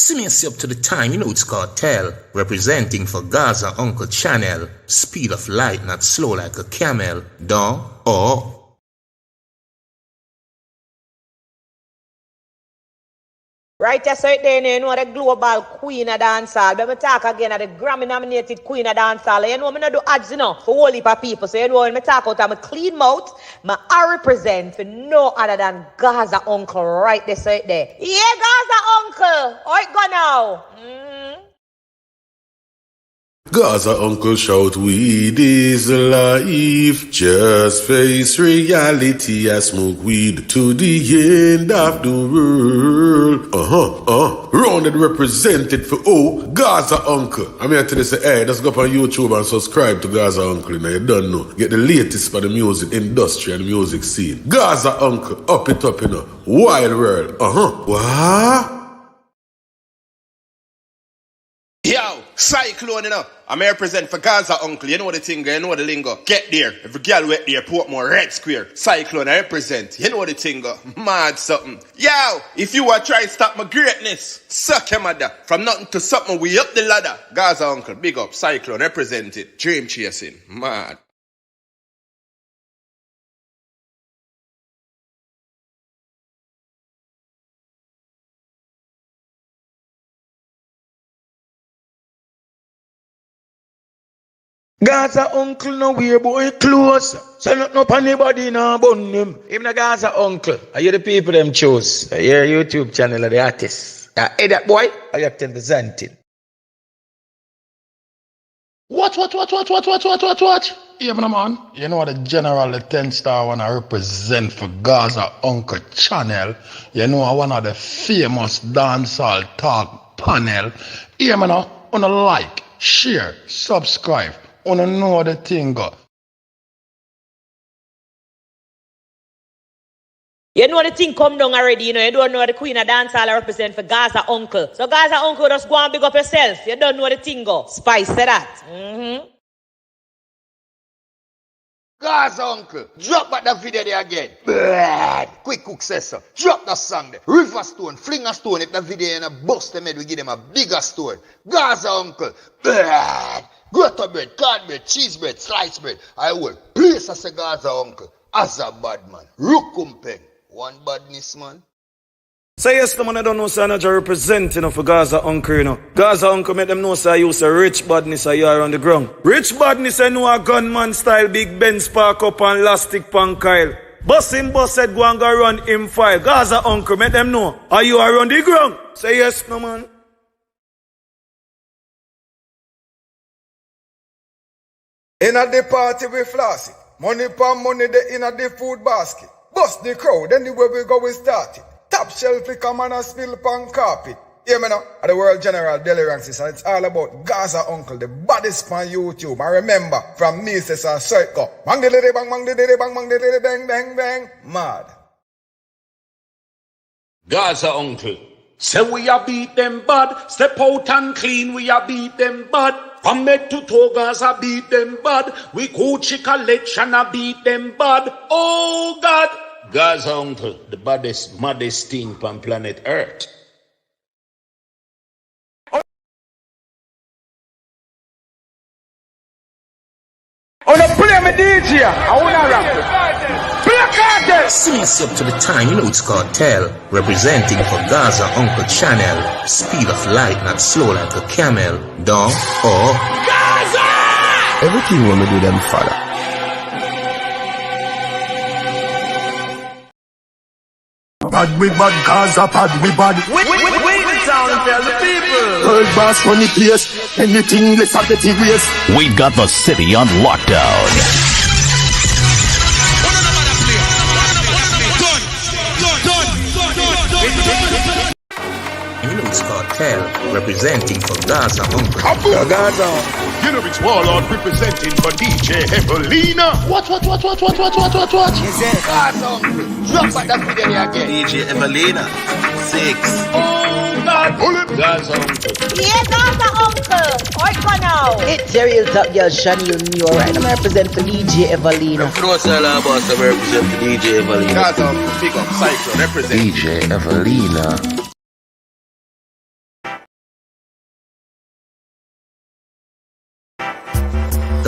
Smash up to the time, you know it's cartel. Representing for Gaza Uncle Channel. Speed of light, not slow like a camel. Dawn or right, that's right there, you know, the global queen of dancehall. But me talk again of the Grammy-nominated queen of dancehall. You know, me not do ads, you know, for whole heap of people. So, you know, when me talk out of my clean mouth, I represent for no other than Gaza Uncle right there, right there. Yeah, Gaza Uncle. How it go now? Gaza Uncle shout, weed is life. Just face reality. I smoke weed to the end of the world. Rounded represented for Gaza Uncle. I'm here to say, hey, just go up on YouTube and subscribe to Gaza Uncle. Now you don't know. Get the latest for the music industry and the music scene. Gaza Uncle, up it up, you know. Wild world. What? Yo, Cyclone, you know. I'm here present for Gaza Uncle. You know the thing, you know the lingo. Get there. Every girl wet there, Portmore, Red Square. Cyclone, I represent. You know the thing, mad something. Yo, if you are trying to stop my greatness, suck your mother. From nothing to something, we up the ladder. Gaza Uncle, big up. Cyclone, represent it. Dream chasing. Mad. Gaza Uncle no wear boy close. So nothing up anybody now bun him. Even a Gaza Uncle. Are you the people them choose? Are your YouTube channel of the artists? Hey that boy? Are you acting the Zantin? What? Yeah, man. You know what the general, the 10-star one I represent for Gaza Uncle Channel. You know one of the famous dancehall talk panel. Yeah, man. On a like, share, subscribe. On a know the thing go. You know the thing come down already, you know. You don't know the queen of dancehall I represent for Gaza Uncle. So Gaza Uncle, just go and big up yourself. You don't know the thing go. Spice say that. Gaza Uncle, drop back that video there again. Bad. Quick cook says so. Drop that song there. River stone, fling a stone. If that video in a bust them head, we give them a bigger stone. Gaza Uncle, bad. Grotto bread, corn bread, cheese bread, sliced bread. I will place as a Gaza Uncle. As a bad man. Rukumpeng. One badness man. So yes, the man I don't know, sir, I represent, you know, for Gaza Uncle, you know. Gaza Uncle make them know, sir, I use a rich badness a year on the ground. Rich badness, I know a gunman style, big Ben spark up and elastic pan Kyle. Bust him, bust said, go and go run him file. Gaza Uncle, make them know, are you around the ground? Say yes, no man. In a the party we floss it. Money per money the in a the food basket. Bust the crowd, anywhere we go we start it. Top shelf we come and a spill pan carpet. Yeah, man, at the World General Delirances, and it's all about Gaza Uncle, the baddest on YouTube. I remember from me, says a circle. Bang de bang, bang de bang, bang de bang, bang, bang. Mad. Gaza Uncle. Say we a beat them bad. Step out and clean, we a beat them bad. From head to toe, Gaza beat them bad. We Gucci collection a beat them bad. Oh God. Gaza Uncle, the baddest, maddest thing on planet Earth. On the play me DJ, I wanna rap. Play Smash up to the time, you know it's cartel. Representing for Gaza Uncle Channel. Speed of light, not slow like a camel. Dawn or Gaza! Everything when we do them follow. Bad we bad, Gaza bad we bad. Wait the town and tell the people. World boss run the place. Anything less of the TVS. We've got the city on lockdown. you know it's cartel. Representing for Gaza Uncle. Gaza. You know it's Warlord representing for DJ Evelina. What? You say Gaza Uncle. Drop back that video there again. DJ Everlina. 6. Oh God. Pull it. Gaza Uncle. Yeah, Gaza Uncle. How it go now? It's your real top girl, Shani, you knew, right? I'm represent for DJ Everlina. No, sir, boss, I represent for DJ Everlina. Gaza Uncle, big up, Cyclone, represent. DJ Everlina.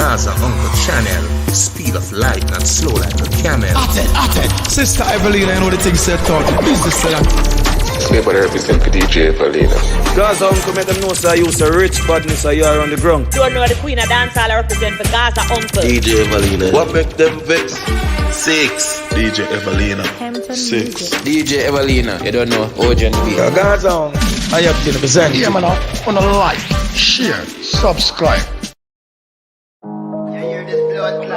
Gaza Uncle Channel. Speed of light, not slow like a camel. At it. Sister Evelina, you know the thing said talk. Business for that. Everybody represent for DJ Everlina. Gaza Uncle make them know say I use a rich badness a year on the ground. Don't know the Queen of Dancehall I represent for Gaza Uncle. DJ Everlina. What make them vex? 6. DJ Everlina. 6. DJ Everlina. You don't know. OJ B. Gaza Uncle. I have to represent. Yeah, man. Wanna like, share, subscribe.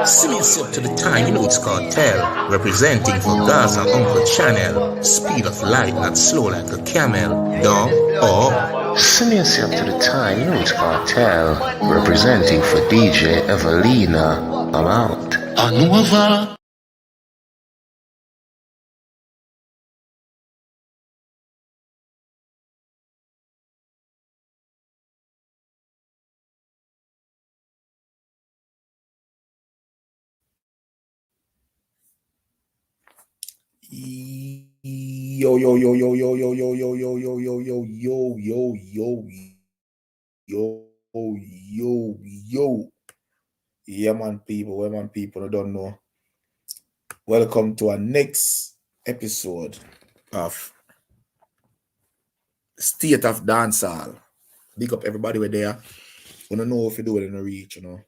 Serious up to the time, you know it's cartel. Representing for Gaza Uncle Channel. Speed of light, not slow like a camel. Dog or Serious up to the time, you know it's cartel. Representing for DJ Everlina. I'm out. Anova. Yo, yo, yo, yo, yo, yo, yo, yo, yo, yo, yo, yo, yo, yo, yo, yo, yo, yo. Yeah, man, people, I don't know. Welcome to our next episode of State of Dancehall. Big up everybody with there. Wanna know if you do it in a reach, you know.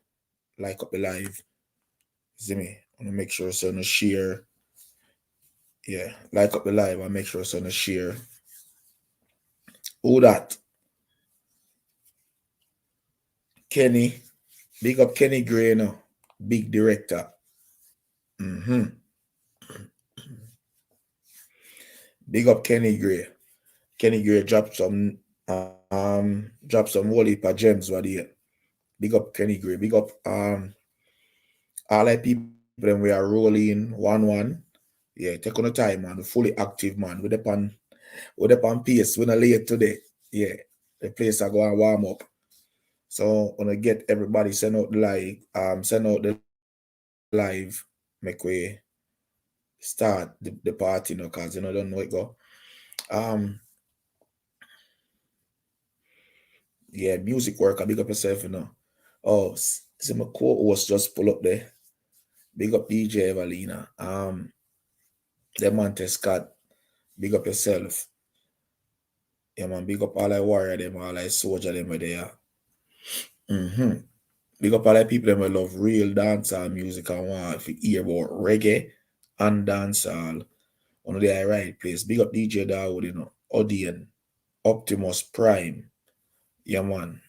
Like up the live. See me? Wanna make sure so no share. Yeah, like up the live and make sure so no share. Who that? Kenny. Big up Kenny Gray now. Big director. Big up Kenny Gray. Kenny Gray dropped some whole heap of gems right here. Big up Kenny Gray. Big up all the people when we are rolling 1-1. Yeah, take on the time, man. Fully active, man. With the pan pace. We're not late today. Yeah. The place are going to warm up. So I'm gonna get everybody send out the live, make we start the party, you know, cause you know don't know it go. Yeah, music work, I big up yourself, you know. Oh, see my co-host just pull up there. Big up DJ Everlina. Them man Scott, big up yourself. Yeah, man, big up all the warrior them, all the soldier them there. Big up all the people that love real dancehall music and want to hear about reggae and dancehall. On the right place. Big up DJ Dawood, you know. Odeon, Optimus Prime. Yeah, man.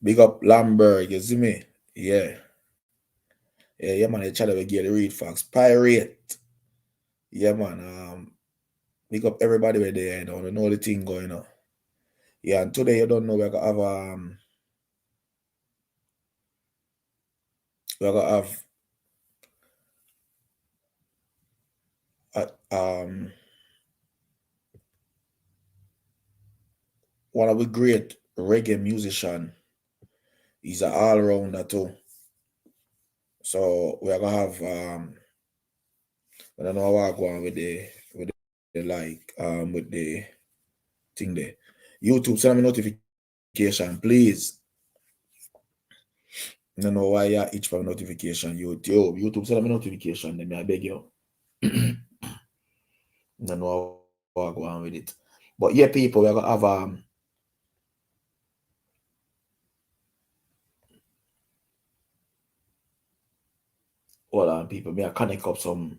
Big up Lamberg, you see me? Yeah. Yeah, man. The chat will get the read facts. Pirate. Yeah, man. Big up everybody with there, you know. They know the thing going on. Yeah, and today you don't know we're gonna have one of the great reggae musician. He's an all-rounder too. So we're gonna have I don't know how I go on with the thing there. YouTube, send me notification, please. I don't know why you each for notification. YouTube, send me notification, then I beg you. I don't know how I go on with it. But yeah, people, we're gonna have hold on, people. May I connect up some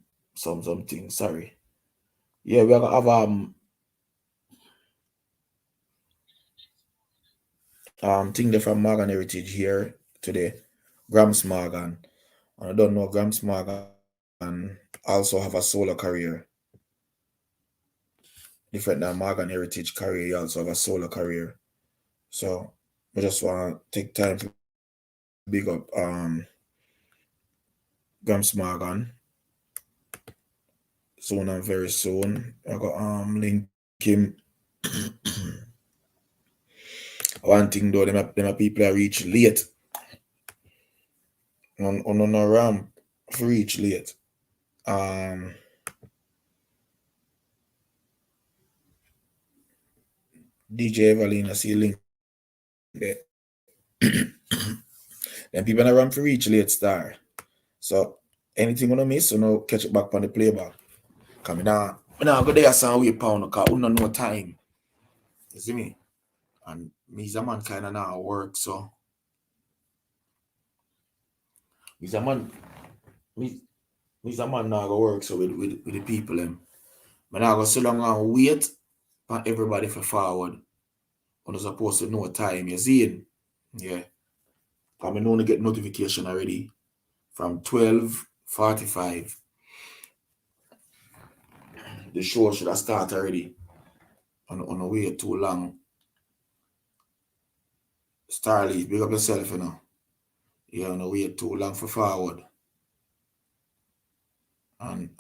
things. Sorry. Yeah, we're gonna have thing there from Morgan Heritage here today. Gramps Morgan. And I don't know Gramps Morgan also have a solo career. Different than Morgan Heritage career, he also have a solo career. So I just wanna take time to big up Gramps Morgan. Soon and very soon. I got link him. One thing though, them people are reach late. On a ramp reach late. DJ Everlina, see link there. Then people gonna run for reach late star. So anything gonna miss, so now catch it back on the playback. Come now, go there some way pound because we don't know time. You see me? And me's a man kinda now work, so me's a man now go work so with the people them. But now go so long and wait for everybody for forward. When you're supposed to know time, you see it? Yeah. I mean, only get notification already from 12:45. The show should have started already. On the way too long. Starly, big up yourself, you know. You're on the way too long for forward. And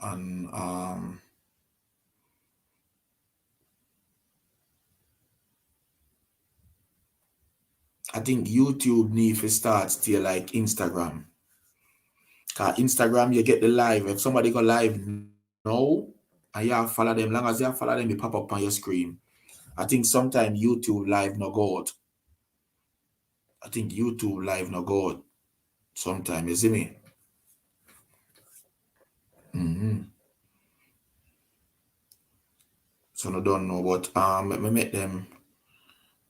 I think YouTube need to start still like Instagram. Cause Instagram, you get the live. If somebody go live now, and you follow them, long as you follow them, it pop up on your screen. I think sometimes YouTube live no go out. I think YouTube live no go out. Sometimes, you see me? So I don't know, but let me make them.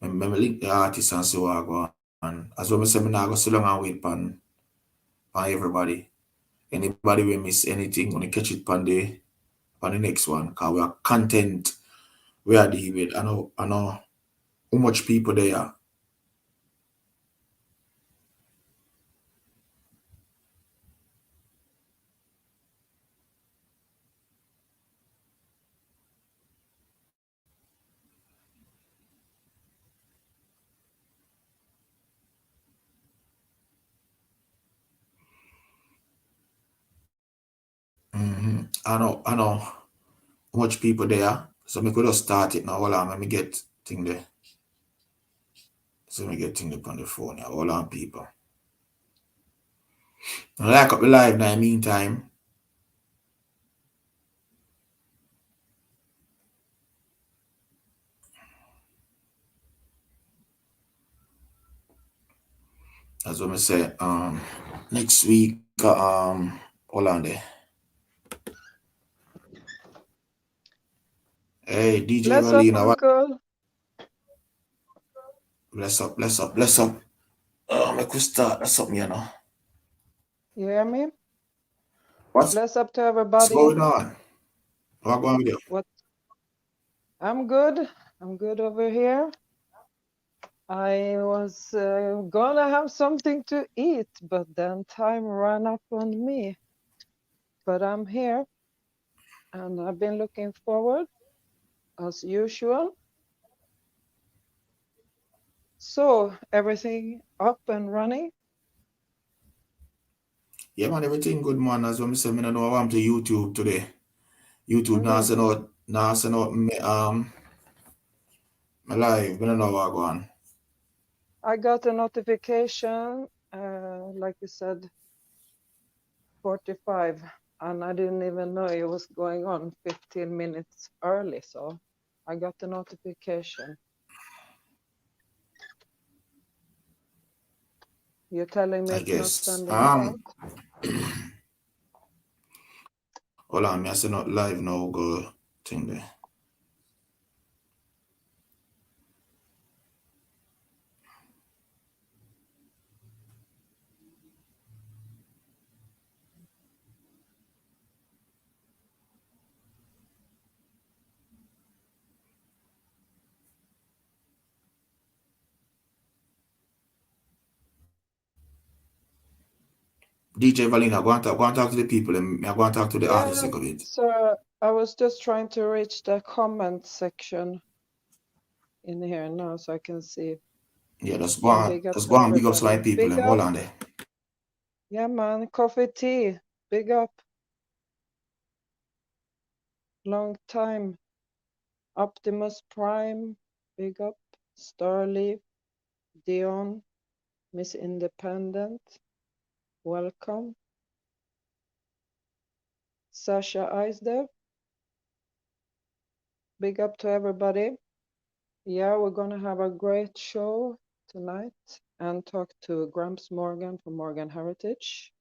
Let me link the artists and see what I go on. As well as I say, I go sit down and wait on everybody. Anybody will miss anything, gonna catch it on the next one. Cause we are content. We are dealing with. I know how much people there are. I know how much people there. So we could just start it now. Hold on, let me get thing there. So let me get thing up on the phone. Yeah, hold on, people. I like up the live now. In the meantime, as what I say, next week, hold on there. Hey, DJ Bless up, Everlina, Uncle. Bless up. Make we start. That's something, you know. You hear me? What's Bless up to everybody. going on? What going with you? What? I'm good. I'm good over here. I was gonna have something to eat, but then time ran up on me. But I'm here, and I've been looking forward, as usual. So, everything up and running? Yeah, man, everything good, man. As what I say, I don't know I'm to YouTube today. YouTube now send out me my live. I don't know what going on. I got a notification, like you said, 45, and I didn't even know it was going on 15 minutes early, so I got the notification. You're telling me it's not sending out? Hold on, me I send out live now, go thing there. DJ Valina, go and talk to the people and I go and talk to the artists a bit. So I was just trying to reach the comment section in here now so I can see. Yeah, let's go and big up some people and hold on there. Yeah, man, coffee tea, big up. Long time. Optimus Prime, big up. Starleaf, Dion, Miss Independent, welcome. Sasha Eisdev, big up to everybody. Yeah, we're gonna have a great show tonight and talk to Gramps Morgan from Morgan Heritage.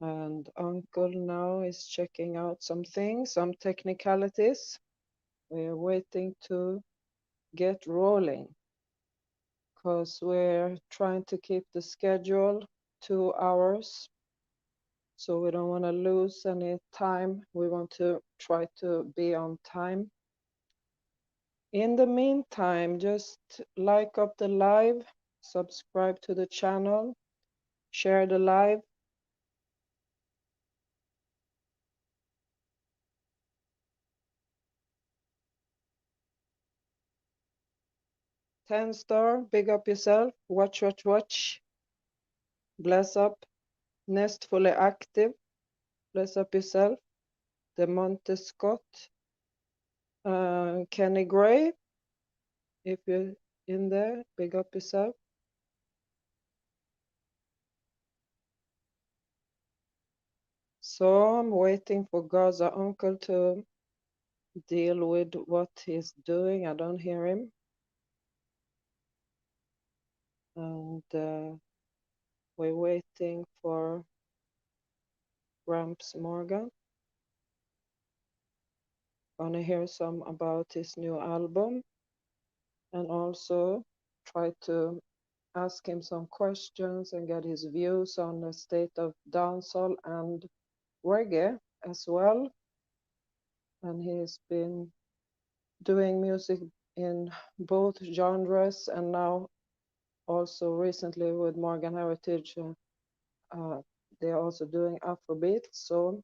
And Uncle now is checking out some things, some technicalities. We're waiting to get rolling because we're trying to keep the schedule 2 hours. So we don't want to lose any time. We want to try to be on time. In the meantime, just like up the live, subscribe to the channel, share the live. Ten-star, big up yourself. Watch, watch, watch. Bless up. Nest fully active. Bless up yourself. DeMonte Scott. Kenny Gray, if you're in there, big up yourself. So I'm waiting for Gaza Uncle to deal with what he's doing. I don't hear him. And we're waiting for Gramps Morgan. Gonna hear some about his new album and also try to ask him some questions and get his views on the state of dancehall and reggae as well. And he's been doing music in both genres and now also recently with Morgan Heritage, they're also doing Afrobeat. So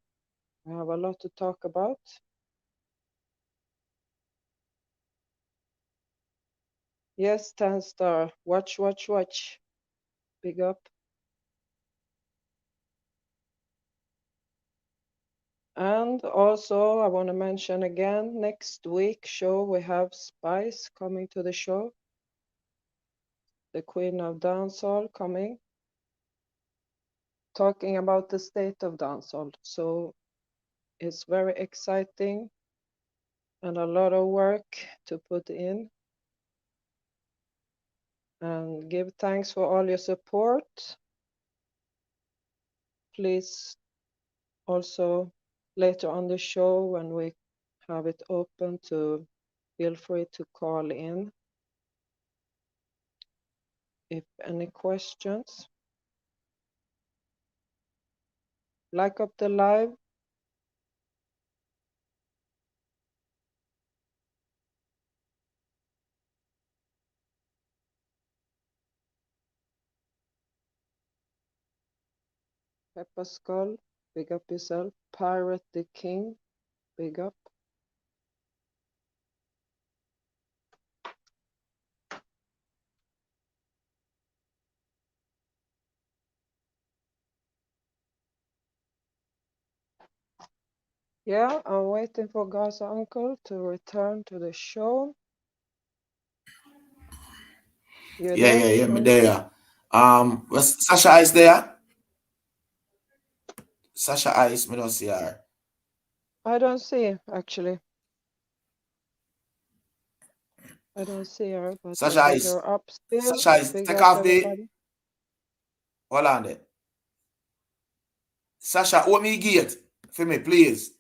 we have a lot to talk about. Yes, 10-star. Watch, watch, watch. Big up. And also, I want to mention again, next week show, we have Spice coming to the show. The Queen of Dancehall coming. Talking about the state of dancehall. So it's very exciting and a lot of work to put in. And give thanks for all your support. Please also later on the show when we have it open to feel free to call in if any questions. Like up the live. Pepper Skull, big up yourself. Pirate the King, big up. Yeah, I'm waiting for Gaza Uncle to return to the show. You there? Yeah, me there. Was Sasha Ice there? Sasha Ice, me don't see her. I don't see actually. I don't see her, but Sasha big Ice. her up still. Sasha Ice, Big take up off the. everybody. Hold on there. Sasha, open me gate for me, please.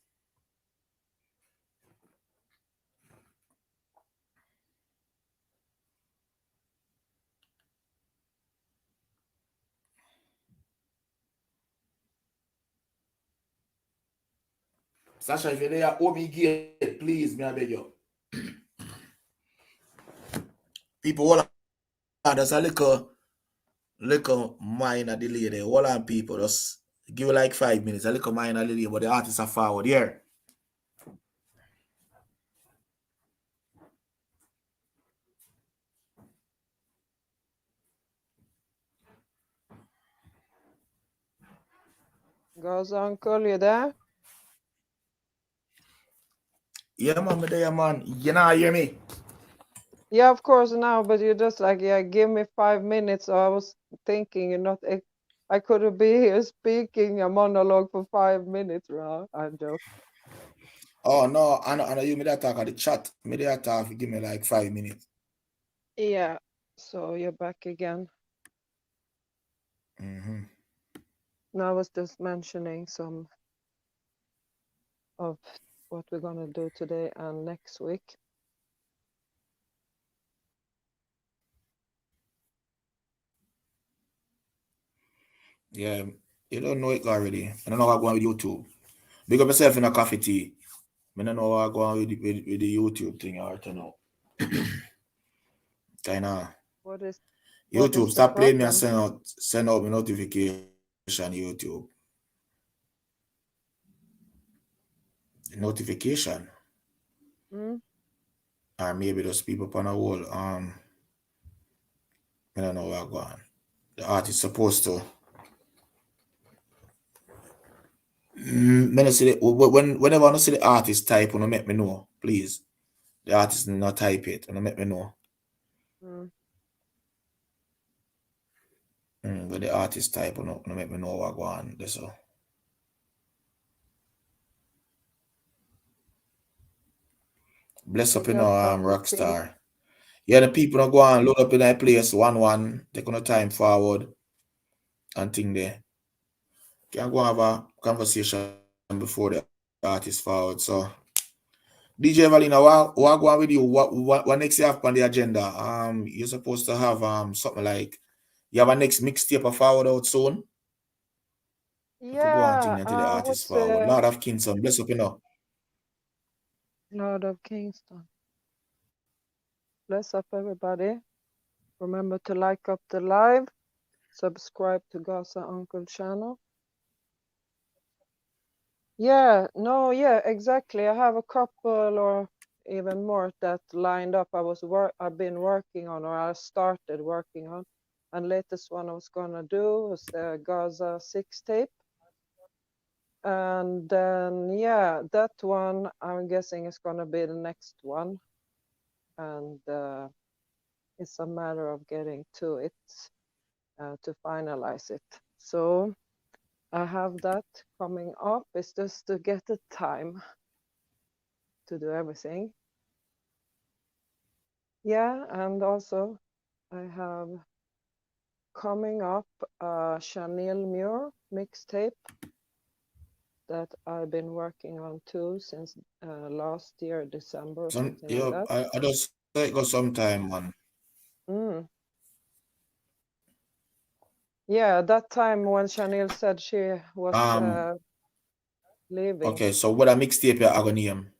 Sasha, if you're there, open me gate, please, me I beg you. People, hold on, there's a little minor delay there. Hold on, people, just give it like 5 minutes. A little minor delay, but the artists are forward here. Gaza Uncle, you there? Yeah, man, me there, man. You not hear me? Yeah, of course now, but you're just like, yeah, give me 5 minutes. So I was thinking you're not, I couldn't be here speaking a monologue for 5 minutes, right? I'm joking. Oh, no, I know you me that talk at the chat. Me there talk, give me like 5 minutes. Yeah, So you're back again. Mm-hmm. Now I was just mentioning some of what we're gonna do today and next week. Yeah, you don't know it already. I don't know how I'm going with YouTube. Big up yourself in a coffee tea. I don't know how I'm going with the YouTube thing or to know. Kinda. What is YouTube, the stop playing me and problem? send out my notification, YouTube. Notification. Or maybe those people on a whole. I don't know where I'm going. The artist supposed to. Whenever I see the artist type, wanna make me know, please. The artist not type it, wanna make me know. But the artist type, wanna make me know what go on. That's all. Bless up, Rockstar. Yeah, the people don't go and load up in that place 1-1. Take on time forward and thing there. Can go have a conversation before the artist forward. So DJ Everlina, what go on with you? What next you have on the agenda? You're supposed to have something like you have a next mixtape forward out soon. You could go on thing until the artist forward. Lord of Kingston, bless up, Lord of Kingston. Bless up everybody. Remember to like up the live. Subscribe to Gaza Uncle channel. Yeah, exactly. I have a couple or even more that lined up. I've been working on, or I started working on, and latest one I was gonna do was the Gaza 6 tape. And then that one I'm guessing is gonna be the next one, and it's a matter of getting to it to finalize it. So I have that coming up. It's just to get the time to do everything. Yeah, and also I have coming up a Chanel Muir mixtape that I've been working on too since last year, December or something like that. I just say it go sometime, man. Yeah, that time when Chanel said she was leaving. Okay, so what a mixtape you are gonna name?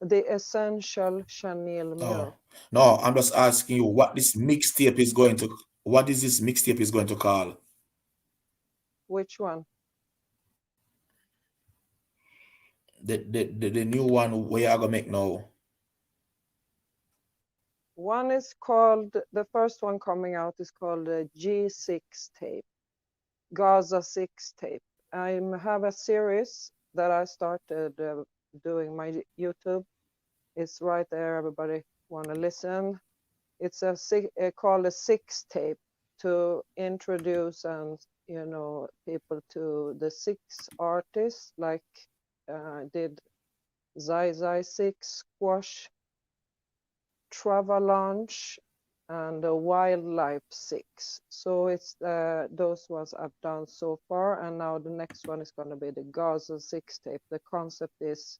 The Essential Chanel Muir. No, I'm just asking you what this mixtape is going to. What is this mixtape is going to call? Which one? The new one where you are gonna make now. One is called, the first one coming out is called the G6 tape, Gaza 6 tape. I have a series that I started doing my YouTube. It's right there. Everybody want to listen. It's called a 6 tape to introduce and people to the 6 artists like did Zai 6, Squash, Travalanche, and the Wildlife 6. So it's those ones I've done so far, and now the next one is going to be the Gaza 6 tape. The concept is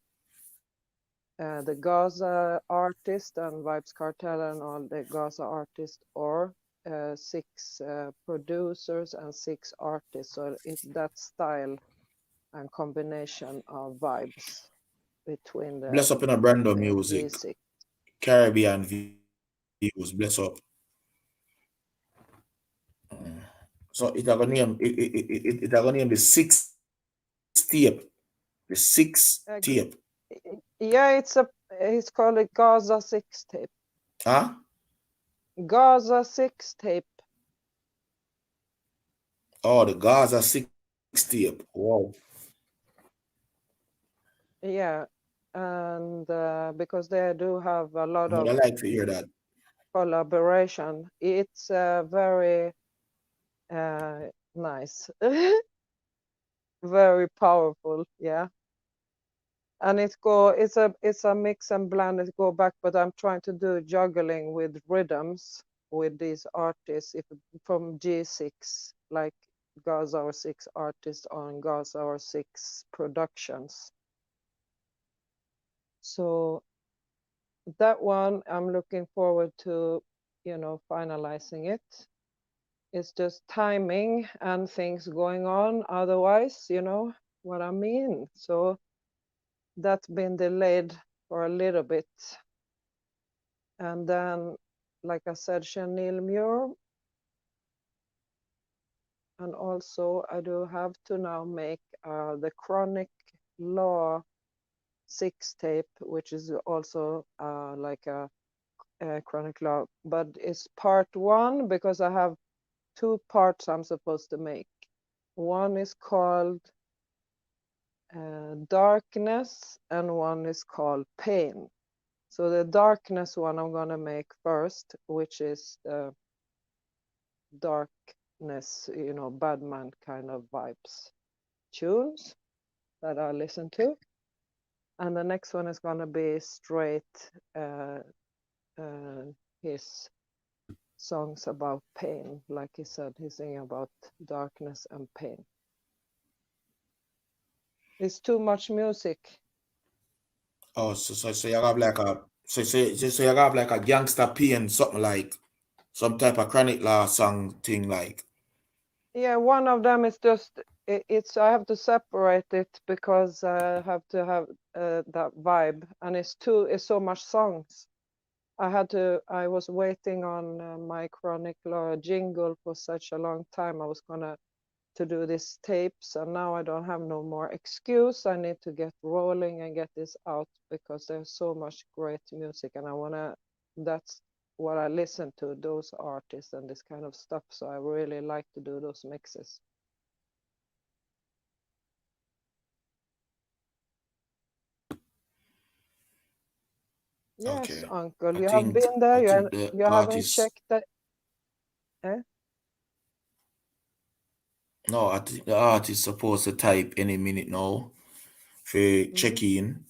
the Gaza artist and Vibes Cartel and all the Gaza artists, or 6 producers and 6 artists. So it's that style and combination of vibes between the Bless up in a brand of music. G6. Caribbean views, bless up. So it are gonna name it are gonna name the 6 tape. The 6 tape. Yeah, it's called a Gaza 6 tape. Huh? Gaza 6 tape. Oh, the Gaza 6 tape. Wow. Yeah, and because they do have a lot of I like to hear that collaboration. It's very nice, very powerful. Yeah. and it's a mix and blend. It go back, but I'm trying to do juggling with rhythms with these artists from G6, like Gaza or 6 artists on Gaza or 6 productions. So that one I'm looking forward to, finalizing it. It's just timing and things going on otherwise, what I mean. So that's been delayed for a little bit. And then, like I said, Chanel Muir. And also I do have to now make the Chronic Law 6 tape, which is also like a Chronic Law, but it's part 1 because I have 2 parts I'm supposed to make. One is called Darkness and one is called Pain. So the Darkness one I'm gonna make first, which is darkness, bad man kind of vibes tunes that I listen to. And the next one is gonna be straight his songs about pain. Like he said, he's singing about darkness and pain. It's too much music. Oh, so you have like a so you have like a gangster pain, something like some type of Chronic Law song thing, like. Yeah, one of them is just it's I have to separate it because I have to have that vibe, and it's so much songs. I was waiting on my Chronic Law jingle for such a long time. I was gonna to do these tapes, and now I don't have no more excuse. I need to get rolling and get this out because there's so much great music, and that's what I listen to, those artists and this kind of stuff. So I really like to do those mixes. Yes, Okay. uncle, I you have think been there. the You haven't artist. checked that. No, I think the artist supposed to type any minute now for check in.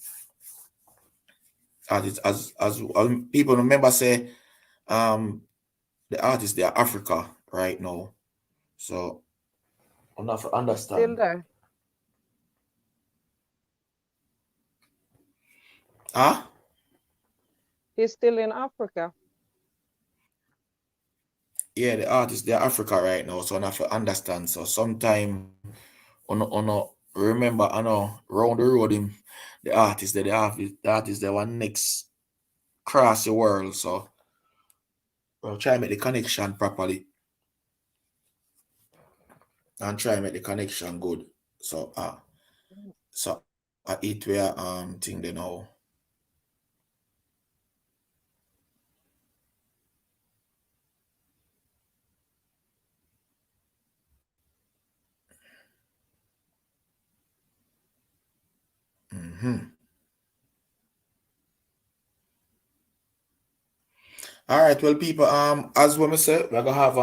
Artist as people remember say, the artists they are Africa right now, so I'm not for understand. Still there? Huh? He's still in Africa. Yeah, the artists they're Africa right now, so I'm not for understand. So sometime on remember I know round the road him the artists that the artists that want next cross the world. So we'll try and make the connection properly. And try and make the connection good. So it where thing they know. All right, well, people, as we say, we're gonna have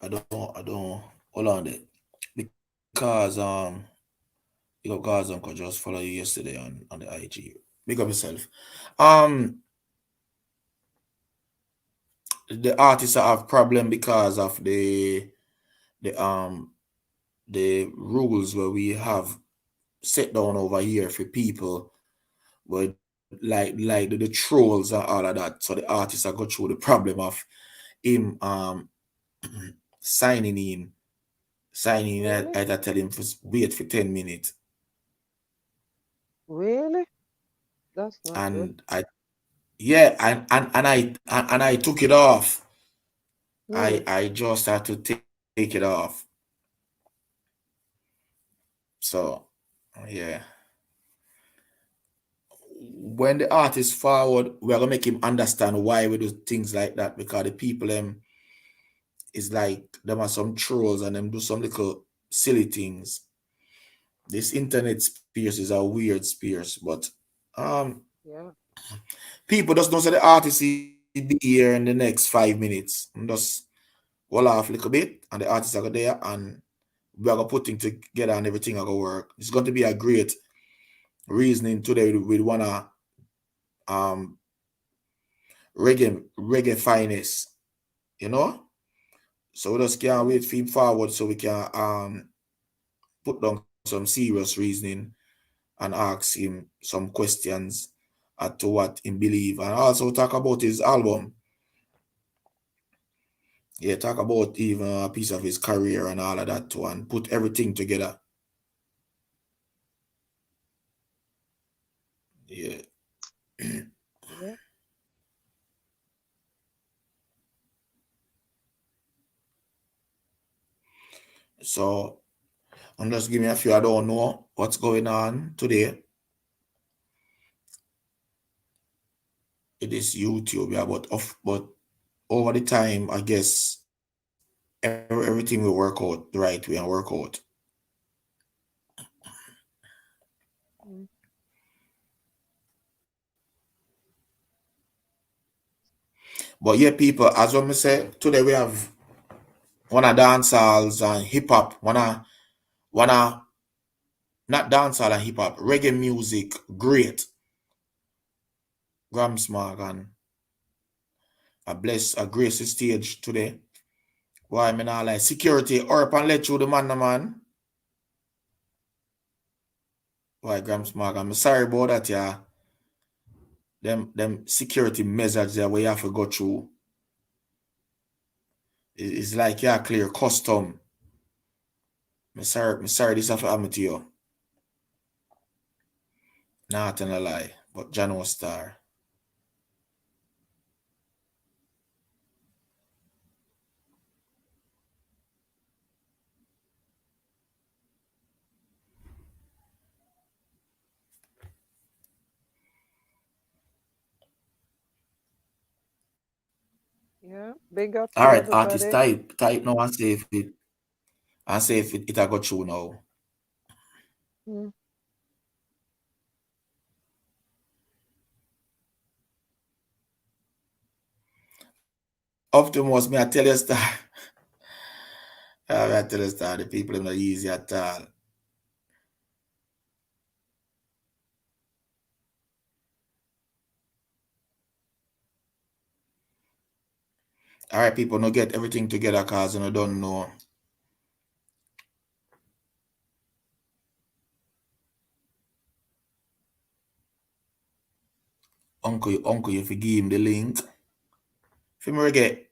I don't hold on there. Because you got guys uncle just follow you yesterday on the IG. Big up yourself. The artists have problem because of the rules where we have set down over here for people with like the trolls and all of that. So the artists are go through the problem of him signing in. Really? I tell him to wait for 10 minutes. Really? That's not And good. I took it off. Mm. I just had to take it off. So yeah. When the artist forward, we're gonna make him understand why we do things like that, because the people is like them are some trolls and them do some little silly things. This internet space is a weird space, but Yeah. People just don't say the artist will be here in the next 5 minutes. And just hold off a little bit, and the artists are go there, and we are going to put things together, and everything are going to work. It's going to be a great reasoning today with one of reggae finest, you know. So we just can't wait for him forward so we can put down some serious reasoning and ask him some questions as to what he believe, and also talk about his album. Yeah, talk about even a piece of his career and all of that too, and put everything together. Yeah. Yeah. So I'm just giving a few. I don't know what's going on today. It is YouTube, yeah, but over the time, I guess everything will work out the right way and work out. Mm. But yeah, people, as I say, today we have one of dancehalls and hip hop, one of not dancehall and hip hop, reggae music, great. Gramps Morgan, a grace the stage today. Why me not like security or up and let you the man. Why Gramps Morgan? I'm sorry about that, yeah. Them security measures there where you have to go through. It's like yeah, clear custom. Me sorry this have to happen to you. Not in a lie, but Jano Star. Yeah. Big up All to right, artist, everybody. type now and say if it I got through now. Mm. Optimus, me I tell you star. I tell you star, the people are not easy at all. All right, people, no get everything together cause you don't know. Uncle, you forgive him the link. If me get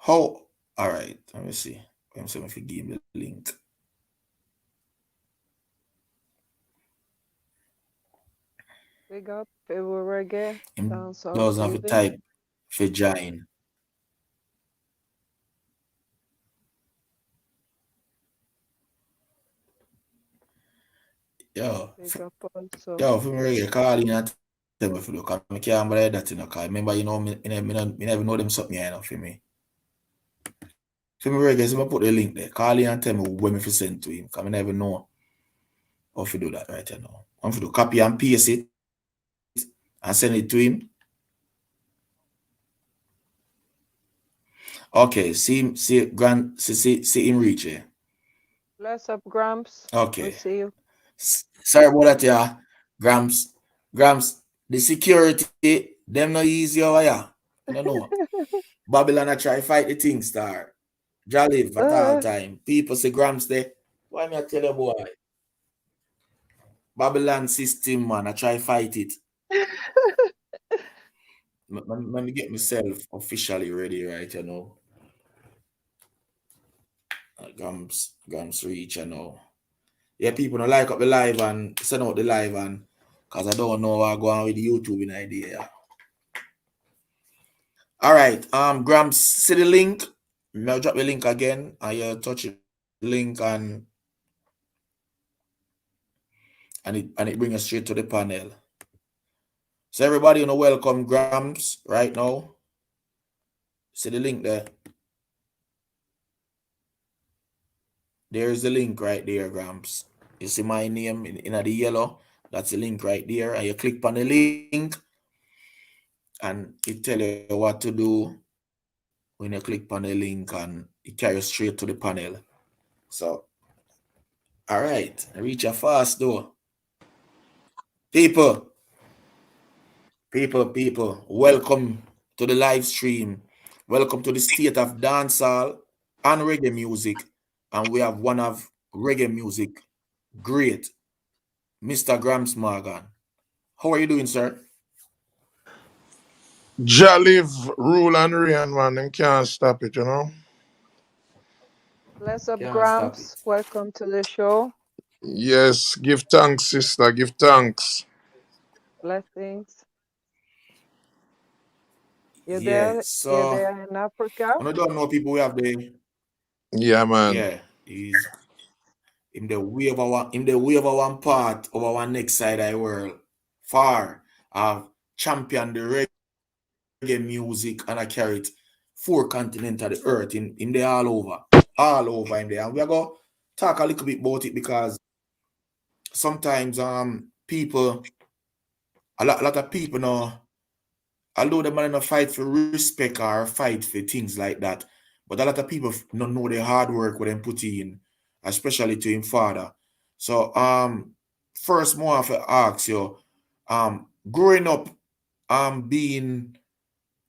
how all right, let me see. I'm saying if you give him the link. Big up for reggae, Him dancehall doesn't have to clothing. type for join. Big up also. Yo, for me regular call in and tell me if you look. I can't believe that you know, cause remember, you know, me never know them something, you know, for me. For me regular, so I put the link there. Call in and tell me when me fi send to him, cause I never know how to do that right now. I'm to do copy and paste it and send it to him. Okay, see him reach here. Bless up, Gramps. We'll Okay. see you. Sorry about that, yeah. Gramps, the security, them no easy over here. No. Babylon I try fight the thing star. Jolly at all time. People say Gramps there. Why me I tell you boy? Babylon system, man. I try fight it. Let me get myself officially ready, right? You know. Gramps reach, you know. Yeah, people don't like up the live and send out the live and because I don't know what go on with the YouTube in idea. All right, Gramps, see the link. I'll drop the link again. I touch the link and it brings us straight to the panel. So everybody, you know, welcome Gramps right now. See the link there. There's the link right there, Gramps. You see my name in the yellow. That's the link right there. And you click on the link and it tell you what to do when you click on the link and it carries you straight to the panel. So, all right. I reach you fast though. People, welcome to the live stream. Welcome to the state of dancehall and reggae music. And we have one of reggae music great, Mr. Gramps Morgan. How are you doing, sir? Jah live, rule and reign, man. Them can't stop it, you know. Bless up, Can't stop Gramps. it. Welcome to the show. Yes, give thanks, sister. Give thanks. Blessings. You Yeah, there? You so there in Africa? I don't know people we have the Yeah, man. he's in the way of one part of our next side of the world. Far have championed the reggae music and I carry it 4 continents of the earth in there all over in there. And we are going to talk a little bit about it because sometimes people a lot of people know, although the man in a fight for respect or fight for things like that, but a lot of people don't know the hard work what them put in, especially to him father. So first more of ask you, growing up being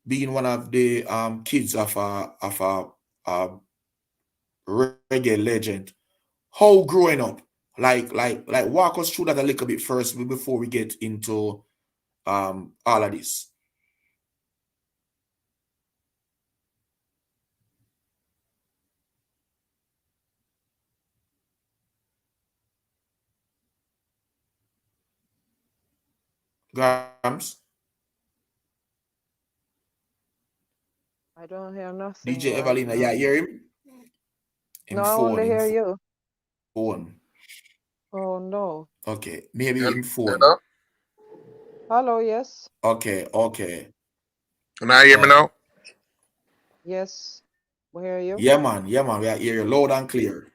one of the kids of a reggae legend, how growing up, like walk us through that a little bit first before we get into all of this. Grams, I don't hear nothing DJ right Everlina, yeah, now. hear him? No, I only hear you. Phone. Oh no. Okay, maybe You him phone. know? Hello, yes. Okay. Can I hear me now? Yes. We hear you. Yeah, man, we are hear you loud and clear.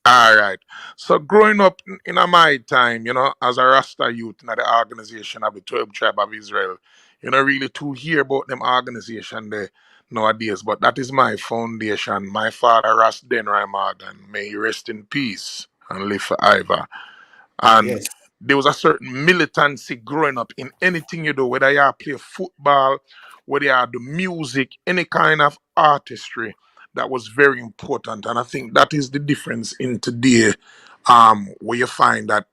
All right. So growing up in my time, as a Rasta youth in the organization of the 12 tribe of Israel, really to hear about them organization there nowadays. But that is my foundation. My father, Ras Denrai Morgan, may he rest in peace and live forever. And Yes. there was a certain militancy growing up in anything you do, whether you play football, whether you do music, any kind of artistry, that was very important. And I think that is the difference in today, where you find that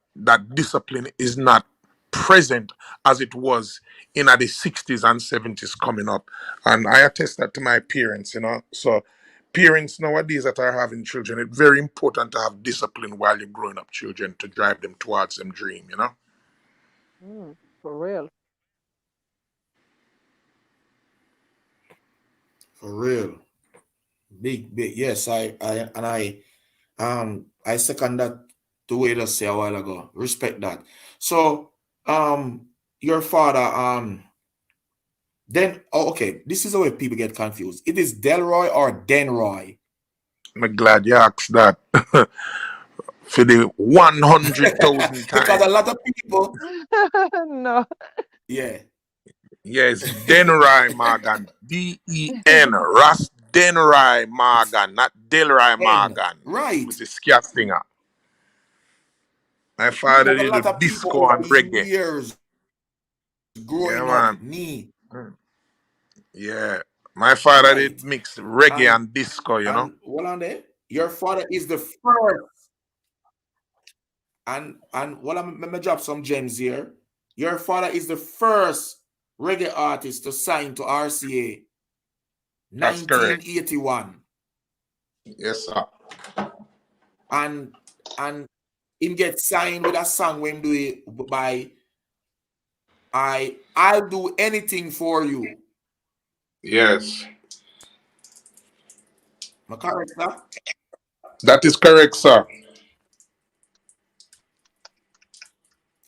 discipline is not present as it was in the 60s and 70s coming up. And I attest that to my parents. So parents nowadays that are having children, it's very important to have discipline while you're growing up children to drive them towards them dream. For real. For real. Big. Yes, I second that the way to say a while ago. Respect that. So your father then okay, this is the way people get confused. It is Delroy or Denroy? I'm glad you asked that. For the 100,000 Because a time. lot of people No. yeah. Yes, Denrai Morgan. Den. Ras Denrai Morgan, not Delrai N. Morgan. Right. With the scat singer. My father Because a did the lot of people disco over and the reggae. years Yeah, growing up, man. Yeah. My father right. did mix reggae and disco, And hold on there. Your father is the first. And well, I'm gonna drop some gems here. Your father is the first reggae artist to sign to RCA. That's correct. 1981. Yes, sir. And him get signed with a song when do it by I'll do anything for you. Yes. Am I correct, sir? That is correct, sir.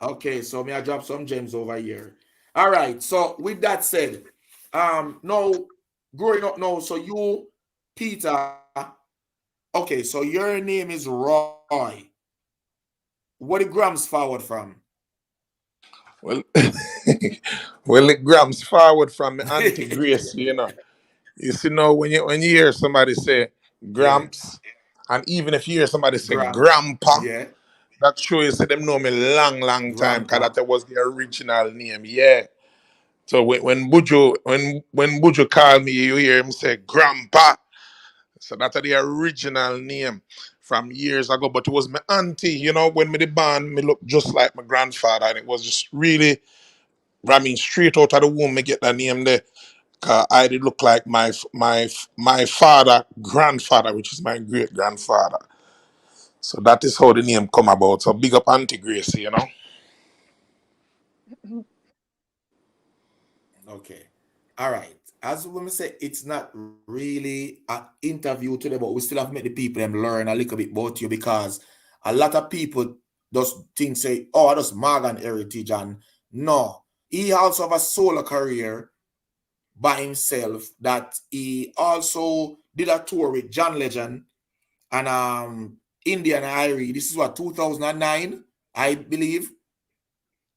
Okay, so may I drop some gems over here. All right. So with that said, now growing up now, so you, Peter, okay, so your name is Roy. What the Grams forward from? Well, well, it grams forward from the Auntie Grace, you know. You see, now when you hear somebody say Yeah. Gramps, and even if you hear somebody say Gramps. Grandpa, Yeah. that shows you them know me long time, cause Grandpa. that was the original name. Yeah. So when Buju call me, you hear him say Grandpa. So that's the original name from years ago. But it was my auntie, you know, when me the band, me look just like my grandfather, and it was just really, I mean, straight out of the womb, me get that name there. I did look like my father, grandfather, which is my great grandfather. So that is how the name come about. So big up Auntie Gracie, you know. Okay. All right. As we say, it's not really an interview today, but we still have to make the people them learn a little bit about you because a lot of people just think say, oh, that's Morgan heritage, and no, he also have a solo career by himself that he also did a tour with John Legend and Indian Irie. This is what 2009, I believe.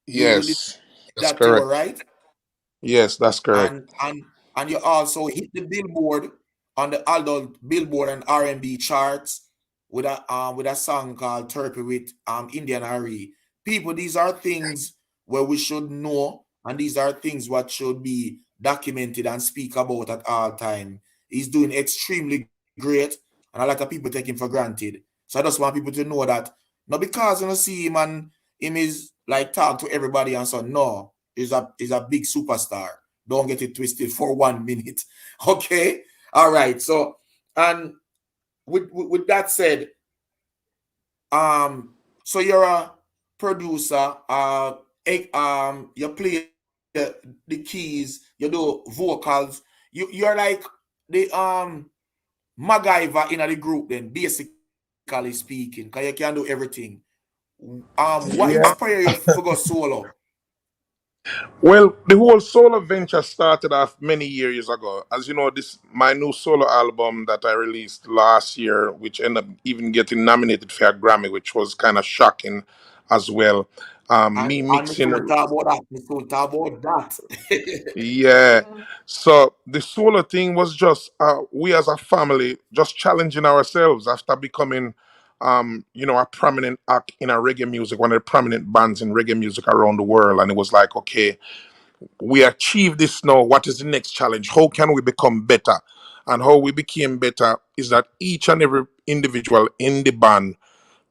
You did Yes, that's that tour, correct. right? Yes, that's correct. And you also hit the Billboard on the adult Billboard and R&B charts with a song called Turkey with Indian Ari. People, these are things where we should know, and these are things what should be documented and speak about at all time. He's doing extremely great, and a lot of people take him for granted. So I just want people to know that not because you know see him and him is like talk to everybody and so no, he's a big superstar. Don't get it twisted for 1 minute. Okay. All right. So, and with that said, so you're a producer, you play the keys, you do vocals, you're like the MacGyver in the group then, basically speaking, because you can do everything. What Yeah. inspired you to go solo? Well, the whole solo venture started off many years ago. As you know, this my new solo album that I released last year, which ended up even getting nominated for a Grammy, which was kind of shocking as well. Me And me mixing. soon talk about that. Me soon talk about that. Yeah. So the solo thing was just we as a family just challenging ourselves after becoming a prominent act in a reggae music, one of the prominent bands in reggae music around the world. And it was like, okay, we achieved this now. What is the next challenge? How can we become better? And how we became better is that each and every individual in the band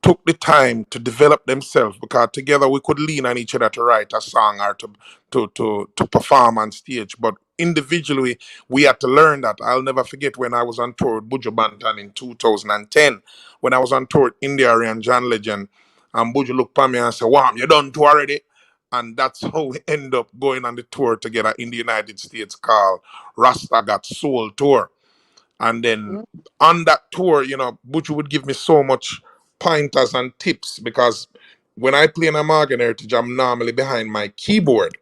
took the time to develop themselves because together we could lean on each other to write a song or to perform on stage. But individually, we had to learn that. I'll never forget when I was on tour with Buju Banton in 2010. When I was on tour with India and John Legend, and Buju looked at me and said, "Wow, you done tour already?" And that's how we end up going on the tour together in the United States called Rasta Got Soul Tour. And then on that tour, Butch would give me so much pointers and tips because when I play in a Morgan Heritage, I'm normally behind my keyboard.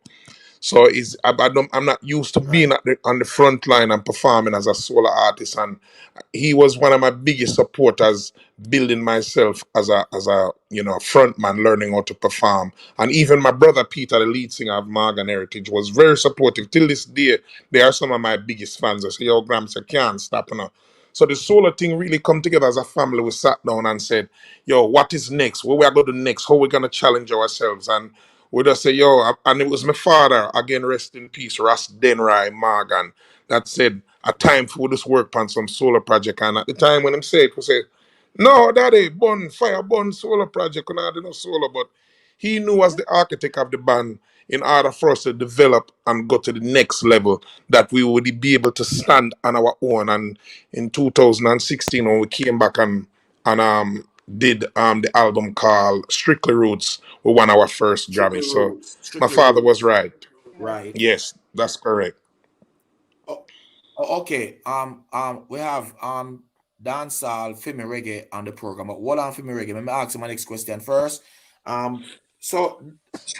So I'm not used to being Right. on the front line and performing as a solo artist. And he was one of my biggest supporters, building myself as a front man, learning how to perform. And even my brother Peter, the lead singer of Morgan Heritage, was very supportive. Till this day, they are some of my biggest fans. I say, "Yo, Gramps, I can't stop now." So the solo thing really come together as a family. We sat down and said, "Yo, what is next? What we are going to do next? How we gonna challenge ourselves?" And we just say, "Yo," and it was my father, again, rest in peace, Ras Denrai Morgan, that said, "A time for this work on some solar project." And at the time when him say it, we say, "No, daddy, burn solar project, we not do no solar." But he knew as the architect of the band, in order for us to develop and go to the next level, that we would be able to stand on our own. And in 2016, when we came back and did the album called Strictly Roots, we won our first Grammy. Strictly So roots. my Strictly father was roots. right. Right. Yes, that's correct. Oh, okay. We have dancehall, film reggae on the program. But hold on, film reggae. Let me ask you my next question first. So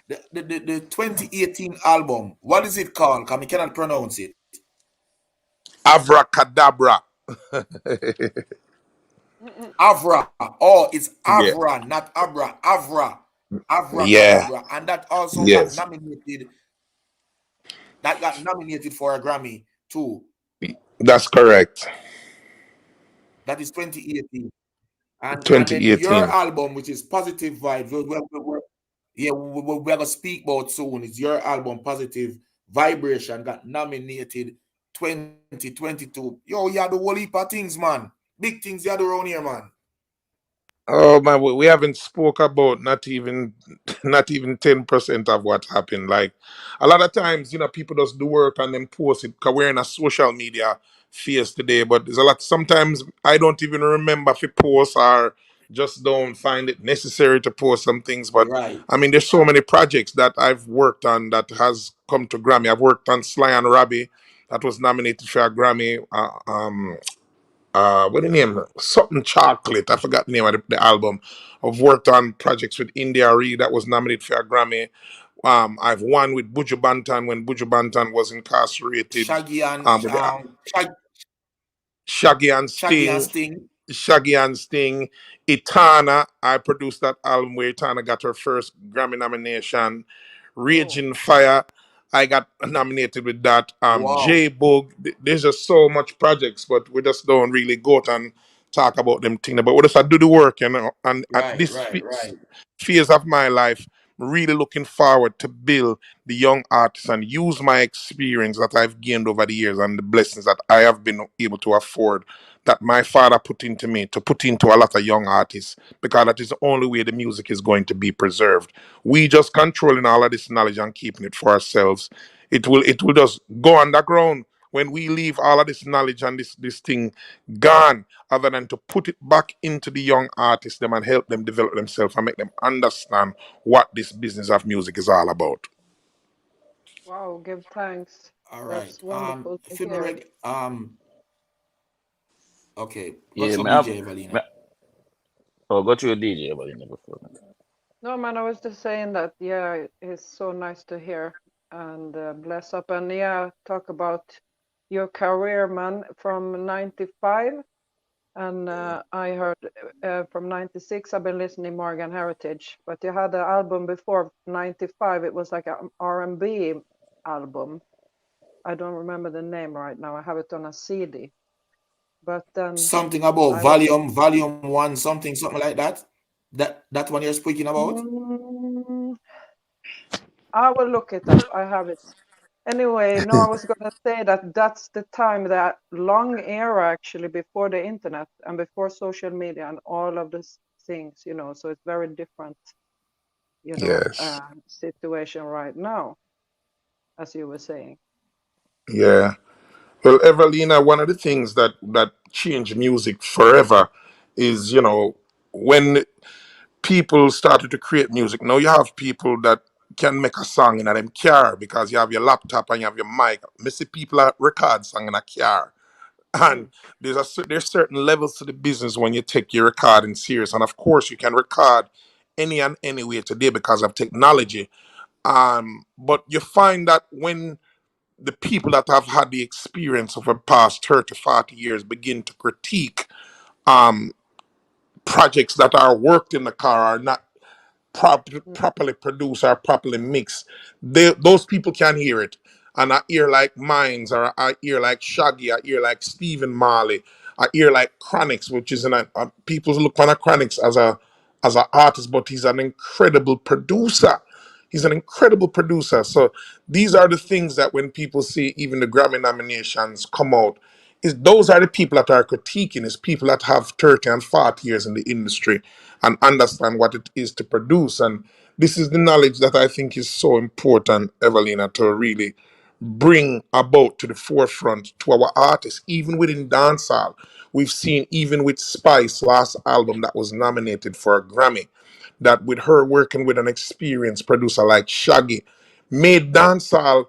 the 2018 album, what is it called? Because I cannot pronounce it. Avracadabra. Avra. Oh, it's Yeah. Avra, not Abra. Avra. Yeah. Abracadabra, and that also got Yes. nominated. That got nominated for a Grammy too. That's correct. That is 2018. And then your 2018. album, which is Positive Vibes, we're gonna speak about soon. It's your album, Positive Vibration, got nominated 2022. Yo, you had the whole heap of things, man. Big things you had around here, man. Oh man, we haven't spoke about not even not even 10% of what happened. Like a lot of times, people just do work and then post it because we're in a social media phase today. But there's a lot sometimes I don't even remember if it post or just don't find it necessary to post some things. But Right. I mean there's so many projects that I've worked on that has come to Grammy. I've worked on Sly and Robbie that was nominated for a Grammy. What the name? Something Chocolate. I forgot the name of the album. I've worked on projects with India Ree that was nominated for a Grammy. I've won with Buju Banton when Buju Banton was incarcerated. Shaggy and With the Shaggy and Shaggy and Sting. Sting. Shaggy and Sting. Etana, I produced that album where Etana got her first Grammy nomination. Raging Fire, I got nominated with that. Wow. J Boog, there's just so much projects, but we just don't really go out and talk about them things. But we just do the work, and at Right, this right, right. phase of my life, I'm really looking forward to build the young artists and use my experience that I've gained over the years and the blessings that I have been able to afford that my father put into me to put into a lot of young artists because that is the only way the music is going to be preserved. We just controlling all of this knowledge and keeping it for ourselves. It will just go underground when we leave all of this knowledge and this thing gone, other than to put it back into the young artists them and help them develop themselves and make them understand what this business of music is all about. Wow, give thanks. All right. That's wonderful to hear. Reg, okay. Go Yeah, through me have, DJ me, Evelina. oh, go to your DJ, but you never phone. No, man, I was just saying that, yeah, it's so nice to hear and bless up. And yeah, talk about your career, man, from 95. And I heard from 96, I've been listening Morgan Heritage, but you had an album before 95. It was like an R&B album. I don't remember the name right now. I have it on a CD. But then Something about I was, volume one, something like that. That one you're speaking about? I will look it up. I have it. Anyway, no, I was going to say that that's the time, that long era actually before the internet and before social media and all of these things, so it's very different, Yes. situation right now, as you were saying. Yeah. Well, Evelina, one of the things that changed music forever is, when people started to create music. Now you have people that can make a song in a them car because you have your laptop and you have your mic. I see people that record song in a car. And there's certain levels to the business when you take your recording serious. And of course you can record any and anywhere today because of technology. But you find that when the people that have had the experience of the past 30, 40 years begin to critique um, projects that are worked in the car are not properly produced or properly mixed, those people can hear it. And I hear like Mines, or I hear like Shaggy, I hear like Stephen Marley, I hear like Chronix, which is people look on Chronix as an artist, but he's an incredible producer. He's an incredible producer. So these are the things that when people see even the Grammy nominations come out, is those are the people that are critiquing, is people that have 30 and 40 years in the industry and understand what it is to produce. And this is the knowledge that I think is so important, Evelina, to really bring about to the forefront to our artists, even within dancehall. We've seen, even with Spice last album that was nominated for a Grammy, that with her working with an experienced producer like Shaggy, made dancehall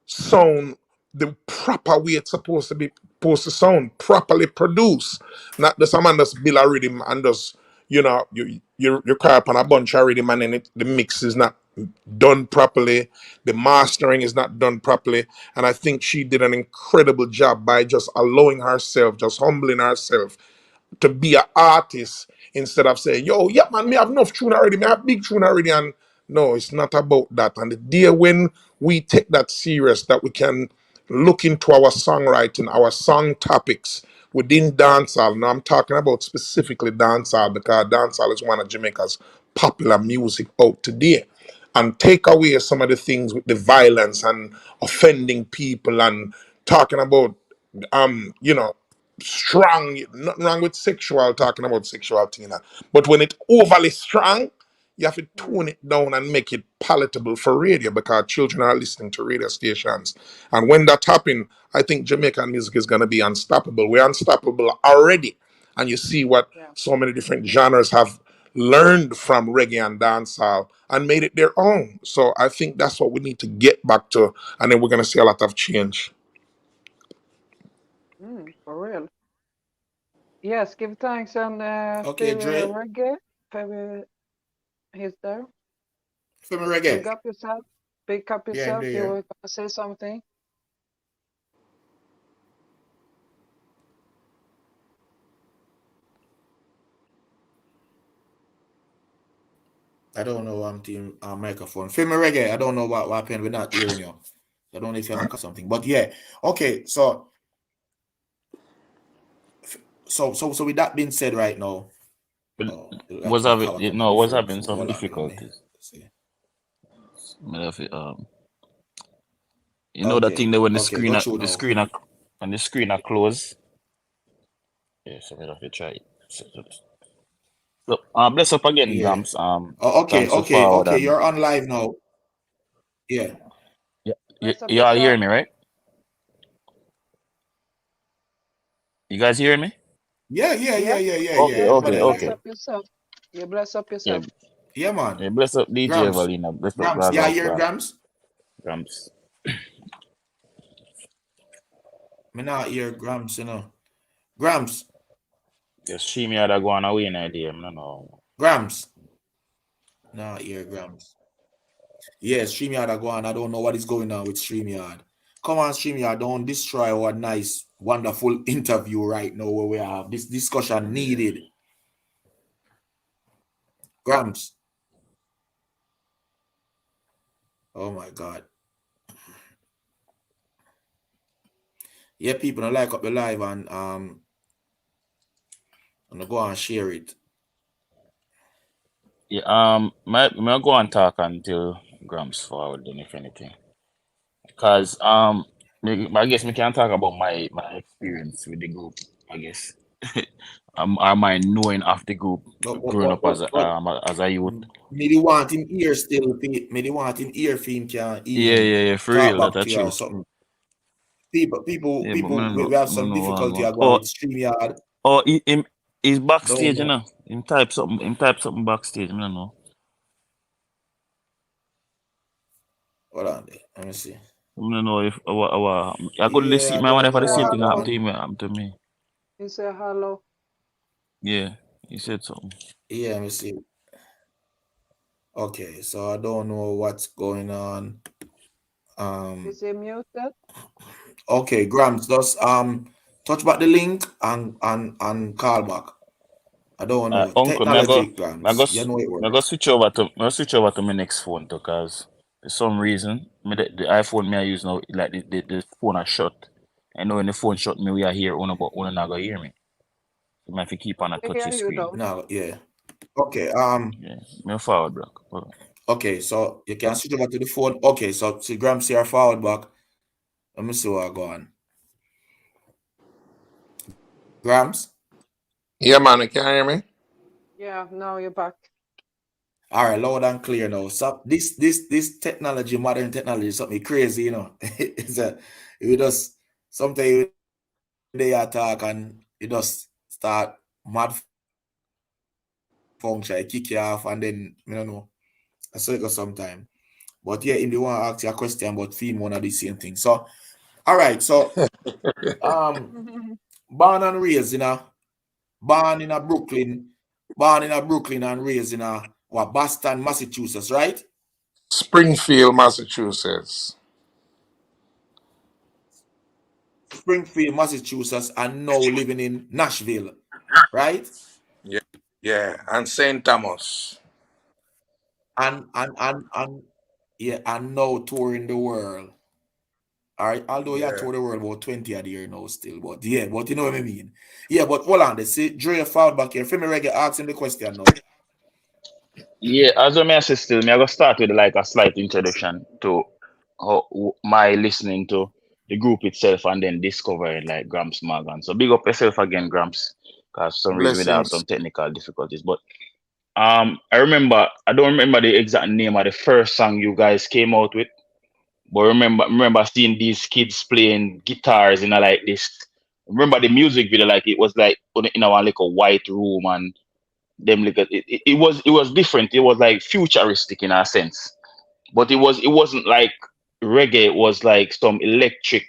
sound the proper way it's supposed to sound, properly produced. Not just a man just build a rhythm and just, you cry up on a bunch of rhythm and then the mix is not done properly, the mastering is not done properly. And I think she did an incredible job by just allowing herself, just humbling herself to be an artist instead of saying, yo, yeah, man, me have enough tune already, me have big tune already. And no, it's not about that. And the day when we take that serious, that we can look into our songwriting, our song topics within dancehall. Now I'm talking about specifically dancehall because dancehall is one of Jamaica's popular music out today. And take away some of the things with the violence and offending people and talking about you know, strong, nothing wrong with sexual, talking about sexual thing, but when it overly strong, you have to tone it down and make it palatable for radio because children are listening to radio stations. And when that happens, I think Jamaican music is going to be unstoppable. We're unstoppable already. And you see what so many different genres have learned from reggae and dancehall and made it their own. So I think that's what we need to get back to. And then we're going to see a lot of change. For real. Yes, give thanks and Okay, feel Dre. reggae. Maybe he's there. Feel me reggae. Pick up yourself. Pick up Yeah, I'm yourself. You there. were going to say something. I don't know. I'm team microphone. Feel me reggae. I don't know what happened. We're not hearing you. I don't know if you have something, but yeah. Okay, so with that being said, right now, Was having was having some difficulties. You know that thing that when the screen and the screen are closed. Yeah, so we have to try it. So bless up again, Gramps. Okay. You're on live now. Yeah. You all hearing me, right? You guys hearing me? Yeah. Okay. Bless up yourself. You bless up yourself. Yeah, man. Yeah, bless up DJ Gramps. Everlina. Bless up Gramps. Yeah, hear Gramps? Gramps. Me not hear Gramps, you know. Gramps. Just see me other going away in idea. I don't know. Gramps. Not hear Gramps. Yes, StreamYard go on. I don't know what is going on with StreamYard. Come on, StreamYard, don't destroy our nice, wonderful interview right now where we have this discussion needed. Gramps. Oh my God. Yeah, people don't like up the live and go and share it. Yeah, may go and talk until Gramps forward then if anything. Because I guess we can talk about my experience with the group, I guess. My knowing of the group growing up as a youth. Maybe want him ear still. Maybe want him ear for him can Yeah, for real, that's true. Or something. People, we have some difficulty about StreamYard. Oh, he's backstage, you know. Him type something backstage, I don't know. Hold on there. Let me see. I don't know if I could listen. My whenever the same thing happened to him, happened to me. He said hello. Yeah, he said something. Yeah, let me see. Okay, so I don't know what's going on. Is he muted? Okay, Gramps, just touch back the link and call back. I don't know. Uncle, technology, Gramps. I go switch over to my next phone because for some reason the iPhone I use now, like the phone are shut. I know when the phone shut me, we are here on about one not gonna hear me. So I have to keep on a touch the screen. No, yeah. Okay. Yeah, me forward back. Okay, so you can switch over to the phone. Okay, so Gramps here forward back. Let me see what I go on. Gramps? Yeah, man, you can hear me? Yeah, now you're back. All right, loud and clear now. So this technology, modern technology, is something crazy, you know. We just sometimes they attack and it just start mad function, it kick you off, and then I don't know. I saw it go sometime. But yeah, if you want to ask you a question about theme, one of the same thing. So, all right, so born and raised in Brooklyn and raised in Boston, Massachusetts, right? Springfield, Massachusetts. Springfield, Massachusetts, and now living in Nashville. right? Yeah, and St. Thomas. And yeah, and now touring the world. All right, although you tour the world about 20 a year now still, but yeah, but you know what I mean. Yeah, but hold on, they say Dre fouled back here. Femi Reggae asking the question now. Yeah, as I say still, me I go start with like a slight introduction to how my listening to the group itself and then discovering like Gramps Morgan. So big up yourself again, Gramps, because for some reason we have Blessings. some technical difficulties. But I don't remember the exact name of the first song you guys came out with, but remember seeing these kids playing guitars in a like this. Remember the music video, like it was like in a like a white room and them like it was different. It was like futuristic in a sense, but it wasn't like reggae. It was like some electric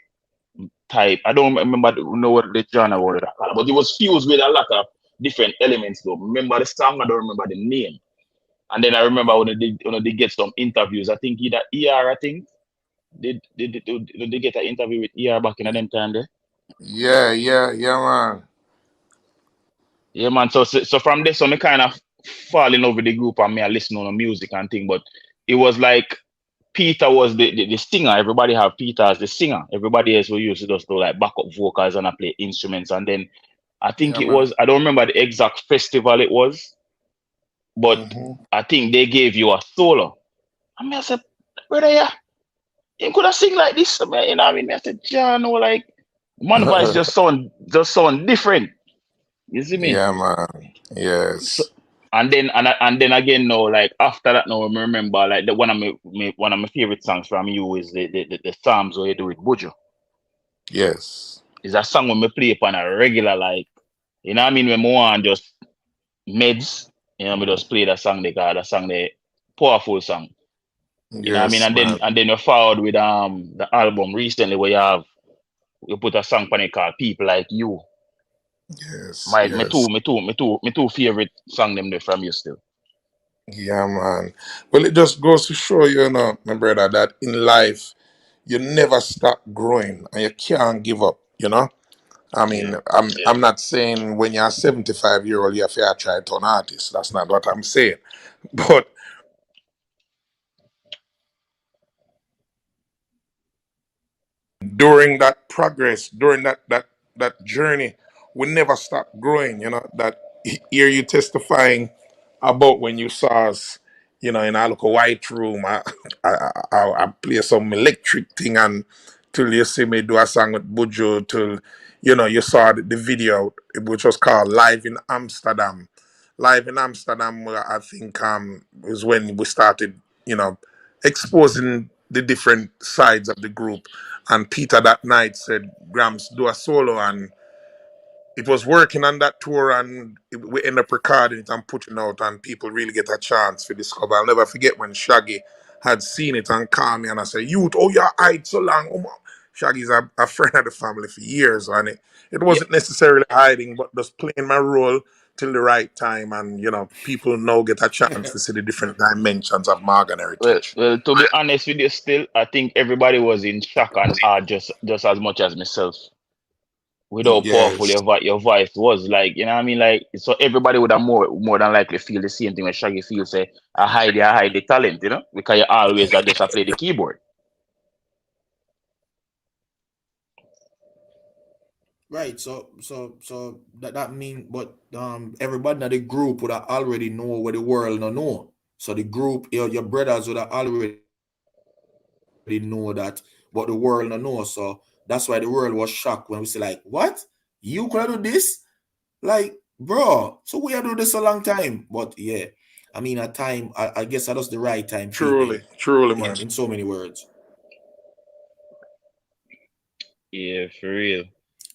type. I don't know what the genre was, but it was fused with a lot of different elements. Though remember the song, I don't remember the name. And then I remember when they get some interviews. I think either ER. I think they get an interview with ER back in them time there. Yeah, man. Yeah, man. So from this, so me kind of fall in love with the group and me I listen on the music and thing. But it was like Peter was the singer. Everybody have Peter as the singer. Everybody else will used to just do like backup vocals and I play instruments. And then I think Yeah, it man. was, I don't remember the exact festival it was, but I think they gave you a solo. I mean, I said, brother, yeah, you could have sing like this, man. You know what I mean? I said, John, no, like, man voice just sound different. You see me? Yeah, man. So, Yes. and then again, no, like after that, no, I remember like one of my favorite songs from you is the Psalms where you do with Buju. Yes. It's a song when me play upon a regular, like, you know what I mean, when I want just meds, you know, me just play that song, that song, the powerful song. You know what I mean? Yes, And then man. and then you followed with the album recently where you put a song on it called People Like You. Yes, My yes. me two favorite song them there from you still. Yeah, man. Well, it just goes to show you, my brother, that in life you never stop growing and you can't give up, I mean, Yeah. I'm not saying when you're 75-year-old you have to try to turn artist. That's not what I'm saying. But during that progress, during that journey, we never stop growing. That hear you testifying about when you saw us, in a little white room. I play some electric thing and till you see me do a song with Buju till you saw the video which was called Live in Amsterdam. Live in Amsterdam, I think was when we started, exposing the different sides of the group. And Peter that night said, Gramps, do a solo. And it was working on that tour. And we end up recording it and putting it out. And people really get a chance to discover. I'll never forget when Shaggy had seen it and called me. And I said, Youth, oh, you hide so long. Oh, Shaggy's a friend of the family for years. And it Yeah. wasn't necessarily hiding, but just playing my role till the right time. And, people now get a chance to see the different dimensions of Morgan heritage. Well, to be honest with you, still, I think everybody was in shock and awe just as much as myself. With how powerful Yes. your voice was, like, you know what I mean, like, so everybody would have more than likely feel the same thing when Shaggy feels say, I hide the talent, because you always are just play the keyboard. Right, so that mean, but everybody in the group would have already know what the world no know. So the group, your brothers would have already know that, but the world no know. So that's why the world was shocked when we say like, what? You could do this? Like, bro, so we have do this a long time. But yeah, I mean, at time, I guess that was the right time for it then, Truly, man. in so many words. Yeah, for real.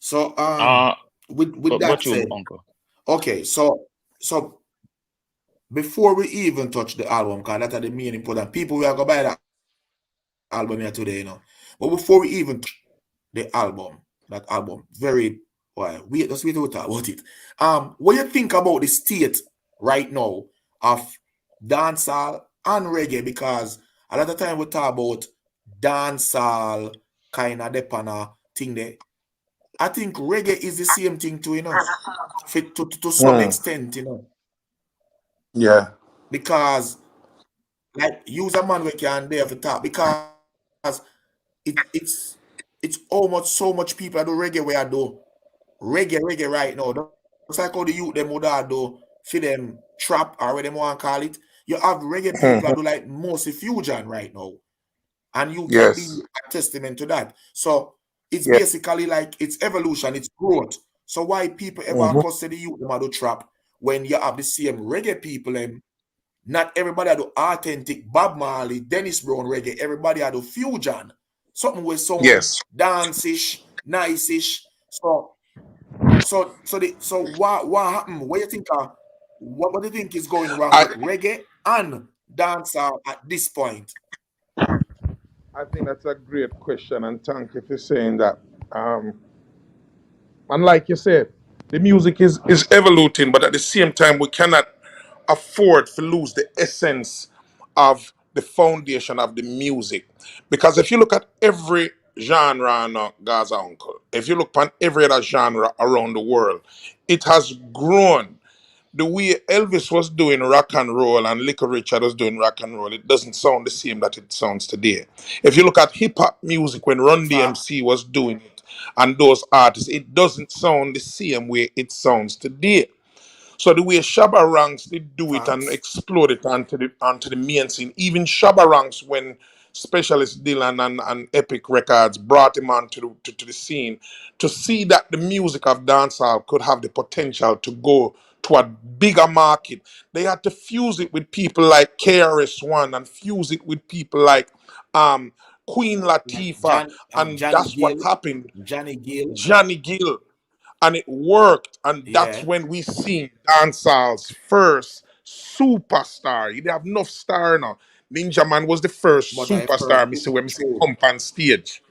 So with that But you, said, uncle. okay, so before we even touch the album, because that's the main important people we are gonna buy that album here today, But before we even touch the album, that album, very well, let's wait to talk about it. What you think about the state right now of dancehall and reggae? Because a lot of time we talk about dancehall kind of depend on thing there. I think reggae is the same thing too, to some Mm. extent, Yeah. because like use a man we can there for talk because it's almost so much people that do reggae where I do reggae right now. Just like how the youth them would do for them trap or whatever them want to call it. You have reggae people that do like mostly fusion right now. And you can be Yes. a testament to that. So it's Yeah. basically like it's evolution, it's growth. So why people ever Mhm. accuse the youth them do trap when you have the same reggae people and not everybody do authentic Bob Marley, Dennis Brown reggae, everybody do fusion. Something with sound Yes. dance-ish, nice-ish. So what happened? What you think what do you think is going wrong I with reggae and dancehall at this point? I think that's a great question, and thank you for saying that. And like you said, the music is evoluting, but at the same time, we cannot afford to lose the essence of the foundation of the music. Because if you look at every genre now, Gaza Uncle, if you look upon every other genre around the world, it has grown. The way Elvis was doing rock and roll and Little Richard was doing rock and roll, it doesn't sound the same that it sounds today. If you look at hip hop music when Run Facts. DMC was doing it and those artists, it doesn't sound the same way it sounds today. So the way Shabba Ranks did do it and Facts. explode it onto the main scene, even Shabba Ranks when Specialist Dylan and Epic Records brought him to the scene, to see that the music of dancehall could have the potential to go to a bigger market, they had to fuse it with people like KRS-One and fuse it with people like um, Queen Like Latifah, and Johnny that's what Gill. happened. Johnny Gill. Johnny Gill, and it worked, and that's Yeah. when we seen dancehall's first superstar. You have enough star now. Ninja Man was the first But I first superstar. Me see when me see true. come on stage.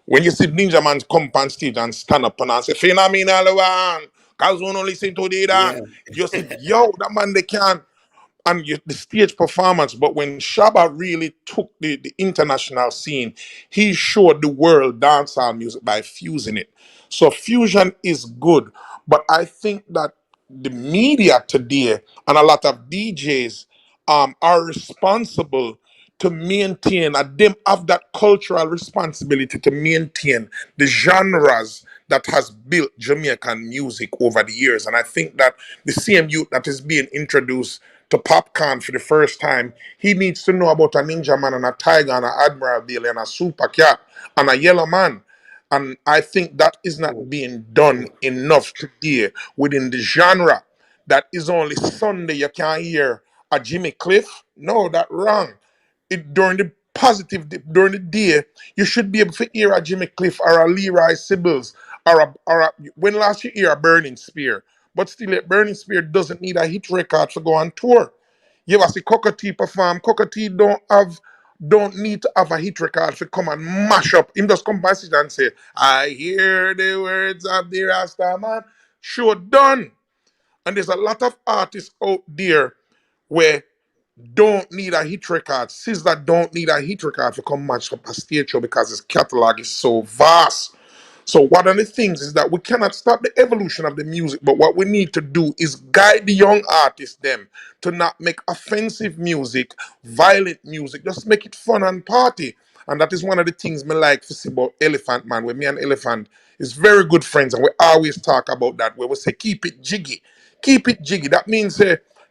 When you see Ninja Man come on stage and stand up and say phenomenal one, cause we don't listen to the Yeah. dan. You see, yo, that man they can, and the stage performance. But when Shabba really took the international scene, he showed the world dancehall music by fusing it. So fusion is good, but I think that the media today and a lot of DJs are responsible to maintain, and them have that cultural responsibility to maintain the genres that has built Jamaican music over the years. And I think that the same youth that is being introduced to popcorn for the first time, he needs to know about a Ninja Man and a Tiger and a Admiral Bailey and a Super Cat and a Yellow Man. And I think that is not True. being done True. enough today within the genre. That is only Sunday you can hear a Jimmy Cliff. No, that wrong. It during the during the day, you should be able to hear a Jimmy Cliff or a Leroy Sibbles or when last you hear a Burning Spear. But still, a Burning Spear doesn't need a hit record to go on tour. You ever see Cockatee perform? Cockatee don't need to have a hit record to come and mash up. Him just come by stage and say, I hear the words of the Rasta man. Sure done. And there's a lot of artists out there where don't need a hit record. Sizzla don't need a hit record to come match up a stage show because his catalog is so vast. So one of the things is that we cannot stop the evolution of the music, but what we need to do is guide the young artists them to not make offensive music, violent music, just make it fun and party. And that is one of the things me like to see about Elephant Man, where me and Elephant is very good friends, and we always talk about that, where we say keep it jiggy. Keep it jiggy. That means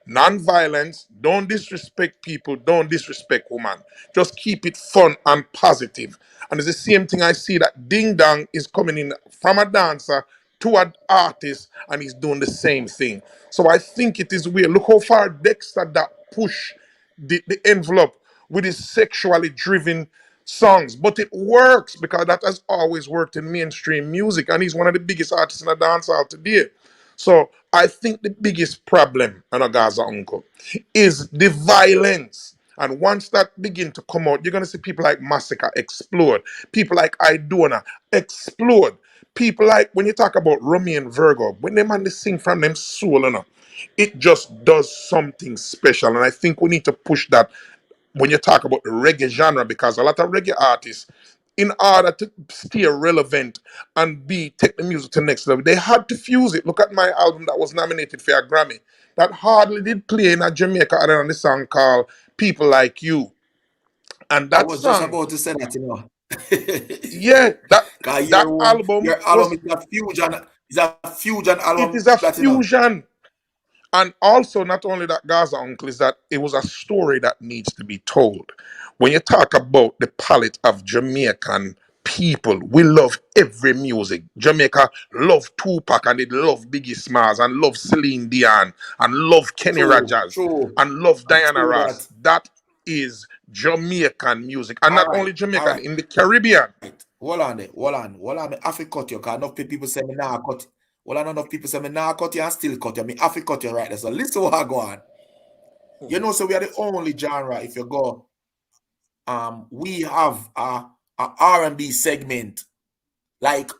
non-violence, don't disrespect people, don't disrespect women. Just keep it fun and positive. And it's the same thing I see that Ding Dong is coming in from a dancer to an artist and he's doing the same thing. So I think it is weird. Look how far Dexter that push the envelope with his sexually driven songs. But it works because that has always worked in mainstream music. And he's one of the biggest artists in the dancehall today. So I think the biggest problem, and a Gaza uncle, is the violence. And once that begin to come out, you're gonna see people like Massacre explode, people like Idona explode, people like when you talk about Rummy and Virgo, when them man they sing from them soul, it just does something special. And I think we need to push that when you talk about the reggae genre, because a lot of reggae artists in order to stay relevant and take the music to the next level. They had to fuse it. Look at my album that was nominated for a Grammy. That hardly did play in Jamaica other than the song called People Like You. And I that was just song, about to say that, you know. yeah, Cause that album your album is a fusion. It's a fusion it album, is a that, you know. fusion. And also, not only that, Gaza Uncle, is that it was a story that needs to be told. When you talk about the palette of Jamaican people, we love every music. Jamaica love Tupac and they love Biggie Smalls and love Celine Dion and love Kenny Rogers and love Diana True Ross. That is Jamaican music. And All not right, only all Jamaican, right. in the Caribbean. Hold on there. Hold on. I have to cut you, because enough people say me nah cut. Hold on, enough people say me nah cut you and still cut you. Me have to cut you right there. So listen what I go on. You know, so we are the only genre, if you go, we have a R&B segment. Like,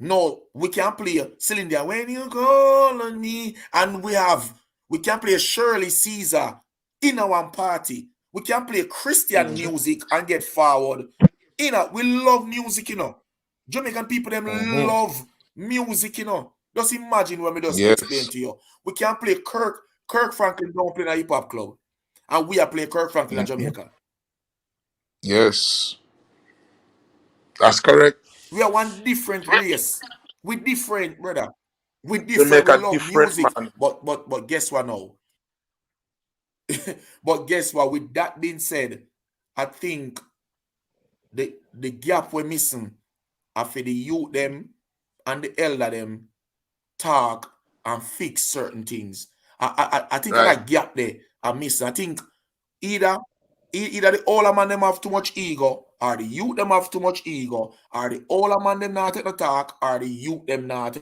no, we can play Celine Dion, When You Call on Me, and we can play Shirley Caesar in our party. We can play Christian music and get forward. You know, we love music, you know. Jamaican people, them love music, you know. Just imagine when we just explain to you. We can play Kirk Franklin don't play in a hip hop club. And we are playing Kirk Franklin in Jamaica. Yes. That's correct. We are one different race. We different, brother. We different. Jamaica We love different, music. man. But guess what now? But guess what? With that being said, I think the gap we're missing after the youth them and the elder them talk and fix certain things. I think that gap there I'm missing. I think either the older man them have too much ego, or the youth them have too much ego, or the older man them not take the talk, or the youth them not.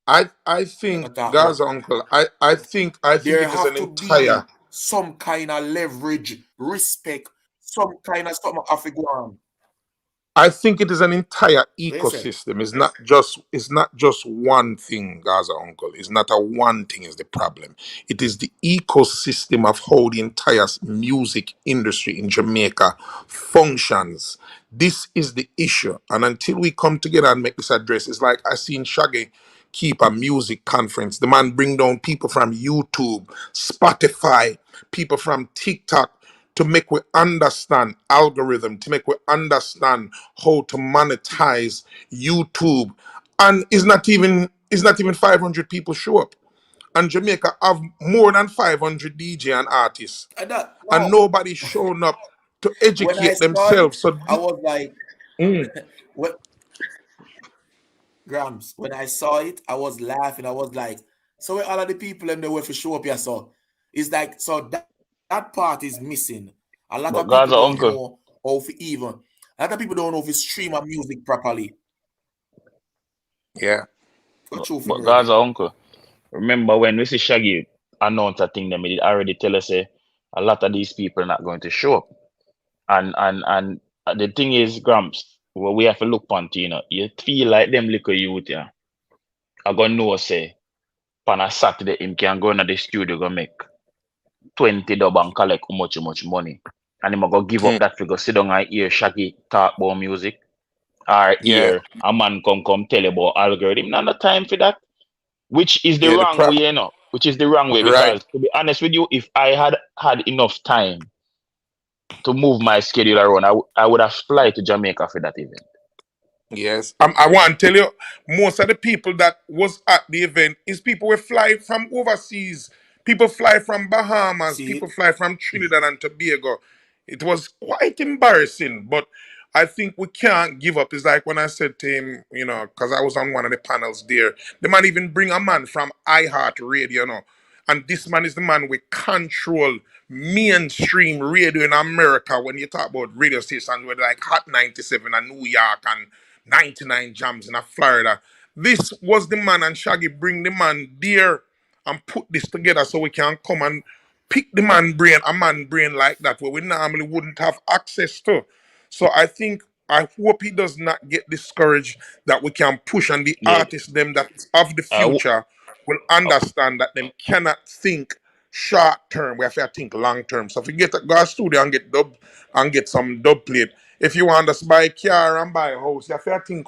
I think Gaza Uncle. I think There it is have an to be entire. some kind of leverage, respect, some kind of something have to go on. I think it is an entire Listen. ecosystem. It's not just one thing, Gaza Uncle. It's not a one thing is the problem. It is the ecosystem of how the entire music industry in Jamaica functions. This is the issue. And until we come together and make this address, it's like I seen Shaggy keep a music conference. The man bring down people from YouTube, Spotify, people from TikTok, to make we understand algorithm, to make we understand how to monetize YouTube. And it's not even 500 people show up. And Jamaica have more than 500 DJ and artists. And nobody's showing up to When I educate saw it, themselves. So I was like, Gramps, when I saw it, I was laughing. I was like, so where all of the people and the way for show up here, so it's like, so that part is missing. A lot But of people Gaza don't Uncle, know how to even. A lot of people don't know if to stream a music properly. Yeah. but Gaza Uncle, remember when we see Shaggy announce a thing, them it already tell us a lot of these people are not going to show up. And the thing is, Gramps, what we have to look on, you know, you feel like them little youth, yeah. I gonna know say, on a Saturday, him can go into the studio go make 20 dub and collect how much money. And him go give up that figure, sit down and hear Shaggy talk about music. Or hear a man come tell you about algorithm. Not the time for that. Which is the wrong way, you know. Which is the wrong way, because to be honest with you, if I had enough time to move my schedule around, I would have fly to Jamaica for that event. Yes. I want to tell you, most of the people that was at the event is people who fly from overseas. People fly from Bahamas. People fly from Trinidad and Tobago. It was quite embarrassing, but I think we can't give up. It's like when I said to him, you know, because I was on one of the panels there, the man even bring a man from iHeart Radio, you know. And this man is the man with control mainstream radio in America. When you talk about radio stations with like Hot 97 in New York and 99 Jams in Florida. This was the man, and Shaggy bring the man there and put this together so we can come and pick the man brain, a man brain like that, where we normally wouldn't have access to. So I hope he does not get discouraged, that we can push, and the artists them that of the future will understand that them cannot think short term. We have to think long term. So if you get a go studio and get some dub plate, if you want us buy a car and buy a house, you have to think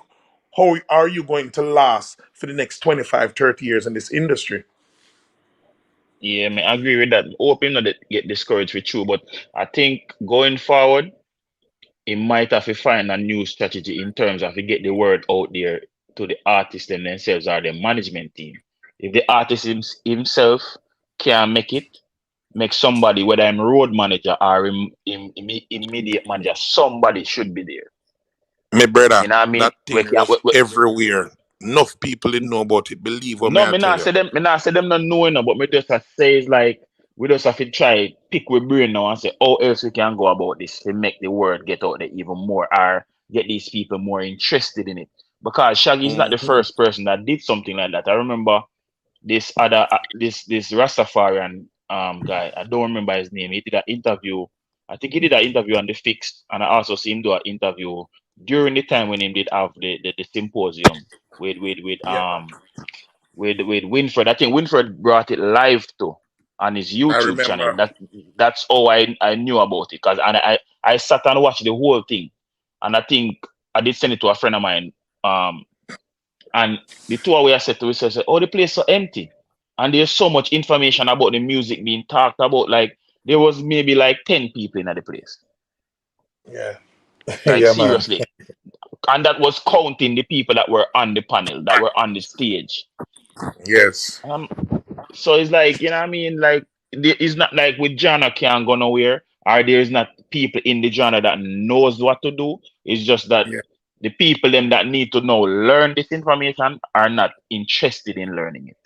how are you going to last for the next 25, 30 years in this industry. Yeah, I agree with that. Hoping not that get discouraged with you, but I think going forward, he might have to find a new strategy in terms of to get the word out there to the artists themselves or the management team. If the artist himself can't make somebody, whether I'm road manager or immediate manager, somebody should be there. My brother, You know what I mean? that thing was everywhere. Enough people didn't know about it. Believe what No, I tell you. me not say them not knowing, but me just a say it's like we just have to try pick with brain now and say how else we can go about this to make the word get out there even more or get these people more interested in it. Because Shaggy is not the first person that did something like that. I remember this other this Rastafarian guy. I don't remember his name. He did an interview. I think he did an interview on the Fix, and I also see him do an interview during the time when he did have the symposium with Winfred. I think Winfred brought it live too on his YouTube channel. That's how I knew about it because I sat and watched the whole thing, and I think I did send it to a friend of mine. And the two of us said to us, "Oh, the place so empty, and there's so much information about the music being talked about. Like there was maybe like 10 people in the place. Yeah, like yeah, seriously." And that was counting the people that were on the panel, that were on the stage. Yes. So it's like, you know what I mean? Like, it's not like with genre can't go nowhere, or there's not people in the genre that knows what to do. It's just that the people them that need to know learn this information are not interested in learning it.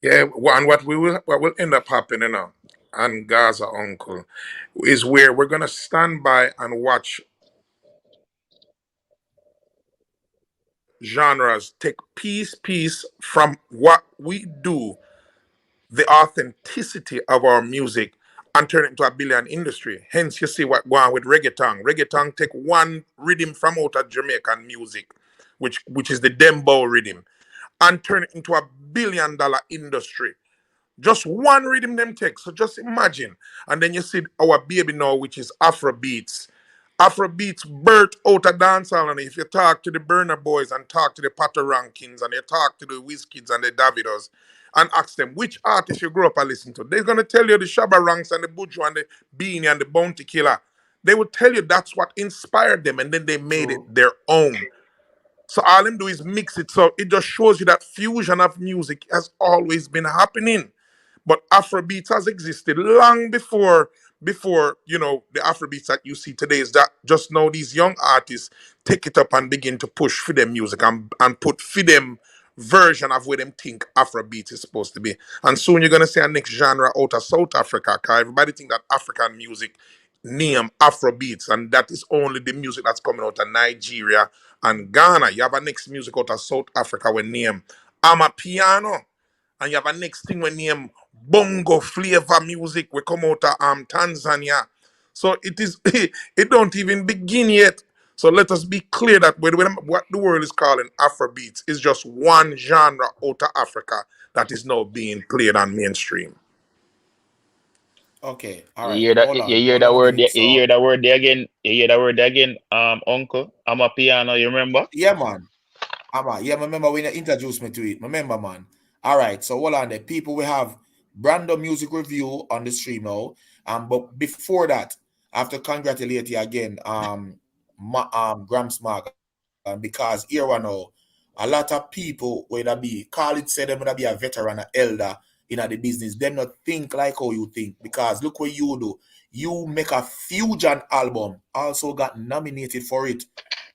Yeah, and what will end up happening now, and Gaza Uncle, is where we're gonna stand by and watch genres take piece from what we do, the authenticity of our music, and turn it into a billion industry. Hence, you see what going on with reggaeton. Reggaeton take one rhythm from out of Jamaican music, which is the dembow rhythm, and turn it into a billion-dollar industry. Just one rhythm them take. So just imagine. And then you see our baby now, which is Afrobeats. Afrobeats birth out of dancehall. And if you talk to the Burner Boys and talk to the Pato Rankins and you talk to the Wizkids and the Davidos and ask them which artist you grew up and listen to, they're going to tell you the Shabba Ranks and the Buju and the Beanie and the Bounty Killer. They will tell you that's what inspired them and then they made it their own. So all them do is mix it. So it just shows you that fusion of music has always been happening. But Afrobeats has existed long before you know the Afrobeats that you see today. Is that just now these young artists take it up and begin to push for them music and put for them version of where them think Afrobeat is supposed to be. And soon you're gonna see a next genre out of South Africa, because everybody think that African music name Afrobeats, and that is only the music that's coming out of Nigeria and Ghana. You have a next music out of South Africa when name Amapiano, and you have a next thing when name bongo flavor music we come out of Tanzania. So it is it don't even begin yet. So let us be clear that what the world is calling Afrobeats is just one genre out of Africa that is now being played on mainstream. Okay, all right. You hear that? Hold on. You hear that word? You hear that word there again? You hear that word there again? Uncle, I'm a piano. You remember? Yeah, man. Yeah, remember when you introduced me to it. Remember, man. All right, so hold on there. People, we have Brando Music Review on the stream now. But before that, I have to congratulate you again, Gramps Morgan, because here we know a lot of people whether be call it say them whether be a veteran or elder in the business, them not think like how you think. Because look what you do. You make a fusion album, also got nominated for it.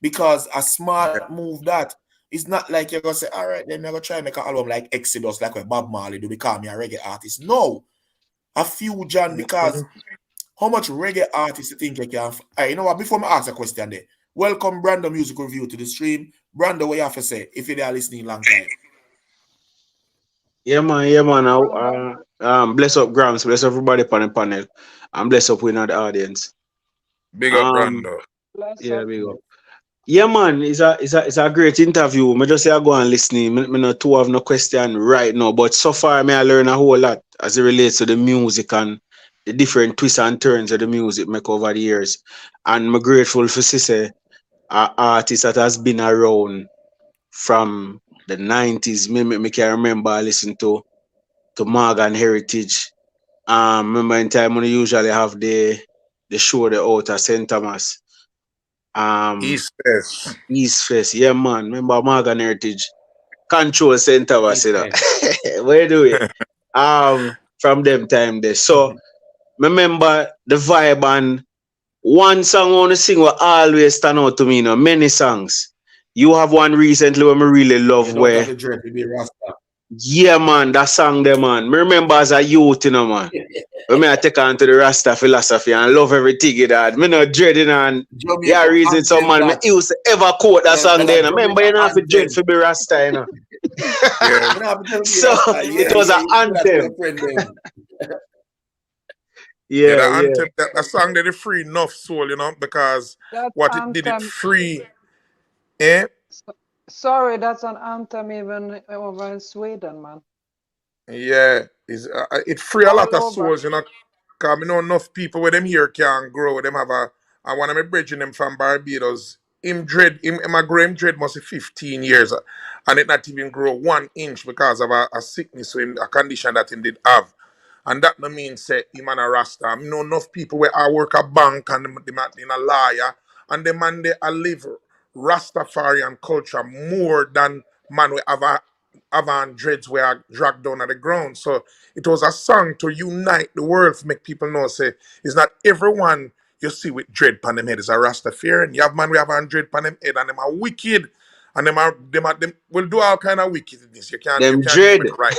Because a smart move that. It's not like you're going to say, all right, then I'm going to try and make an album like Exodus, like what Bob Marley do, become me a reggae artist. No. A fusion, because how much reggae artists you think you can... You know what, before I ask a question there, welcome Brando Music Review to the stream. Brando, what you have to say, if you're there listening long time? Yeah, man. Bless up Gramps, bless everybody on the panel, and bless up with the audience. Big up, Brando. Yeah, big up. Yeah, man, it's a great interview. I just say I go and listen. I not too have no question right now, but so far I learn a whole lot. as it relates to the music and the different twists and turns of the music make over the years. And I'm grateful for say an artist that has been around from the 90s. Me can remember I listen to Morgan Heritage. Remember in time when you usually have the show the out at St. Thomas. East Fest. East Fest, yeah man. Remember Morgan Heritage. Control St. Thomas, you know. Where do we? From them time there. So remember the vibe and one song I want to sing will always stand out to me, you know. Many songs. You have one recently where I really love You don't where have the dread to be Rasta. yeah man, that song there man. Me remember as a youth, you know man. When I take on to the Rasta philosophy and love everything you dad. Me not dreading and yeah reason some man me used to ever quote that song there. Remember you don't have to dread for be Rasta, you know. So it was an anthem. Yeah, the Yeah, anthem, that song did it free enough soul, you know, because That what it did it anthem. free. Eh? Sorry, that's an anthem even over in Sweden, man. Yeah, it free a All lot of over. souls, you know. Cause I know enough people with them here can grow. Them have I want to be bridging them from Barbados. Him a grow him dread must be 15 years, and it not even grow 1 inch because of a sickness, so a condition that he did have. And that no mean say him and a Rasta. I know enough people where I work a bank and them in a lawyer and the man they a live Rastafarian culture more than man we have on dreads where I dragged down at the ground. So it was a song to unite the world to make people know say it's not everyone you see with dread pan them head is a Rastafarian. You have man we have on dread pan them head and them are wicked. And them will do all kind of wickedness. You can't them keep dread. it right.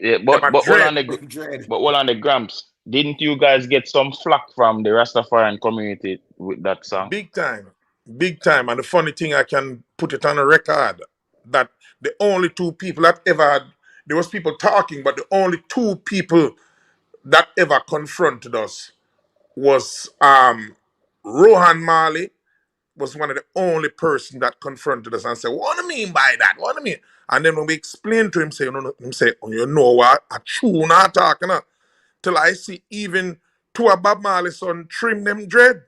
Yeah. But all on the Gramps. Didn't you guys get some flack from the Rastafarian community with that song? Big time. Big time. And the funny thing, I can put it on a record that the only two people that ever had, there was people talking, but the only two people that ever confronted us was Rohan Marley was one of the only person that confronted us and said, what do you mean by that? What do you mean? And then when we explained to him, say, oh, you know what? A true not talking, till I see even two of Bob Marley's son trim them dread.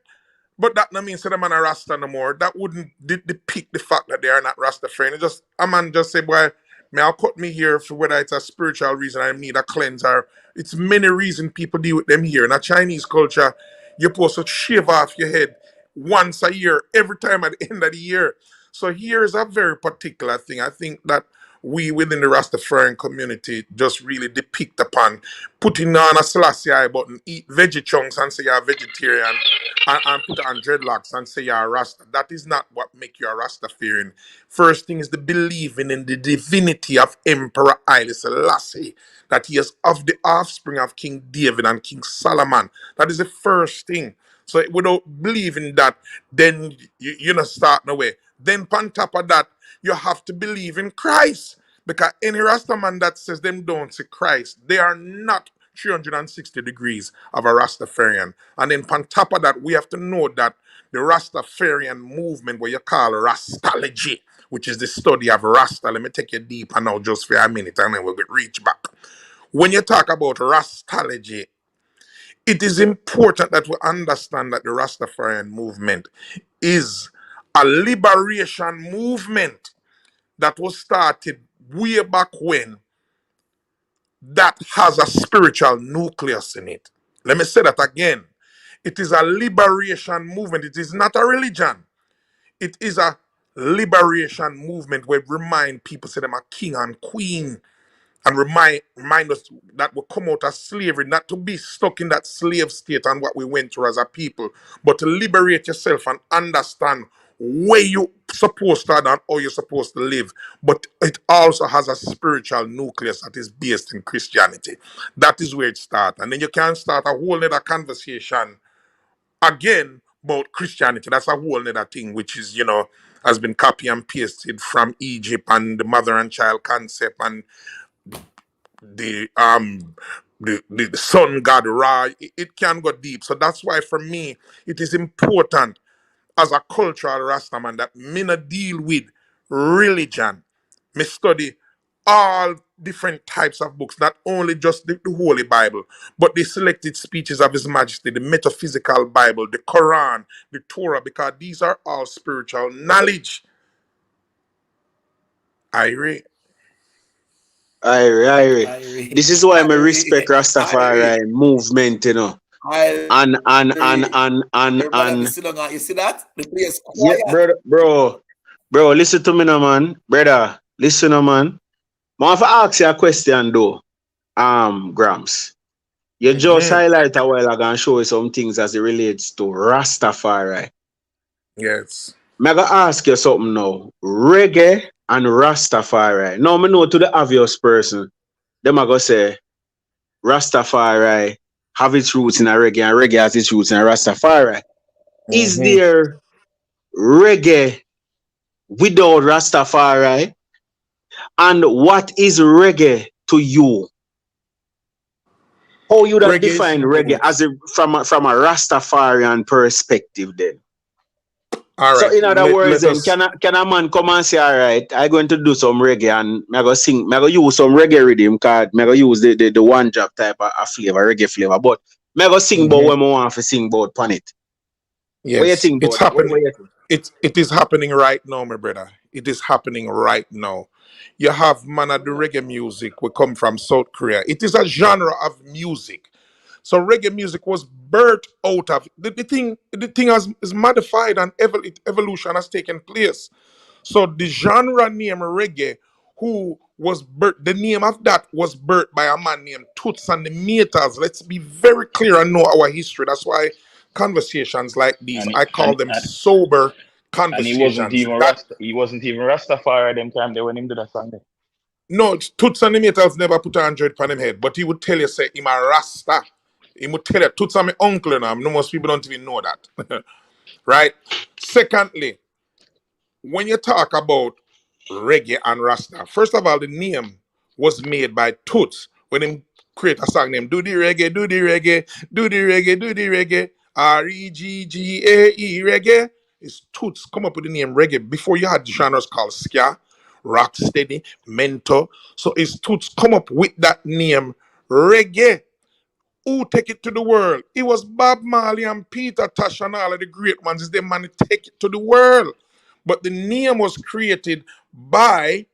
But that no mean say the man a Rasta no more. That wouldn't depict the fact that they are not Rastafarian. It just a man just say, boy, may I cut me here for whether it's a spiritual reason I need a cleanser. It's many reasons people deal with them here. In a Chinese culture, you're supposed to shave off your head once a year, every time at the end of the year. So here is a very particular thing. I think that we within the Rastafarian community just really depict upon putting on a Selassie eye button, eat veggie chunks and say you're a vegetarian, and put on dreadlocks and say you're a Rasta. That is not what make you a Rastafarian. First thing is the believing in the divinity of Emperor Haile Selassie, that he is of the offspring of King David and King Solomon. That is the first thing. So without believing that, then you're not starting away. Then on top of that, you have to believe in Christ. Because any Rastaman that says them don't see Christ, they are not 360 degrees of a Rastafarian. And then on top of that, we have to know that the Rastafarian movement, what you call Rastology, which is the study of Rasta. Let me take you deeper now just for a minute and then we'll reach back. When you talk about Rastology, it is important that we understand that the Rastafarian movement is a liberation movement that was started way back when that has a spiritual nucleus in it. Let me say that again. It is a liberation movement. It is not a religion. It is a liberation movement where remind people say them are king and queen and remind us that we come out of slavery, not to be stuck in that slave state and what we went through as a people, but to liberate yourself and understand where you supposed to and how you're supposed to live. But it also has a spiritual nucleus that is based in Christianity. That is where it starts. And then you can start a whole other conversation again about Christianity. That's a whole other thing, which is, has been copy and pasted from Egypt and the mother and child concept and the sun god Ra. It can go deep. So that's why for me it is important as a cultural Rastaman that me not deal with religion. Me study all different types of books, not only just the Holy Bible, but the selected speeches of His Majesty, the metaphysical Bible, the Quran, the Torah, because these are all spiritual knowledge. Irie. This is why I respect Rastafari movement, you know. And Everybody sit down. You see that? The place yeah, quiet. bro, listen to me now, man. Brother, listen now, man. I want to ask you a question though. Gramps. You just highlight a while ago and show you some things as it relates to Rastafari. Yes. I'm gonna ask you something now. Reggae and Rastafari. Now I know to the obvious person, them are gonna say Rastafari have its roots in a reggae and reggae has its roots in a Rastafari. Is there reggae without Rastafari? And what is reggae to you? How you that define reggae as from a Rastafarian perspective then? All so right. in other words, then can a man come and say, all right, I'm going to do some reggae and I'm going to sing, I'm going to use some reggae rhythm card, I'm going to use the one drop type of flavor, reggae flavor, but I'm going to sing about what I want to sing about pan it. Yes, what you think about it's that? happening. It is happening right now, my brother. It is happening right now. You have man of the reggae music we come from South Korea. It is a genre of music. So reggae music was birthed out of the thing. The thing is modified and evolution has taken place. So the genre name reggae, who was birthed, the name of that was birthed by a man named Toots and the Maytals. Let's be very clear and know our history. That's why conversations like these, I call them sober And he wasn't conversations. even he wasn't even Rastafari them time they when him do that song. No, Toots and the Maytals never put 100 on him head, but he would tell you, say, him a Rasta. He would tell you, Toots and my uncle now. No, most people don't even know that. Right? Secondly, when you talk about reggae and Rasta, first of all, the name was made by Toots when him create a song named Do the Reggae, Do the Reggae, Do the Reggae, Do the Reggae, Reggae, Reggae. It's Toots come up with the name reggae before you had genres called ska, rocksteady, mentor. So it's Toots come up with that name reggae. Who take it to the world? It was Bob Marley and Peter Tosh and all of the great ones. It's the man to take it to the world. But the name was created by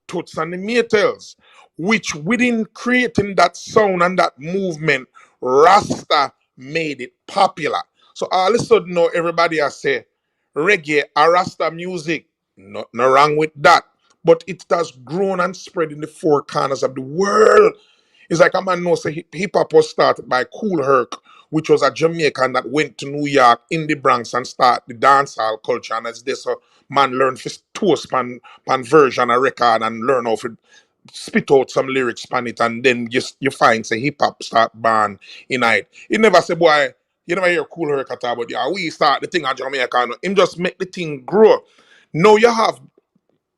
Toots and the Maytals, which within creating that sound and that movement, Rasta made it popular. So all of a sudden now everybody has say reggae or Rasta music. No wrong with that. But it has grown and spread in the four corners of the world. It's like a man knows hip hop was started by Cool Herc, which was a Jamaican that went to New York in the Bronx and started the dancehall culture. And as this man learned to toast pan version a record and learn how to spit out some lyrics pan it, and then you find say hip hop start born in it. He never say, boy, you never hear Cool Herc at all, but yeah, we start the thing at Jamaica. Him just make the thing grow. Now you have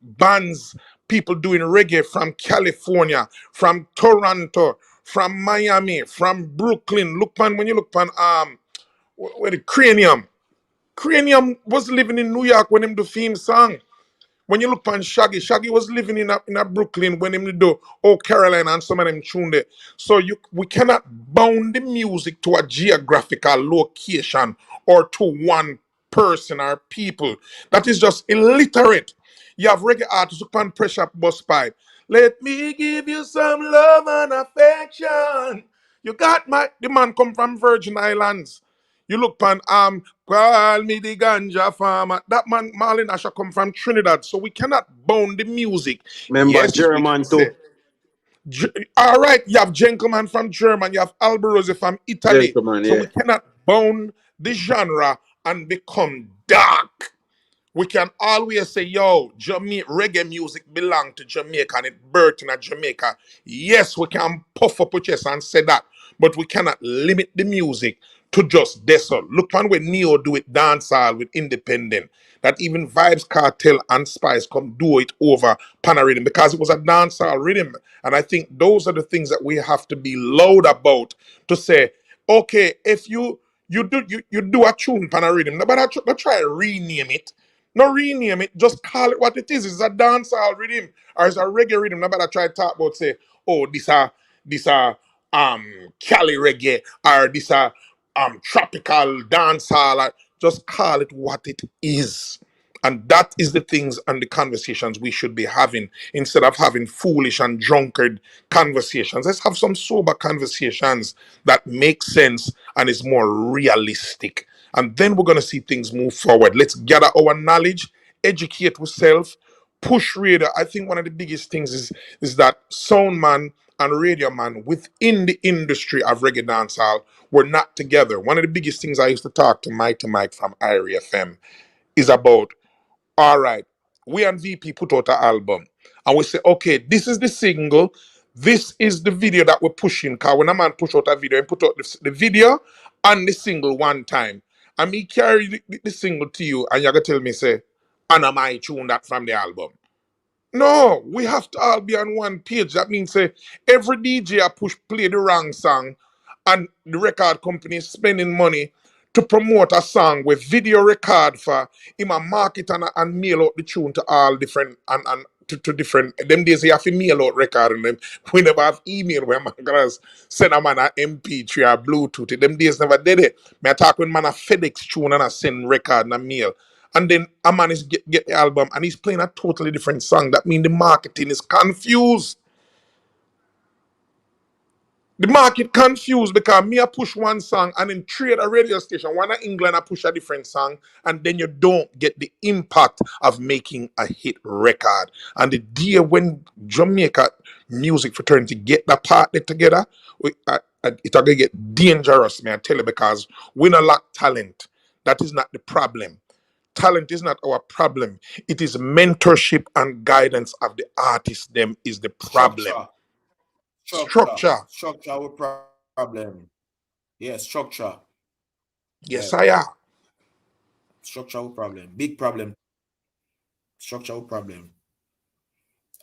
bands, people doing reggae from California, from Toronto, from Miami, from Brooklyn. Look man, when you look on where the Cranium was living in New York when him do theme song. When you look on Shaggy was living in a Brooklyn when him do Oh Carolina and some of them tune there. So we cannot bound the music to a geographical location or to one person or people. That is just illiterate. You have reggae artists who can pressure bus pipe. Let me give you some love and affection. You got the man come from Virgin Islands. You look pan call me the ganja farmer. That man Marlon Asher come from Trinidad, so we cannot bound the music. Remember Yes, German too. All right, you have Gentleman from German, you have Alberosi from Italy. Gentleman, So yeah. we cannot bound the genre and become dark. We can always say, yo, reggae music belong to Jamaica and it birthed in Jamaica. Yes, we can puff up our chest and say that, but we cannot limit the music to just desert. Look on when Neo do it dancehall with independent. That even Vibes Cartel and Spice come do it over Panarhythm because it was a dancehall rhythm. And I think those are the things that we have to be loud about to say, okay, if you do a tune Panarhythm, but I try to rename it. No rename it, just call it what it is. It's a dancehall rhythm or it's a reggae rhythm. Nobody try to talk about say, oh, this Cali reggae or this tropical dancehall. Just call it what it is. And that is the things and the conversations we should be having instead of having foolish and drunkard conversations. Let's have some sober conversations that make sense and is more realistic. And then we're going to see things move forward. Let's gather our knowledge, educate ourselves, push radio. I think one of the biggest things is that sound man and radio man within the industry of reggae dancehall were not together. One of the biggest things I used to talk to Mike from IRI FM is about, all right, we and VP put out an album and we say, okay, this is the single, this is the video that we're pushing. Because when a man push out a video and put out the video and the single one time, and me carry the single to you and you're going to tell me, say, Anna my tune that from the album. No, we have to all be on one page. That means say every DJ play the wrong song, and the record company is spending money to promote a song with video record for him and market and mail out the tune to all different and to different. Them days you have to mail out record and them. We never have email where man gonna send a man a MP3 or Bluetooth. Them days never did it. Me I talk when man a FedEx tune and I send record and a mail. And then a man is get the album and he's playing a totally different song. That means the marketing is confused. The market confused because me I push one song and then trade a radio station. One in England I push a different song and then you don't get the impact of making a hit record. And the day when Jamaica music fraternity get that partner together, it's going to get dangerous, man, I tell you, because we don't lack talent. That is not the problem. Talent is not our problem. It is mentorship and guidance of the artist. Them is the problem. Structure with problem. Yes, structure. Yes, I am. Structure with problem. Big problem. Structure with problem.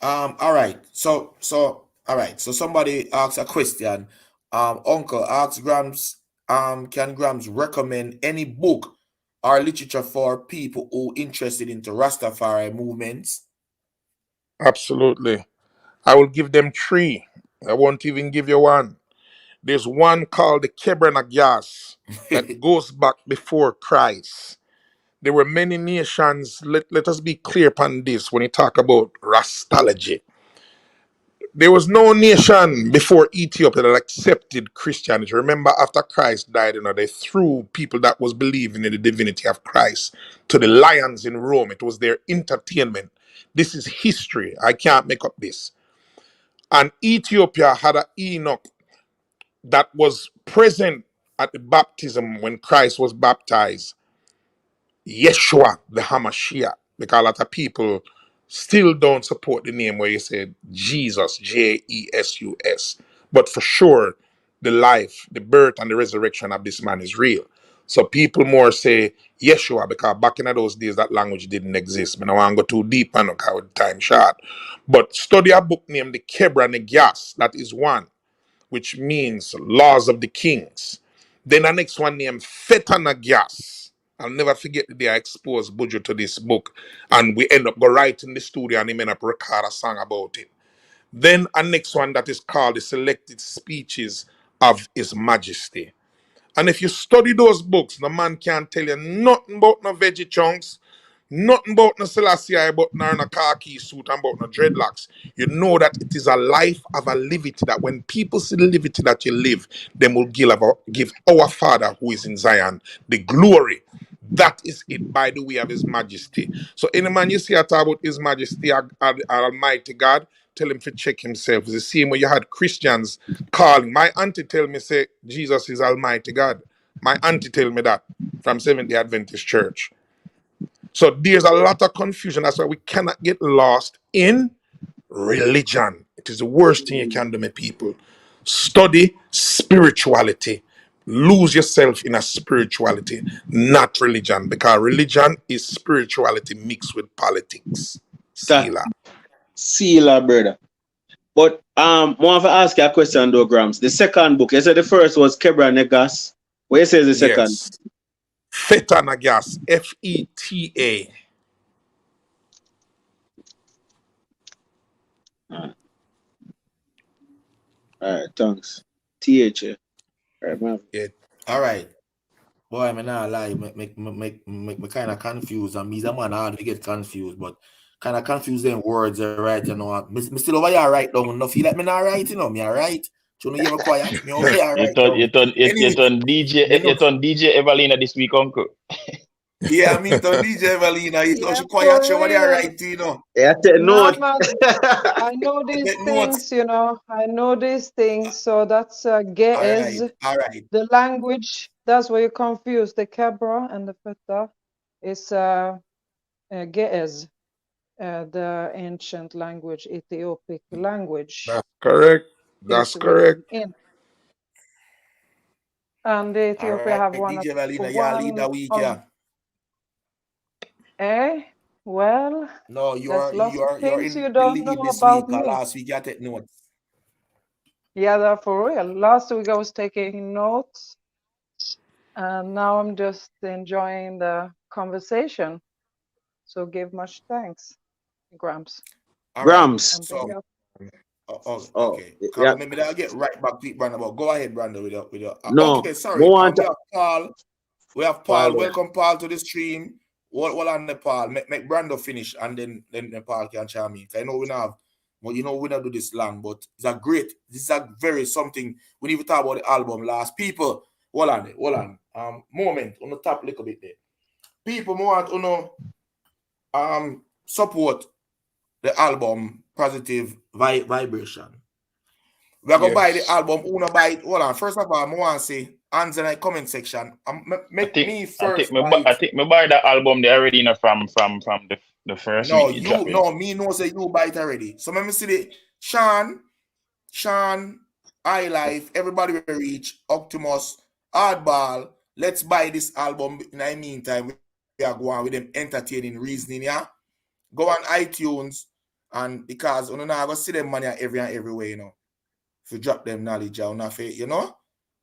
All right. So all right. So somebody asks a question. Uncle asks Gramps, can Gramps recommend any book or literature for people who interested into Rastafari movements? Absolutely. I will give them 3. I won't even give you 1. There's one called the Kebra Gas that goes back before Christ. There were many nations. Let us be clear upon this when you talk about Rastology. There was no nation before Ethiopia that accepted Christianity. Remember, after Christ died, they threw people that was believing in the divinity of Christ to the lions in Rome. It was their entertainment. This is history. I can't make up this. And Ethiopia had an Enoch that was present at the baptism when Christ was baptized. Yeshua, the Hamashiach, because a lot of people still don't support the name where you say Jesus, Jesus. But for sure, the life, the birth, and the resurrection of this man is real. So people more say Yeshua because back in those days that language didn't exist. I don't want to go too deep on because time short. But study a book named the Kebra Negas. That is one, which means laws of the kings. Then the next one named Fetanagas. I'll never forget the day I exposed Buju to this book. And we end up go right in the studio and he end up record a song about it. Then a next one that is called the Selected Speeches of His Majesty. And if you study those books, the man can't tell you nothing about no veggie chunks, nothing about no Selassie, about no khaki suit and about no dreadlocks. You know that it is a life of a liberty that when people see the liberty that you live, they will give our Father who is in Zion the glory. That is it by the way of His Majesty. So any man you see talk about His Majesty, Almighty God, tell him to check himself. It's the same way you had Christians calling. My auntie tell me, say, Jesus is Almighty God. My auntie tell me that from Seventh-day Adventist Church. So there's a lot of confusion. That's why we cannot get lost in religion. It is the worst thing you can do, my people. Study spirituality. Lose yourself in a spirituality, not religion. Because religion is spirituality mixed with politics. Sealer, brother. But I want to ask you a question though, Gramps. The second book, you said the first was Kebra Negas. What you say the second? Yes. Feta Nagas, Feta. Alright, thanks. TH. Alright, man. Yeah. All right. Boy, I'm not lie. Make me kind of confused. And me, the man hard to get confused, but kind of confused them words, right? You know, me still over here right down. No feel like me not right, you know. Me alright. So you ever quiet? Me over here right down. You turn DJ Evelina this week, uncle. Yeah, I mean, turn DJ Evelina. You know, she for quiet. She over there real. right, you know. Yeah, take No, note. man, I know these Take notes. things, you know. I know these things. So that's Ge'ez, All right. the language. That's where you confuse the Kebra and the Feta. It's Ge'ez, the ancient language, Ethiopic language. That's correct. That's Is correct. written in. And Ethiopia All have right, one DJ Evelina, you lead one the week, of yeah. well, No, there's lots of you're things in you the don't lead know this about week. me. Last week you take notes. Yeah, that's for real. Last week I was taking notes, and now I'm just enjoying the conversation. So give much thanks, Gramps. All right. Grams. And So, big up. okay. Yeah. Maybe I'll get right back to it, Brandon. But go ahead, Brandon, with your. No. Okay, sorry. Go on We have Paul. We have Paul, Paul. Welcome, Paul, to the stream. What on the Paul? Make Brando finish, and then Paul can chime in. I know we don't have, well, you know, we don't do this long, but this is a very something. We need to talk about the album last. People, hold on. Moment on the top little bit there. People want to know, support the album Positive Vibration. We are going to buy the album. Una buy it. Hold on. First of all, I want to say, hands in the comment section. I think me buy the album they already, you know, from the first No, week you drop it. No, me know say you buy it already. So let me see the Sean, iLife, everybody will reach, Optimus, Hardball. Let's buy this album. In the meantime, we are going with them entertaining reasoning, yeah. Go on iTunes, and because you know I go see them money everywhere, you know. If you drop them knowledge on you know,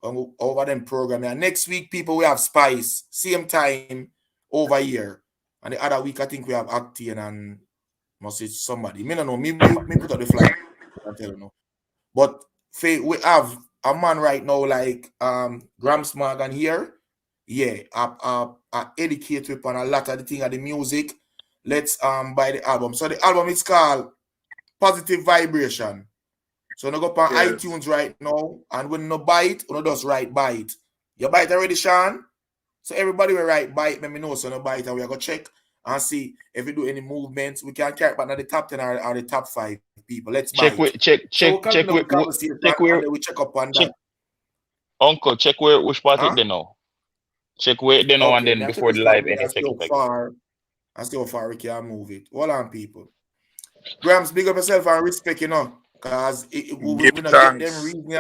over them program. And next week, people, we have Spice, same time over here. And the other week, I think we have Actian and must say somebody. Me don't know. Me put up the flag. I tell you no. But we have a man right now like Gramps Morgan here. Yeah, educate you on a lot of the thing of the music. Let's buy the album. So the album is called Positive Vibration. So no go up on iTunes right now, and when no buy it, no just write buy it. You buy it already, Sean? So everybody will write buy it, let me know, so no buy it, and we are going to check and see if we do any movements. We can carry back now the top 10 or the top 5 people. Let's buy it. Check where we check up on that. Uncle, check which part it they know. Check where they know, and then before the live end, check it again. And see how far we can move it. Hold on, people. Grams, big up yourself and respect, you know. Because we don't get them reason, we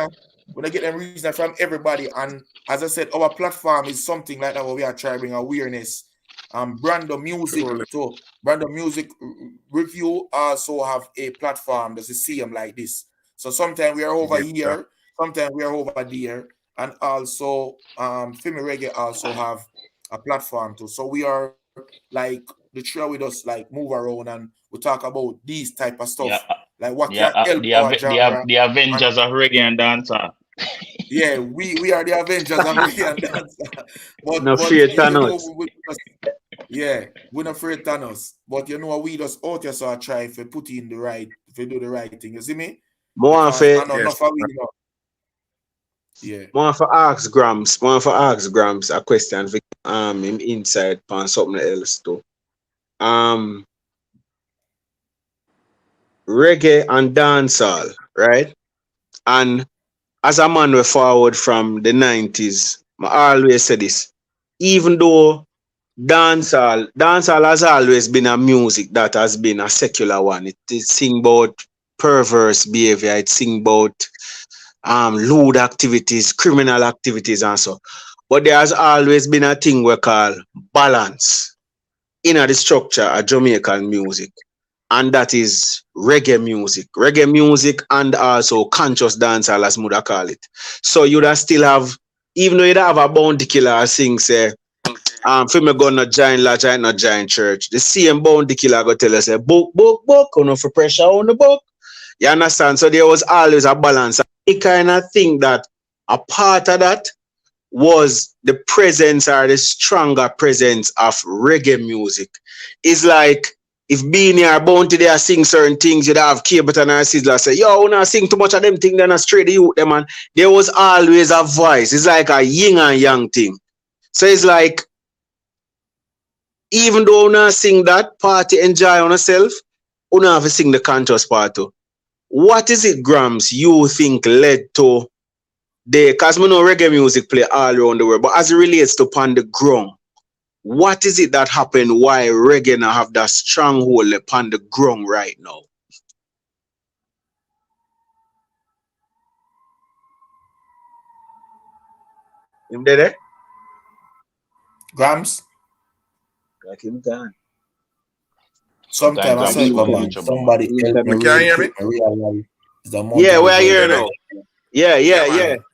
don't get them reason from everybody. And as I said, our platform is something like that where we are trying to bring awareness. Brando Music, so Brando Music Review also have a platform that's the same like this. So sometimes we are over here, sometimes we are over there, and also Fimi Reggae also have a platform too. So we are like the trio with us like move around and we talk about these type of stuff. Yeah. Like what can help our genre. The Avengers of Reggae and Dancehall. Yeah, we are the Avengers of Reggae and Dancehall. But fear Thanos. We're not afraid Thanos. But you know, we just out here so I try if we put in the right, if we do the right thing. You see me? More for ask Grams a question for him inside on something else too. Reggae and dancehall, right? And as a man we forward from the 90s, I always say this. Even though dancehall has always been a music that has been a secular one. It sing about perverse behavior, it sing about lewd activities, criminal activities and so. But there has always been a thing we call balance in the structure of Jamaican music. And that is reggae music and also conscious dancehall as Muda call it. So you'd still have, even though you'd have a bounty killer sing say, for me go not giant lodge, I not giant church. The same bounty killer go tell us say book, for pressure on the book. You understand? So there was always a balance. I kind of think that a part of that was the presence or the stronger presence of reggae music. It's like if Beanie or Bounty there sing certain things, you'd have Cableton and Sizzler say, yo, when I sing too much of them things, then I straight the youth them, and there was always a voice. It's like a yin and yang thing. So it's like, even though when I sing that party, enjoy on yourself, you have to sing the conscious part too. What is it, Grams, you think led to because we know reggae music play all around the world, but as it relates to upon the ground, what is it that happened why reggae now have that stronghold upon the ground right now? Him there? Grams? Like him gone. Sometimes I say, come on, somebody help me You can't real hear quick. me? I realize the amount Yeah, of we're people here there. now. Yeah.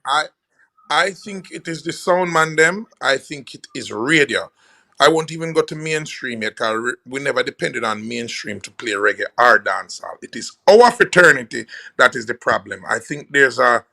Man. I think it is the sound man them. I think it is radio. I won't even go to mainstream yet because we never depended on mainstream to play reggae or dancehall. It is our fraternity that is the problem. I think there's a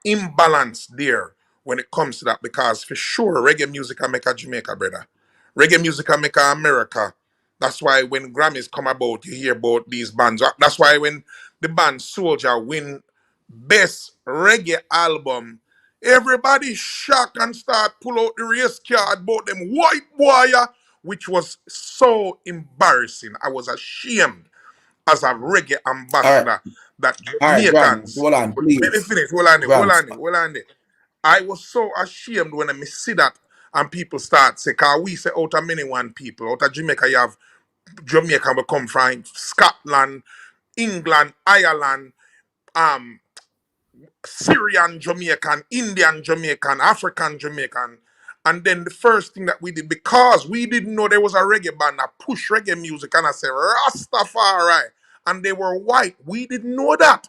imbalance there when it comes to that because for sure reggae music can make a Jamaica, brother. Reggae music can make a America. That's why when Grammys come about, you hear about these bands. That's why when the band Soldier win best reggae album, everybody shock and start pull out the race card about them white boy, which was so embarrassing. I was ashamed as a reggae ambassador that All right, Grams, Jamaicans. hold on, Let me please. finish. Hold on Grams, there. I was so ashamed when I see that and people start say, cause we say out of many one people, out of Jamaica you have Jamaica will come from Scotland, England, Ireland, um, Syrian Jamaican, Indian Jamaican, African Jamaican. And then the first thing that we did, because we didn't know there was a reggae band that pushed reggae music, and I said, Rastafari. And they were white. We didn't know that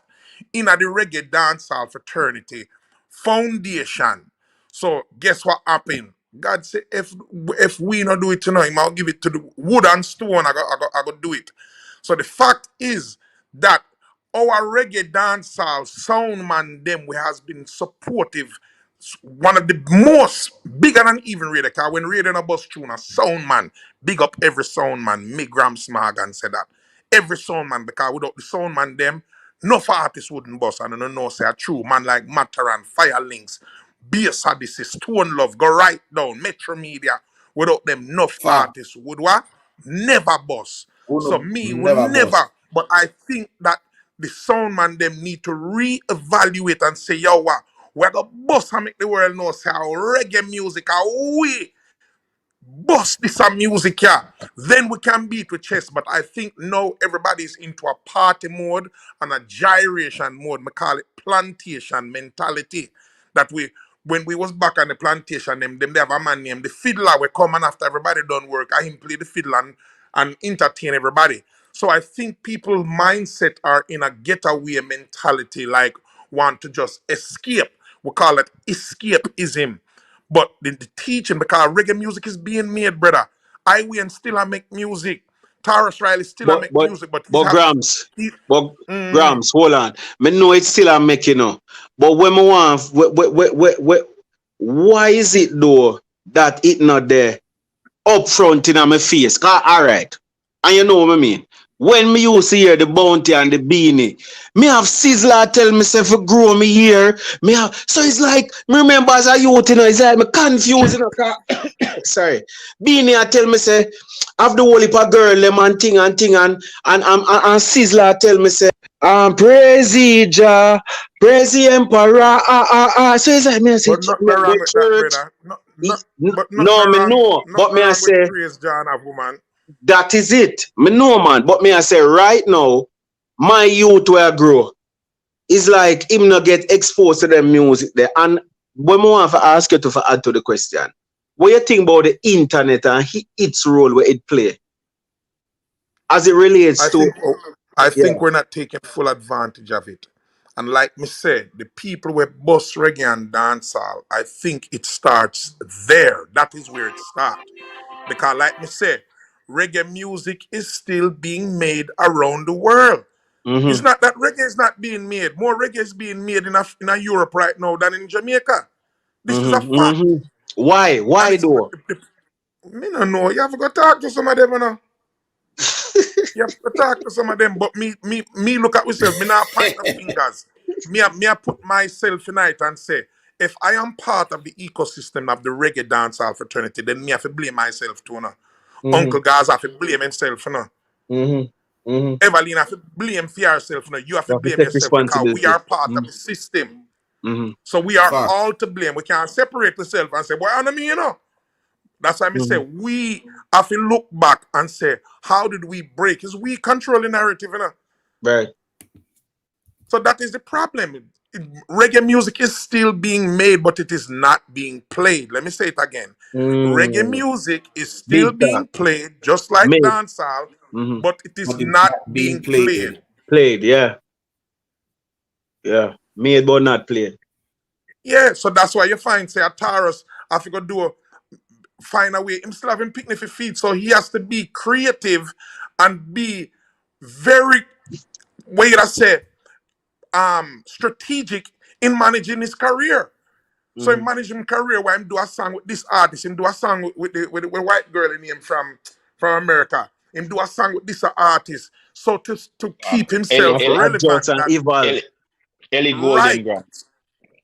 in the reggae dancehall fraternity foundation. So guess what happened? God said, if we not do it tonight, I'll give it to the wood and stone. I go do it. So the fact is that our reggae dancehall sound man them we has been supportive. One of the most bigger than even radio. Cause when radio a bus tune a sound man, big up every sound man. Me Gramps Morgan said that. Every sound man, because without the sound man them, no artists wouldn't bust. And I don't know say a true man like Mataran, Firelinks, Bass Odyssey, Stone Love, go right down, Metro Media. Without them, enough artists would what? Never bust. So me will never boss. never. But I think that the sound man them need to reevaluate and say, yo, what? We're gonna bust and make the world know say how reggae music, how we bust this a music, yeah. Then we can beat with chess. But I think now everybody's into a party mode and a gyration mode. We call it plantation mentality. That we when we was back on the plantation, them they have a man named the fiddler. We come and after everybody done work, I him play the fiddle and entertain everybody. So I think people mindset are in a getaway mentality, like want to just escape. We call it escapism. But the teaching, because reggae music is being made, brother. I and still I make music. Taurus Riley still I But make but music, but he but have Grams, he, but mm, Grams, hold on. Me know it's still a make, you know. But when me want, why is it though that it not there up front in my face? Cause all right, and you know what I mean. When me used to hear the bounty and the beanie, me have Sizzler tell myself to grow me here. Me have, so it's like me remember as a youth, you know, it's like me confused, you know. Sorry, beanie I tell me say have the whole heap of girl them and thing and Sizzler tell me say praise ye Jah, praise the emperor so it's like me I say but nothing wrong the with that, church. brother. But No, me know, but nothing me I wrong with say praise John of woman. that is it. Me know, man. But me I say right now, my youth where grow is like him not get exposed to the music there. And when I want to ask you to add to the question, what you think about the internet and its role where it play as it relates to I yeah. think we're not taking full advantage of it. And like me said, the people with bust reggae and dancehall, I think it starts there. That is where it starts. Because like me said, reggae music is still being made around the world. Mm-hmm. It's not that reggae is not being made. More reggae is being made in a Europe right now than in Jamaica. This is a Mm-hmm. fact. Mm-hmm. Why? And Why it's though? me no know. You have to go talk to some of them, you know. You have to talk to some of them. But me look at myself. Me not point the fingers. Me I put myself in it and say, if I am part of the ecosystem of the reggae dancehall fraternity, then me have to blame myself too, no. Mm-hmm. Uncle Gaza have to blame himself, you know. Mm-hmm. Mm-hmm. Evelyn have to blame for yourself, you know. You have You to have to blame take yourself because we responsibility. are part of Mm-hmm. the system. Mm-hmm. So we are Fact. all to blame. We can't separate ourselves and say, well, I me, you know. That's why I say Mm-hmm. we have to look back and say, how did we break? Is we control the narrative, you know? Right. So that is the problem. Reggae music is still being made, but it is not being played. Let me say it again. Reggae Mm. music is still Big talk. being played, just like Made. dancehall, Mm-hmm. but it is But it's not not being being played. played. Played, yeah. Yeah. Made but not played. Yeah, so that's why you find, say, a Taurus, have to go find a way. Him still having picnic for feed, so he has to be creative and be very, what you say, strategic in managing his career. So he Mm-hmm. manage his career where him do a song with this artist, him do a song with the white girl in him from America. Him do a song with this artist. So to keep Ellie, himself Have to Ellie, relevant, adjust and that evolve. Ellie right. Golden Grams.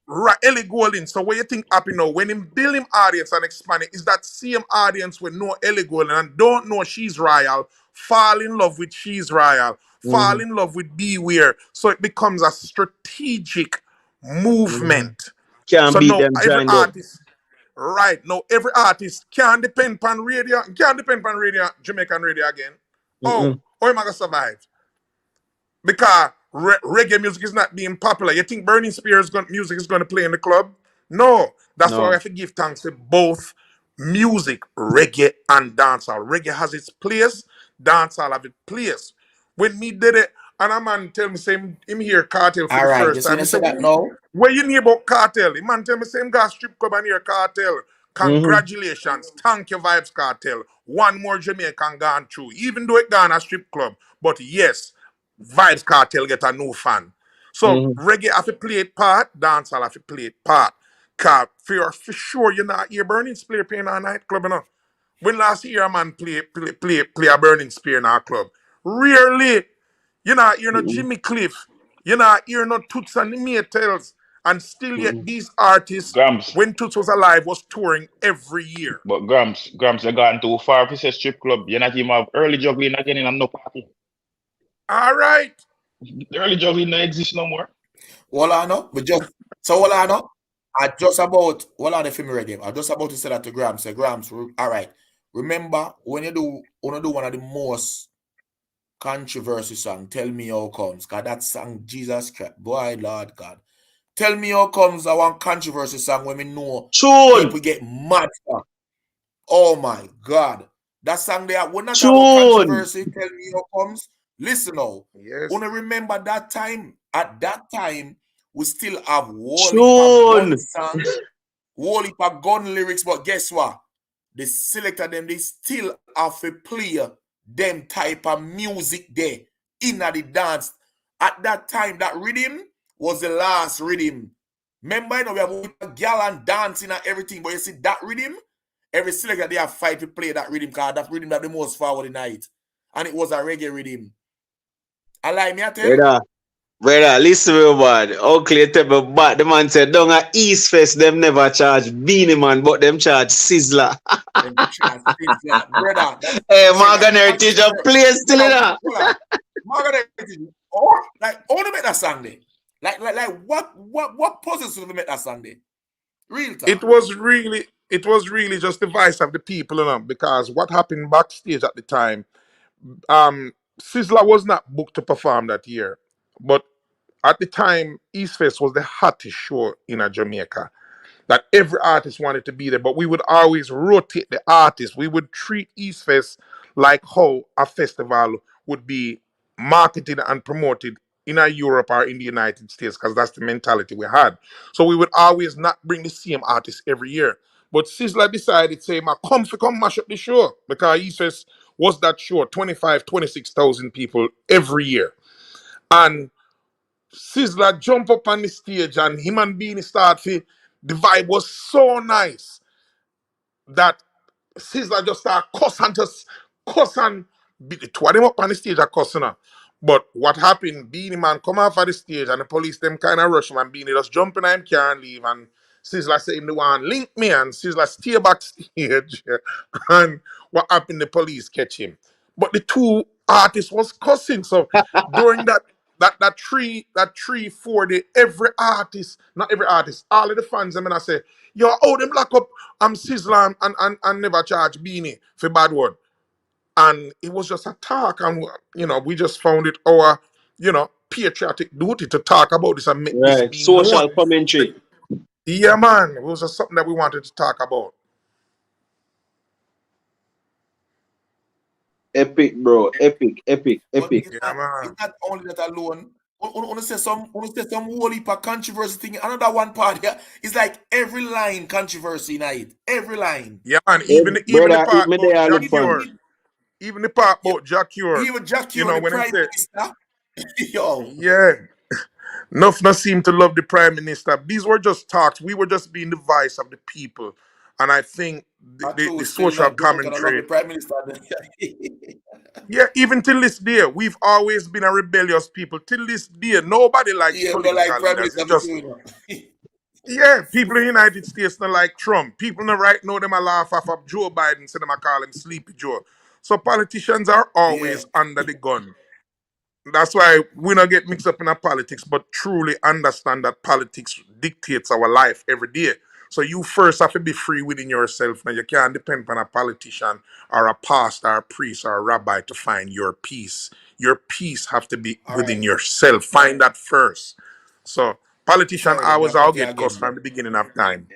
Right, Ellie Goulding. So what you think happen now? When him build him audience and expand it, is that same audience with know Ellie Goulding and don't know she's royal, fall in love with she's royal, fall Mm-hmm. in love with Beware. So it becomes a strategic Mm-hmm. movement. Can't So beat now them every joined up. artist, right now every artist can depend on radio, can't depend on radio, Jamaican radio again. Oh, Mm-mm. how am I gonna survive? Because reggae music is not being popular. You think Burning Spears music is going to play in the club? No. That's why we No. have to give thanks to both music, reggae and dancehall. Reggae has its place, dancehall have its place. When me did it, and a man tell me same him hear Cartel for All the right, you first see time. when I He say said, that now? where you hear about Cartel? The man tell me same guy strip club and hear Cartel. Mm-hmm. Congratulations. Thank you, Vibes Cartel. One more Jamaican gone through, even though it gone a strip club. But yes, Vibes Cartel get a new fan. So Mm-hmm. reggae have to play it part, dancehall have to play it part. Cause for sure you're not hear Burning Spear playing a nightclub, you know. When last year a man play a Burning Spear in our club? Rarely. You're not Mm-mm. Jimmy Cliff. You're not Toots and the Maytals. And still yet Mm-mm. these artists, Grams. when Toots was alive, was touring every year. But Grams, you gone too far for say strip club. You're not even have early juggling again in no party. All right. The early juggling don't exist no more. Hold on, no? But just so hold on, no? I just about hold on the film ready. I just about to say that to Grams. Say Grams, all right. Remember when you wanna do one of the most controversy song, Tell Me How Comes. Cause that song, Jesus Christ, boy, Lord God. Tell Me How Comes, I want controversy song when we know Tune. people get mad for. Oh my God. That song there, we're not about Tune. controversy, Tell Me How Comes. Listen now. Yes. Wanna remember that time? At that time, we still have whole heap of gun Tune. song, whole heap of gun lyrics, but guess what? The selector them, they still have to play them type of music there in the dance. At that time, that rhythm was the last rhythm. Remember, we have a girl and dancing and everything, but you see that rhythm, every selector they have fight to play that rhythm because that rhythm that the most forward in night. And it was a reggae rhythm. I like me, I tell. Brother, listen to me, man. Uncle, you tell me back. The man said, down at East Fest, them never charge Beanie Man, but them charge Sizzler. Them charge Sizzler. Brother. Hey, Morgan Heritage, a place still in there. Morgan Heritage. Oh, like, I want to make that song there. Like, what possesses to make that song there? Real talk. It was really just the voice of the people, because what happened backstage at the time, Sizzler was not booked to perform that year. But at the time, East Fest was the hottest show in Jamaica. That every artist wanted to be there, but we would always rotate the artists. We would treat East Fest like how a festival would be marketed and promoted in Europe or in the United States, because that's the mentality we had. So we would always not bring the same artist every year. But Sizzler decided, say, come mash up the show, because East Fest was that show, 25, 26,000 people every year. And Sizzla jump up on the stage and him and Beanie start to, the vibe was so nice that Sizzla just start cuss and beat the two of them up on the stage are cussing her. But what happened, Beanie Man come off of the stage and the police them kind of rush him and Beanie just jump in him car and leave and Sizzla say him the one link me and Sizzla stay backstage and what happened the police catch him. But the two artists was cussing. So during that 340, every artist, not every artist, all of the fans them and I say, yo, how them lock up Sizzla and never charge Beanie for bad word. And it was just a talk, and we just found it our, patriotic duty to talk about this and make this Right. be known. Social commentary. Yeah, man. It was just something that we wanted to talk about. Epic, bro. Epic. But it's not only that alone. I want to say some whole heap of controversy thing. Another one part here is like every line controversy in it. Every line. Yeah, man. Even the part about Jack Cure. Even the part about Jack Cure. Even Jack Cure, the Prime Minister. Yo. Yeah. Enough seem to love the Prime Minister. These were just talks. We were just being the voice of the people. And I think the social commentary. Prime Minister. Yeah, even till this day, we've always been a rebellious people. Till this day, nobody likes political leaders. Yeah, people in the United States don't like Trump. People in the right know them a laugh off of Joe Biden, so them a call him Sleepy Joe. So politicians are always under the gun. That's why we don't get mixed up in our politics, but truly understand that politics dictates our life every day. So you first have to be free within yourself. Now you can't depend on a politician or a pastor or a priest or a rabbi to find your peace. Your peace have to be within yourself. Find that first. So politicians always all get cussed from the beginning of time.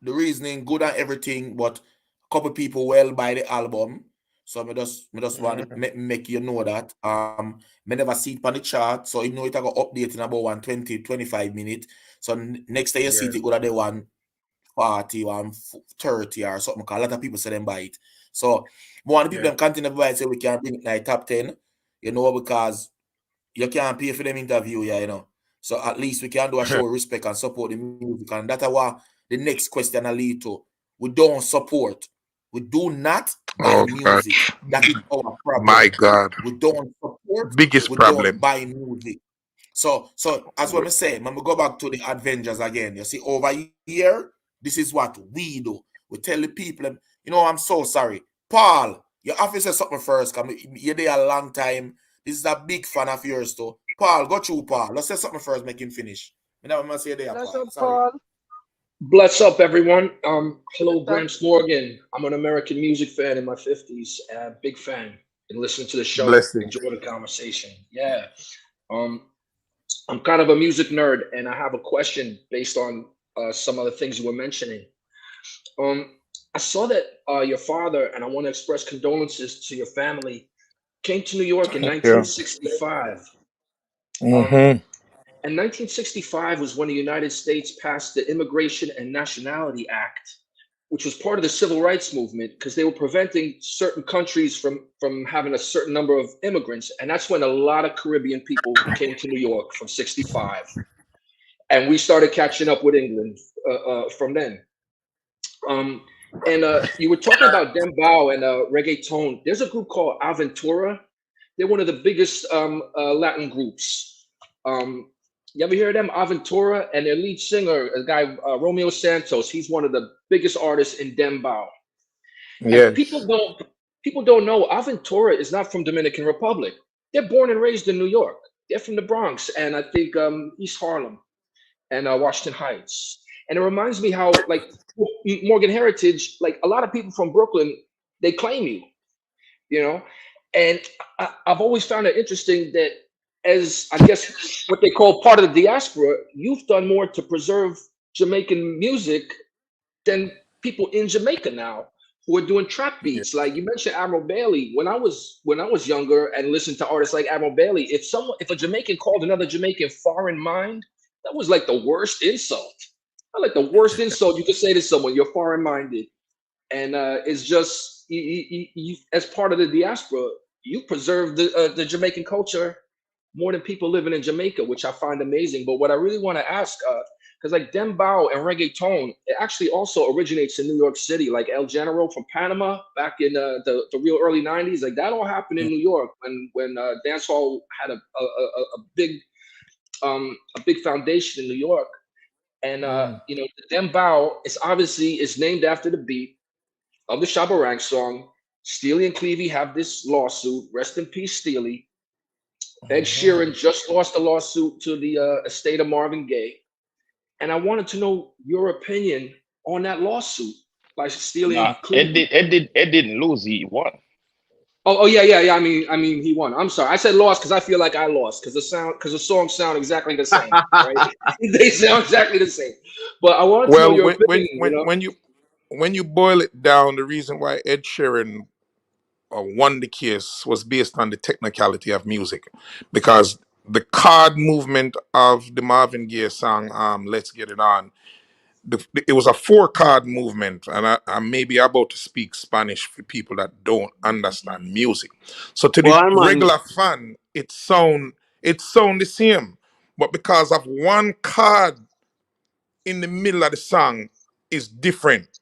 The reasoning good and everything, but a couple people well buy the album. So I just want to make you know that. I never see it on the chart, so you know it I go update in about 25 minutes. So next day you see it go to the 140, 130 or something. Because a lot of people say them buy it. So more people them continue to buy it, so we can bring it like top 10, because you can't pay for them interview, So at least we can do a show of respect and support the music. And that's what the next question I lead to. We don't support. We do not buy music. That is our problem. My God. We don't support. Biggest problem. Don't buy music. So as what I say, when we go back to the Avengers again, you see, over here, this is what we do. We tell the people, I'm so sorry. Paul, you have to say something first, because you're there a long time. This is a big fan of yours, too. Paul, go through, Paul. Let's say something first, make him finish. I must say there, Paul. Sorry. Bless up, everyone. Hello, Gramps Morgan. I'm an American music fan in my 50s. Big fan. And listen to the show. Enjoy the conversation. Yeah. I'm kind of a music nerd, and I have a question based on some of the things you were mentioning. I saw that your father, and I want to express condolences to your family, came to New York in 1965. And 1965 was when the United States passed the Immigration and Nationality Act, which was part of the civil rights movement, because they were preventing certain countries from having a certain number of immigrants. And that's when a lot of Caribbean people came to New York from 65. And we started catching up with England from then. And you were talking about Dembow and reggaeton. There's a group called Aventura. They're one of the biggest Latin groups. You ever hear of them? Aventura, and their lead singer, a guy, Romeo Santos. He's one of the biggest artists in Dembow. Yeah. People don't know Aventura is not from Dominican Republic. They're born and raised in New York. They're from the Bronx, and I think East Harlem and Washington Heights. And it reminds me how, like, Morgan Heritage, like a lot of people from Brooklyn, they claim you, And I've always found it interesting that, as I guess what they call part of the diaspora, you've done more to preserve Jamaican music than people in Jamaica now who are doing trap beats. Like you mentioned Admiral Bailey. When I was younger and listened to artists like Admiral Bailey, if a Jamaican called another Jamaican foreign mind, that was like the worst insult. Like the worst insult you could say to someone, you're foreign minded. And it's just you, as part of the diaspora, you preserve the Jamaican culture more than people living in Jamaica, which I find amazing. But what I really want to ask, because like dembow and reggaeton, it actually also originates in New York City, like El General from Panama back in the real early '90s. Like that all happened in New York when dancehall had a big foundation in New York. And you know, the dembow is named after the beat of the Shabarang song. Steely and Clevie have this lawsuit. Rest in peace, Steely. Ed Sheeran just lost a lawsuit to the estate of Marvin Gaye. And I wanted to know your opinion on that lawsuit by Steely and Nah, Clevie. Ed didn't lose. He won. Oh yeah. I mean he won. I'm sorry. I said lost because I feel like I lost because the songs sound exactly the same, right? They sound exactly the same. But I wanted to know Well, your opinion. when you boil it down, the reason why Ed Sheeran won the case was based on the technicality of music, because the chord movement of the Marvin Gaye song, "Let's Get It On," it was a 4 chord movement, and I may be about to speak Spanish for people that don't understand music. So to the Well, man, regular fan, it sound the same, but because of 1 chord in the middle of the song is different,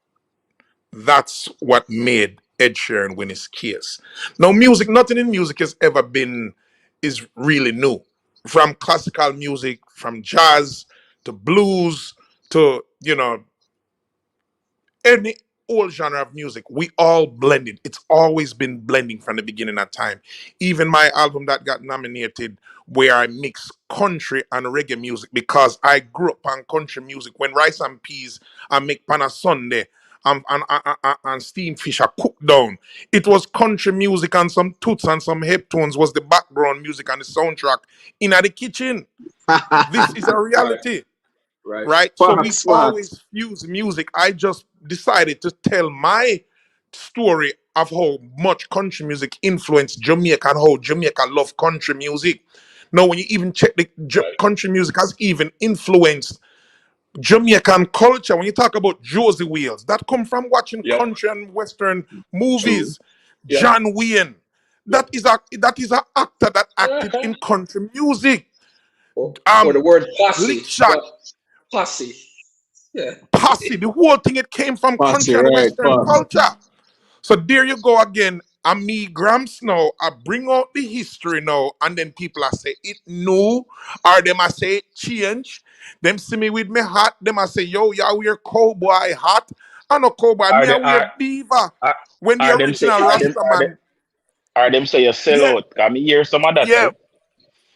that's what made Ed Sheeran win his case. Now, nothing in music is really new. From classical music, from jazz to blues to any old genre of music, we all blended. It's always been blending from the beginning of time. Even my album that got nominated, where I mix country and reggae music, because I grew up on country music. When rice and peas and make pan a Sunday and steamed fish are cooked down, it was country music and some toots and some heptones was the background music and the soundtrack in the kitchen. This is a reality. Right. Right? So we always fuse music. I just decided to tell my story of how much country music influenced Jamaica and how Jamaica love country music. Now, when you even check country music has even influenced Jamaican culture. When you talk about Josie Wales, that come from watching country and western movies. John Wayne, that is a actor that acted in country music. Or the word posse. Lick Shot. Posse. Yeah. Posse, the whole thing, it came from Posse, country and right? western Posse. culture. So there you go again. And me, Gramps, now, I bring out the history now, and then people are say it new, or them I say it change. Them see me with me hat, them I say, yo, y'all wear cowboy hat. I know cowboy, me I wear beaver. When the original Rasta man. Are them say you sell Yeah, out? Can me hear some of that yeah. too?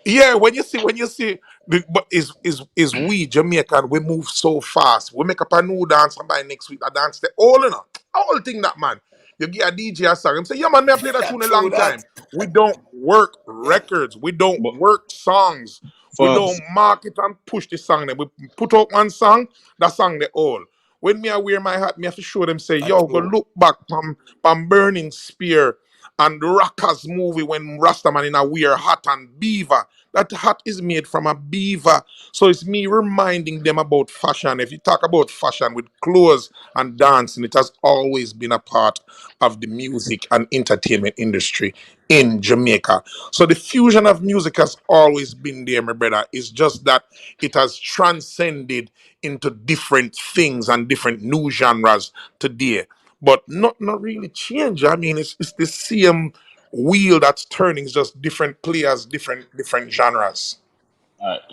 Yeah, when you see, but is we Jamaican, we move so fast. We make up a new dance, and by next week I dance the all thing that man. You get a DJ a song, him say, yeah man, me I play that tune a True long that. time. We don't work records, we don't work songs, we don't market and push the song. Then we put out one song, that song they all. When me I wear my hat, me have to show them say, yo, go look back from Burning Spear and the Rockers movie when Rastaman in a wear hat and beaver. That hat is made from a beaver. So it's me reminding them about fashion. If you talk about fashion with clothes and dancing, it has always been a part of the music and entertainment industry in Jamaica. So the fusion of music has always been there, my brother. It's just that it has transcended into different things and different new genres today. But not really change. I mean, it's the same wheel that's turning. It's just different players, different genres.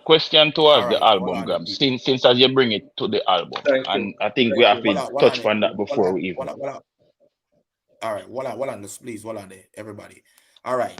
Question towards All the right, hold album, on there, Grab. people. Since as you bring it to the album, Thank you. and I think we Thank have you. to Hold on touch there. on that before we even. Hold on. All right, hold on, please, hold on there, everybody. All right.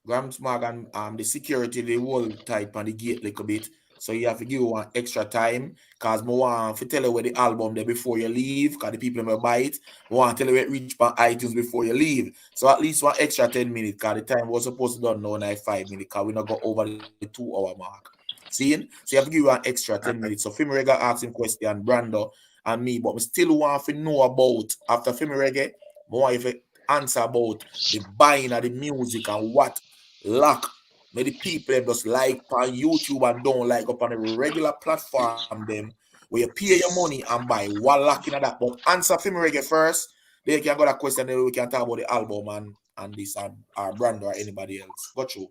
Gramps Morgan, the security, they will type on the gate a little bit. So you have to give one extra time. Cause I want to tell you where the album there before you leave. Cause the people may buy it. I want to tell you where it reach on iTunes before you leave. So at least one extra 10 minutes. Cause the time was supposed to done now now 5 minutes. Cause we not go over the 2 hour mark. Seeing? So you have to give one extra 10 minutes. So Femi Reggae asking question, Brando and me, but we still want to know about after Femi Reggae, more if it answer about the buying of the music and what lock. May the people them just like on YouTube and don't like up on a regular platform them where you pay your money and buy one lock in that. But answer Femi Reggae first. Then you can go that question, then we can talk about the album and this or brand or anybody else. Got you.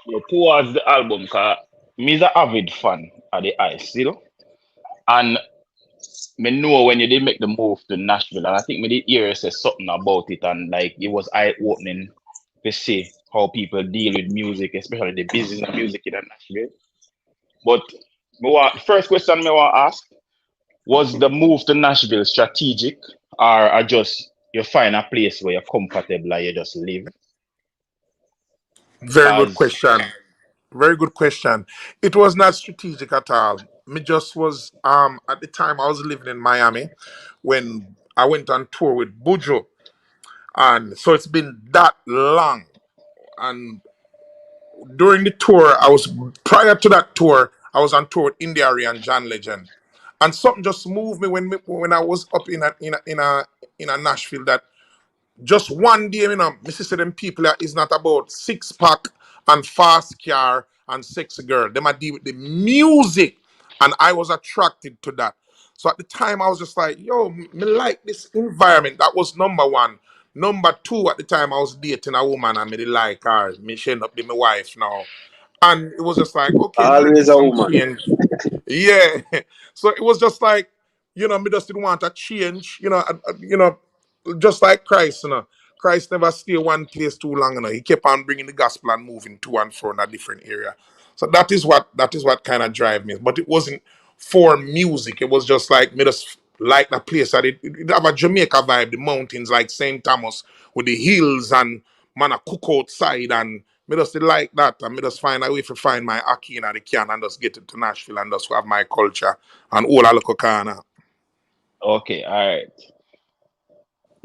Yeah, towards the album, cause me's a avid fan of the Ice, you know. And me know when you did make the move to Nashville, and I think me did hear you say something about it, and like it was eye opening to see how people deal with music, especially the business of music in Nashville. But first question me want to ask, was the move to Nashville strategic, or just you find a place where you're comfortable and you just live? Very good Cause question. Very good question. It was not strategic at all. Me just was at the time I was living in Miami when I went on tour with Bujo. And so it's been that long. And during the tour, prior to that tour, I was on tour with India Arie and John Legend. And something just moved me when I was up in a Nashville, that just one day, Mrs. Say them people is not about six pack and fast car and sexy girl. Them I deal with the music, and I was attracted to that. So at the time, I was just like, yo, me like this environment. That was number one. Number two, at the time, I was dating a woman and me dey like her. Me she end up being my wife now. And it was just like, okay, me looking Always a some woman. change. Yeah. So it was just like, me just didn't want a change, just like Christ, Christ never stay one place too long, He kept on bringing the gospel and moving to and fro in a different area. So that is what kind of drive me. But it wasn't for music. It was just like me just like the place that it have a Jamaica vibe, the mountains like St. Thomas with the hills, and man I cook outside, and me just like that, and me just find a way to find my aki in the can and just get it to Nashville and just have my culture and all a local corner. okay, all right.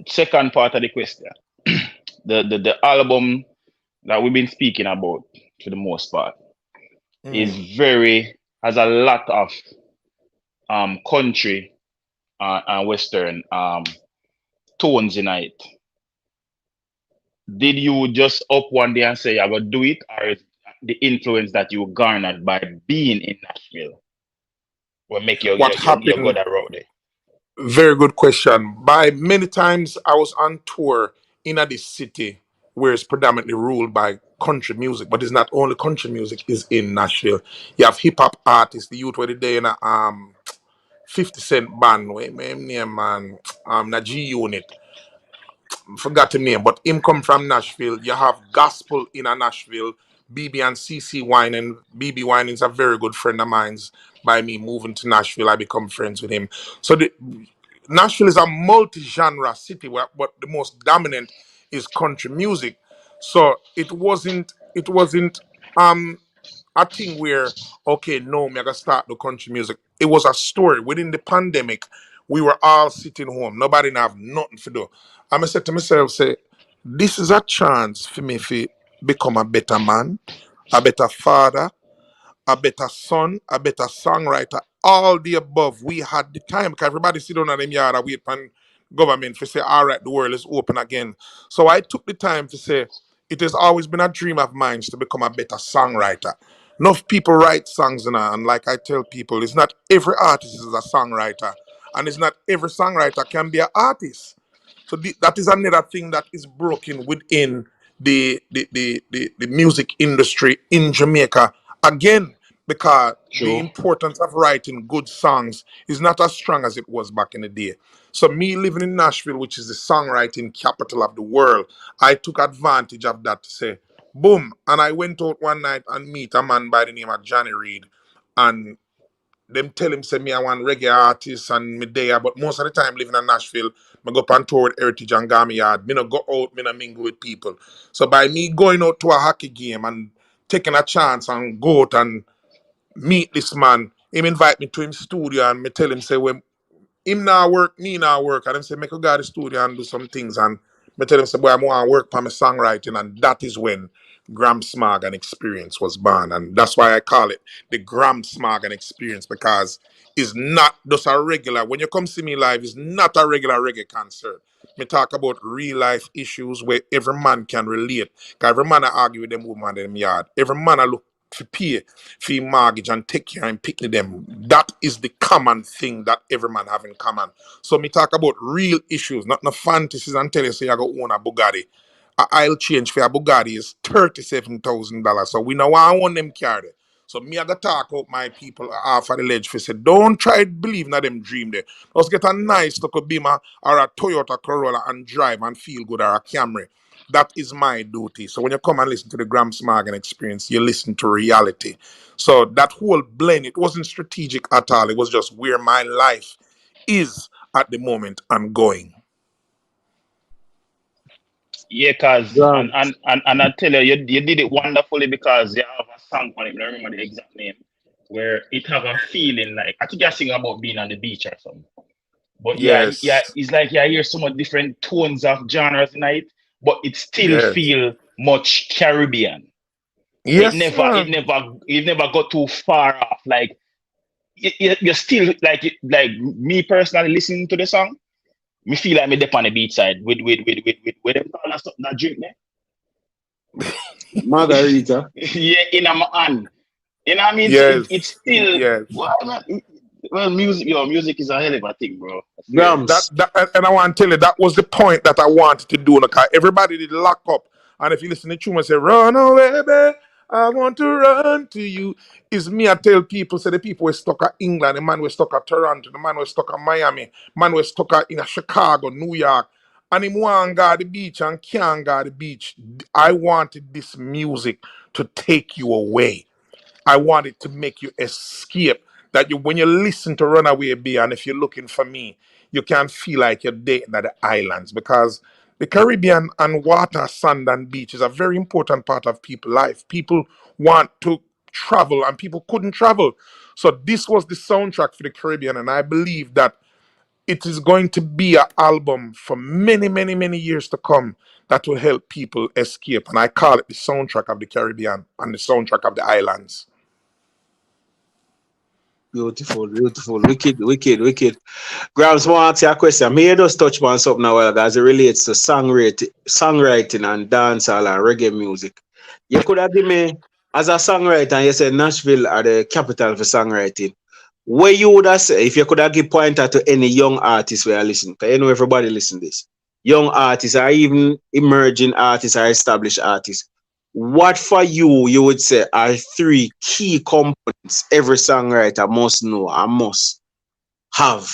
Second part of the question. The album that we've been speaking about for the most part is has a lot of country and western tones in it. Did you just up one day and say you're gonna do it, or is the influence that you garnered by being in Nashville will make What you go happened? that road there? Very good question. By many times I was on tour in this city where it's predominantly ruled by country music, but it's not only country music is in Nashville. You have hip hop artists, the youth were the day in a 50 Cent band, wait, man, name man, na G Unit. Forgot the name, but him come from Nashville. You have gospel in a Nashville. BB and CC Wining. BB Wining is a very good friend of mine's. By me moving to Nashville, I become friends with him. So Nashville is a multi-genre city, but the most dominant is country music. So it wasn't a thing where, okay, no, me I gotta start the country music. It was a story. Within the pandemic, we were all sitting home. Nobody have nothing to do. I said to myself, say, this is a chance for me to become a better man, a better father, a better son, a better songwriter, all the above. We had the time because everybody sit down in them yard and wait for government to say, all right, the world is open again. So I took the time to say, it has always been a dream of mine to become a better songwriter. Enough people write songs, and like I tell people, it's not every artist is a songwriter, and it's not every songwriter can be an artist. So that is another thing that is broken within the music industry in Jamaica again, because the True. importance of writing good songs is not as strong as it was back in the day. So me living in Nashville, which is the songwriting capital of the world, I took advantage of that to say, boom. And I went out one night and meet a man by the name of Johnny Reed. And them tell him say me I want reggae artist and me there, but most of the time living in Nashville, me go up on tour with Heritage and Gami Yard. Me no go out, me no mingle with people. So by me going out to a hockey game and taking a chance and go out and meet this man, him invite me to him studio and me tell him say when him now work, me now work. And him say, make a go to the studio and do some things. And me tell him, say, boy, I want to work for my songwriting. And that is when Gramps Morgan Experience was born. And that's why I call it the Gramps Morgan Experience, because it's not just a regular, when you come see me live, it's not a regular reggae concert. Me talk about real life issues where every man can relate. Because every man I argue with them woman in them yard. Every man I look to pay for him mortgage and take care and pick them. That is the common thing that every man have in common. So me talk about real issues, not no fantasies and tell you say I go own a Bugatti a oil change for a Bugatti is $37,000. So we know I want them carry. So me I gotta talk out my people off of the ledge for say, don't try to believe in them dream there. Let's get a nice little Beamer or a Toyota Corolla and drive and feel good, or a Camry. That is my duty. So when you come and listen to the Gramps Morgan experience, you listen to reality. So that whole blend, it wasn't strategic at all. It was just where my life is at the moment I'm going. Yeah, cause Yeah. and I tell you, you did it wonderfully because you have a song on it. I don't remember the exact name, where it have a feeling like I think you're singing about being on the beach or something. But yeah, Yes. it's like you hear so much different tones of genres in it, but it still Yes. feel much Caribbean. Yes, man. It never got too far off. Like you're still like me personally listening to the song. Me feel like me dip on the beach side with them call that something that drink there. Margarita. Yeah, in my hand. You know what I mean? So Yes. it's still Yes. well, music is a hell of a thing, bro. I swear. Grams. And I want to tell you, that was the point that I wanted to do. Because everybody did lock up. And if you listen to the tune and say, run away, babe, I want to run to you. Is me, I tell people, say the people were stuck at England, the man was stuck at Toronto, the man was stuck at Miami, man was stuck at in Chicago, New York. And him want go to the beach and can't go to the beach. I wanted this music to take you away. I want it to make you escape. That you, when you listen to Runaway Bee, and if you're looking for me, you can feel like you're dating at the islands, because the Caribbean and water, sand, and beach is a very important part of people's life. People want to travel, and people couldn't travel. So this was the soundtrack for the Caribbean, and I believe that it is going to be an album for many, many, many years to come that will help people escape. And I call it the soundtrack of the Caribbean and the soundtrack of the islands. Beautiful, beautiful, wicked. Grams, I want to ask you a question. May you just touch on something now as it relates to songwriting and dancehall and reggae music. You could have given me, as a songwriter, and you said Nashville are the capital for songwriting. Where you would have said, if you could have give pointer to any young artist where you listen, because you know everybody listen this. Young artists or even emerging artists or established artists. What for you would say are three key components every songwriter must know and must have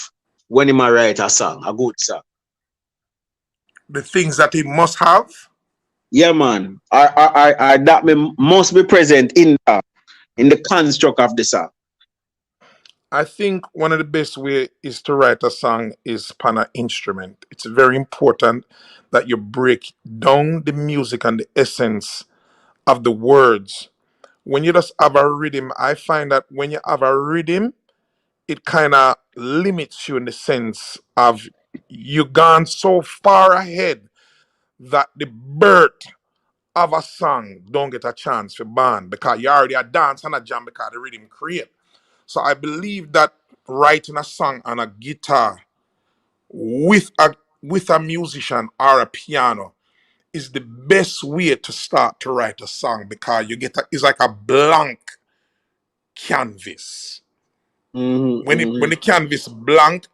when he might write a song, a good song? The things that he must have. Yeah, man. Are that must be present in the construct of the song. I think one of the best way is to write a song is pan an instrument. It's very important that you break down the music and the essence of the words. When you just have a rhythm, I find that when you have a rhythm, it kind of limits you in the sense of you gone so far ahead that the birth of a song don't get a chance for band, because you already a dance and a jam because the rhythm create. So I believe that writing a song on a guitar with a musician or a piano is the best way to start to write a song, because it's like a blank canvas. When the canvas blank,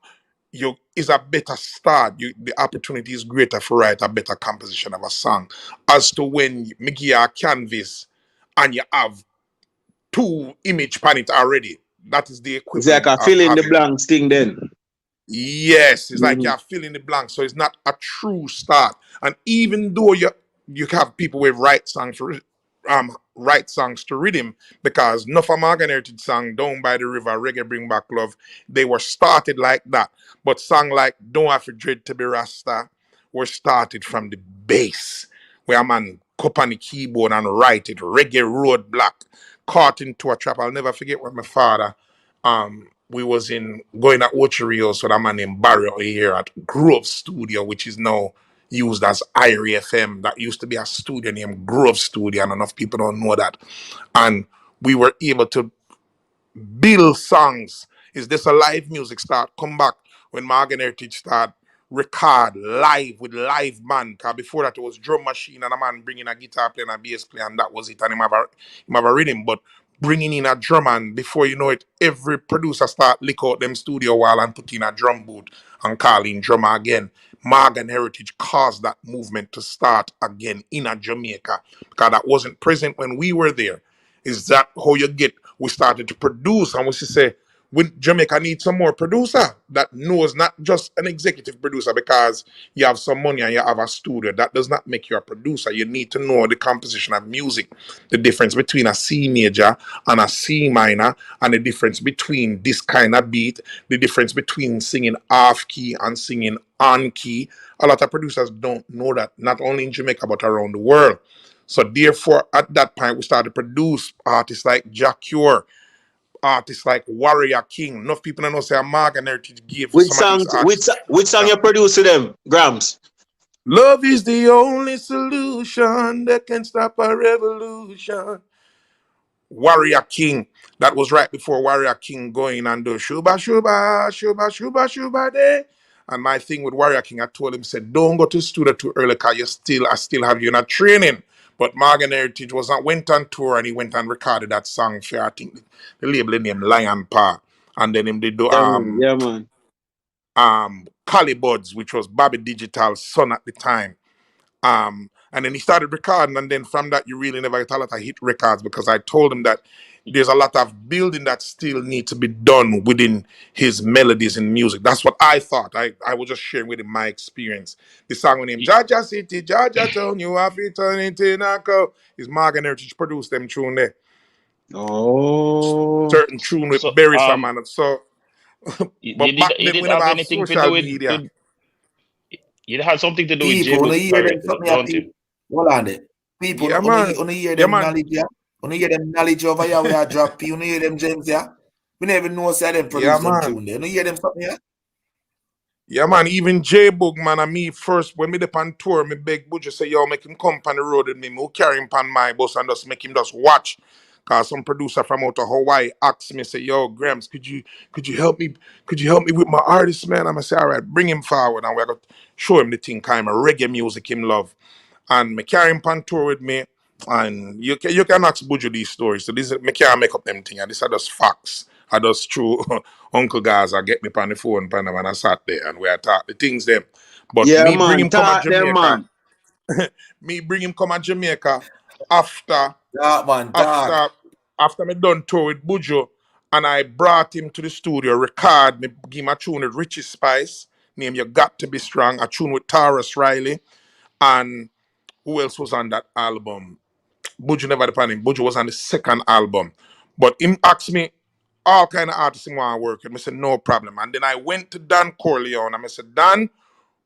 you is a better start. The opportunity is greater for write a better composition of a song. As to when you give you a canvas and you have two image pan it already. That is the It's like equivalent a of fill in the having. blanks thing then. Yes, it's like you're filling the blank, so it's not a true start. And even though you have people with write songs to rhythm, because enough of Morgan Heritage song Down by the River, Reggae Bring Back Love, they were started like that. But song like Don't Have to Dread to Be Rasta were started from the bass, where a man cup on the keyboard and write it. Reggae Road Black, Caught into a Trap. I'll never forget when my father we was in going at Ocho so that man named Barry here at Grove Studio, which is now used as Irie FM. That used to be a studio named Grove Studio, and enough people don't know that. And we were able to build songs. Is this a live music start? Come back when Morgan Heritage start record live with live band. Cause before that it was drum machine and a man bringing a guitar player and a bass player, and that was it. And him have a rhythm, but bringing in a drum, and before you know it, every producer start lick out them studio wall and put in a drum boot and call in drummer again. Morgan heritage caused that movement to start again in a Jamaica, because that wasn't present when we were there. Is that how you get? We started to produce, and we should say, when Jamaica needs some more producer that knows, not just an executive producer because you have some money and you have a studio. That does not make you a producer. You need to know the composition of music, the difference between a C major and a C minor, and the difference between this kind of beat, the difference between singing off key and singing on key. A lot of producers don't know that, not only in Jamaica but around the world. So therefore, at that point, we started to produce artists like Jack Cure, artists like Warrior King. Enough people don't know say Morgan Heritage gave Which some of these songs? artists. Which song you produce to them, Gramps? Love is the only solution that can stop a revolution. Warrior King. That was right before Warrior King going and do Shuba Shuba Shuba Shuba Shuba Day. And my thing with Warrior King, I told him, said, don't go to the studio too early because I still have you in a training. But Morgan Heritage went on tour and he went and recorded that song for, I think, the label named Lion Paw. And then him did do Yeah, man. Cali Buds, which was Bobby Digital's son at the time. And then he started recording, and then from that you really never get a lot of hit records, because I told him that there's a lot of building that still needs to be done within his melodies and music. That's what I thought. I was just sharing with him my experience. The song with him, Jaja City, Jaja Town, you have to turn it in a co. Is Morgan Heritage produced them tune there. Oh. Certain tune with Berry man. So but back then we never have social media. It had something to do with People, J-Book, hear them something don't people. it? Hold on there. People, Yeah, man. only hear Yeah, them man. knowledge, yeah? Only hear them knowledge over here where I drop P. Only hear them gems, yeah? We never know say them produce them man. tune there. Only hear them something, yeah? Yeah, man, even J-Book, man, and me first, when me dey on tour, me beg Buju say, yo, make him come on the road with me. Me carry him on my bus and just make him just watch. Cause some producer from out of Hawaii asked me, say, yo, Gramps, could you help me with my artist, man? I'm gonna say, all right, bring him forward, and we're gonna show him the thing kind of reggae music him love. And me carry him on tour with me. And you can ask Buju these stories. So this is, me can't make up them thing, and these are just facts. I just true Uncle Gaza get me on the phone and I sat there and we are talk the things them. But Yeah, me man, bring him come to talk them, Jamaica. man. Me bring him come to Jamaica after Talk, man, talk. after me done tour with Buju, and I brought him to the studio, record me, give him a tune with Richie Spice, name You Got to Be Strong, a tune with Taurus Riley, and who else was on that album? Buju never depend him. Buju was on the second album. But him asked me all kind of artists he want to work with. I said, no problem. And then I went to Dan Corleone and I said, Dan,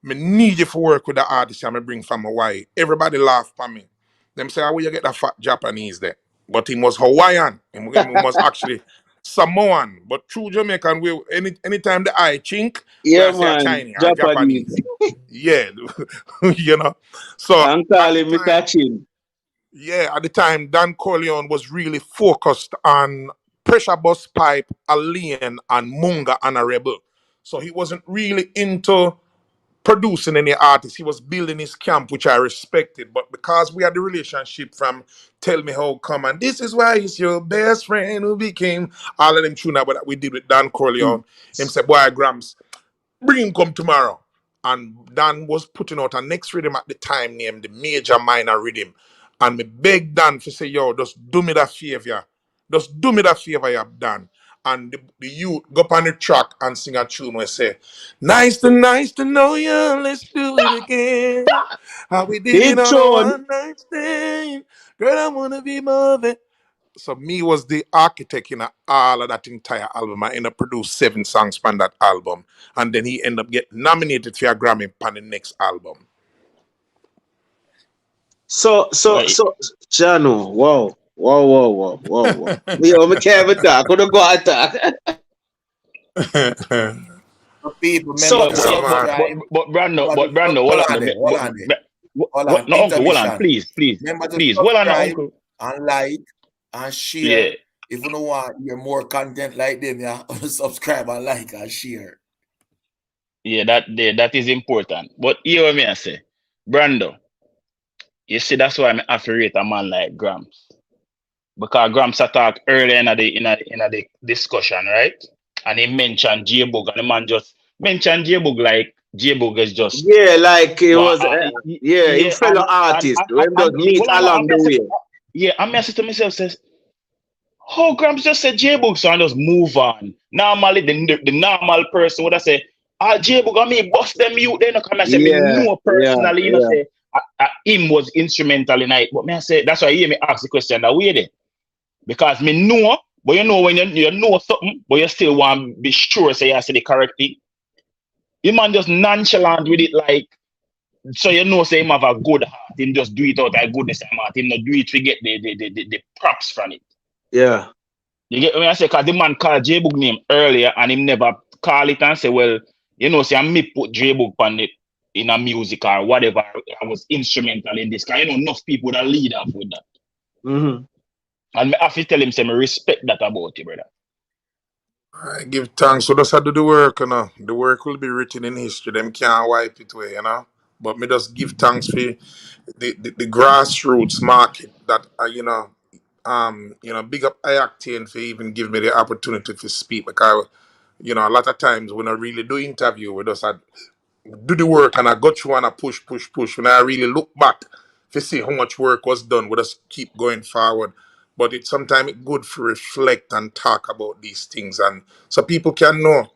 I need you to work with the artist I'm bring from Hawaii. Everybody laughed at me. Them say, how will you get that fat Japanese there? But he was Hawaiian. He was actually Samoan. But true Jamaican, anytime the eye chink, Yeah, we say a man, Chinese or Japanese. Yeah, you know. So I'm calling Mr. Chin. yeah, at the time, Dan Corleone was really focused on Pressure Bus Pipe, Alien, and Munga Honorable. So he wasn't really into producing any artists. He was building his camp, which I respected. But because we had the relationship from Tell Me How Come, and this is why he's your best friend who became all of them tune that we did with Dan Corleone. Him said, boy, Gramps, bring him come tomorrow. And Dan was putting out a next rhythm at the time named the Major Minor Rhythm. And me beg Dan to say, yo, just do me that favor. Just do me that favor you have done. And the youth go up on the track and sing a tune where say, nice to know you, let's do it again. How we did it on a one night stand. Girl, I wanna be more than. So me was the architect in all of that entire album. I ended up produced 7 songs from that album. And then he ended up getting nominated for a Grammy on the next album. So, Jano, wow. Yo, me can't even talk. Couldn't go and talk. People, but Brando, hold on no, uncle, hold on, please, hold on, uncle. And like and share. Yeah. If you don't want hear more content like them, yeah, subscribe and like and share. Yeah, that is important. But hear what me I say, Brando. You see, that's why I have to rate a man like Gramps. Because Gramps attacked earlier in the discussion, right? And he mentioned J-Boog, and the man just mentioned J-Boog like J-Boog is just Yeah, like it one was, you yeah, fellow artist. We just meet well, I know, along the way. I'm messing to myself says, oh, Gramps just said J-Boog, so I just move on. Normally, the normal person would have said, ah, J-Boog, I mean, bust them you. Then come and say, me Yeah, know yeah, personally, you know, yeah. say, him was instrumental in it. But me, I say, that's why you hear me ask the question that way then. Because me know, but you know when you know something, but you still want to be sure, say, you say the correct thing. You man just nonchalant with it, like, so you know, say him have a good heart, him just do it out of goodness of heart, him not do it to get the props from it. Yeah. You get me? I say, because the man called J-Boog name earlier and him never call it and say, well, you know, say, I me put J-Boog on it in a music or whatever, I was instrumental in this. Because, you know, enough people that lead off with that. Mm-hmm. And I have to tell him, say, I respect that about you, brother. I give thanks. So just have to do the work, you know. The work will be written in history. Them can't wipe it away, you know. But me just give thanks for the grassroots market that big up Iactane for even give me the opportunity to speak, because a lot of times when I really do interview, we just do the work and I go through and I push. When I really look back to see how much work was done, we just keep going forward. But it's sometimes good to reflect and talk about these things, and so people can know.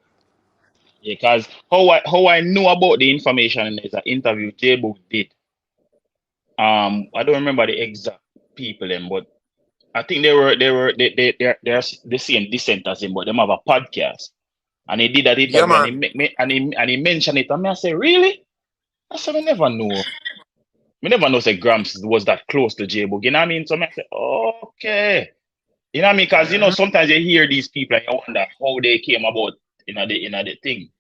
Because how I know about the information is an interview J-Boog did. I don't remember the exact people then, but I think they're the same descent as him, but they have a podcast. And he did that Yeah, interview man. and he mentioned it. And I say, really? I said, we never know. We never know say Gramps was that close to J-Boog. You know what I mean? So I say, okay. You know what I mean? Because sometimes you hear these people and you wonder how they came about the thing.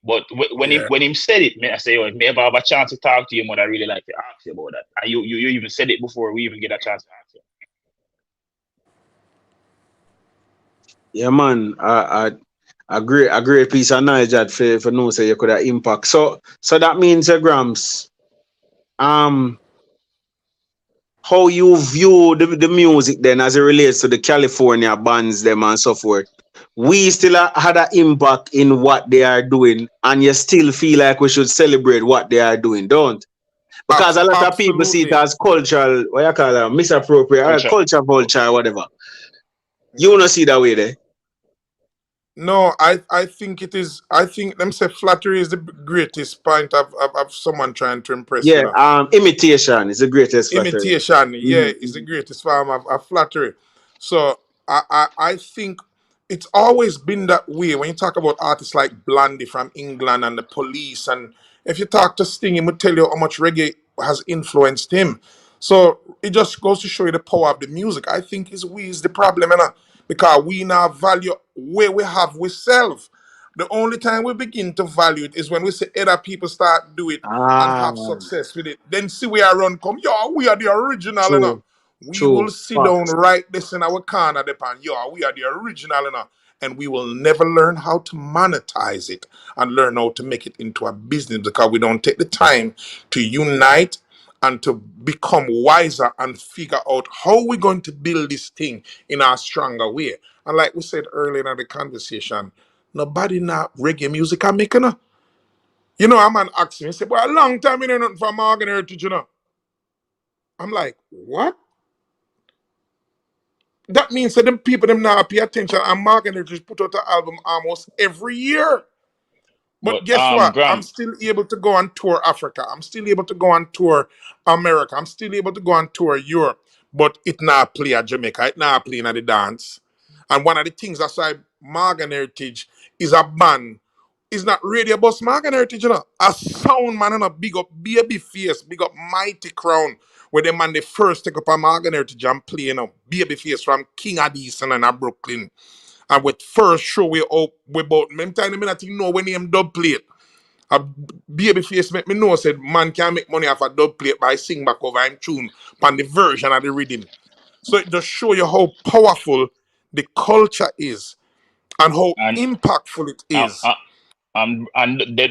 But when him said it, I say, if me ever have a chance to talk to you, I'd really like to ask you about that. And you even said it before we even get a chance to ask you. Yeah, man. A great piece of knowledge that for no say you could have impact. So that means, Gramps, how you view the music then as it relates to the California bands them and so forth. We still had an impact in what they are doing, and you still feel like we should celebrate what they are doing, don't? Because a lot of people see it as cultural, what you call it, misappropriate, culture vulture, whatever. You don't see that way there? No, I think it is. I think them say flattery is the greatest point of someone trying to impress you. Yeah, imitation is the greatest flattery. Imitation, yeah, Mm-hmm. is the greatest form of flattery. So I think it's always been that way. When you talk about artists like Blondie from England and the Police, and if you talk to Sting, he would tell you how much reggae has influenced him. So it just goes to show you the power of the music. I think is the problem, because we now value where we have we self. The only time we begin to value it is when we see other people start do it and have success with it. Then see we are run come, yo, we are the original, True. We will True. sit down right this in our corner, depend, yo, we are the original, and we will never learn how to monetize it and learn how to make it into a business, because we don't take the time to unite and to become wiser and figure out how we're going to build this thing in a stronger way. And like we said earlier in the conversation, nobody now reggae music are making. A man asked me, he said, "Boy, a long time you know nothing from Morgan Heritage, I'm like, what? That means that them people them now pay attention, and Morgan Heritage put out an album almost every year. But guess what? I'm still able to go on tour Africa. I'm still able to go on tour America. I'm still able to go on tour Europe. But it not play at Jamaica. It not play in the dance. And one of the things that's why Morgan Heritage is a band. It's not Radio Bus Morgan Heritage, A sound man and a big up Baby Face, big up Mighty Crown. Where them man they first take up a Morgan Heritage and play, Baby Face from King Addison and Brooklyn. And with first show we about many time I think know when him dub plate. A Baby Face make me know said man can make money off a dub plate by sing back over him tune on the version of the rhythm. So it just show you how powerful the culture is and how impactful it is.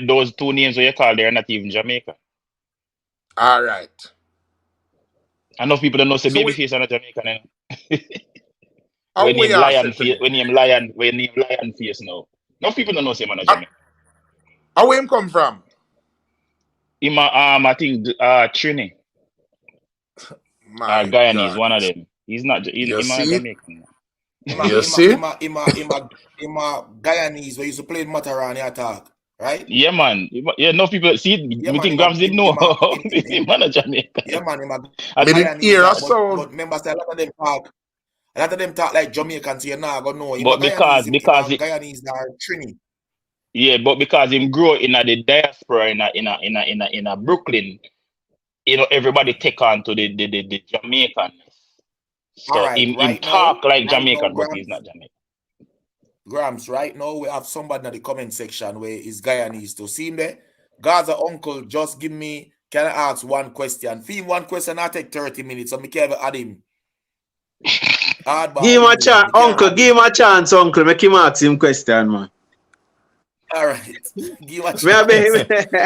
Those two names that you call, they're not even Jamaican. All right. Enough people don't know say So Babyface are not Jamaican. When name Lion Face now. Enough people don't know say man a Jamaican. How where him come from? I think Trini My Guyanese, God. one of them. He's not. You He's a see? Jamaican. You see? Him a Guyanese where used to play Mataran attack, right? Yeah, man. Yeah, no people see. Yeah, We man, think Grams didn't know. him, Him man a Jamaican. yeah, man, him a Me didn't Guyanese, hear a that, sound. but remember, say, a lot of them talk like Jamaican, so you're not gonna know. Him a But Guyanese, him a it, Guyanese are Trini. yeah, but because him grow in the diaspora in a Brooklyn, everybody take on to the Jamaican. All So right, him talk like Jamaican, but he's not Jamaican. Grams, right now we have somebody in the comment section where is Guyanese to see him there. Gaza uncle, just give me, can I ask one question? Feed one question, I take 30 minutes, so me can't add him. Give him a chance, uncle. Give him a chance, uncle. Make him ask him question, man. All right. Give him a chance.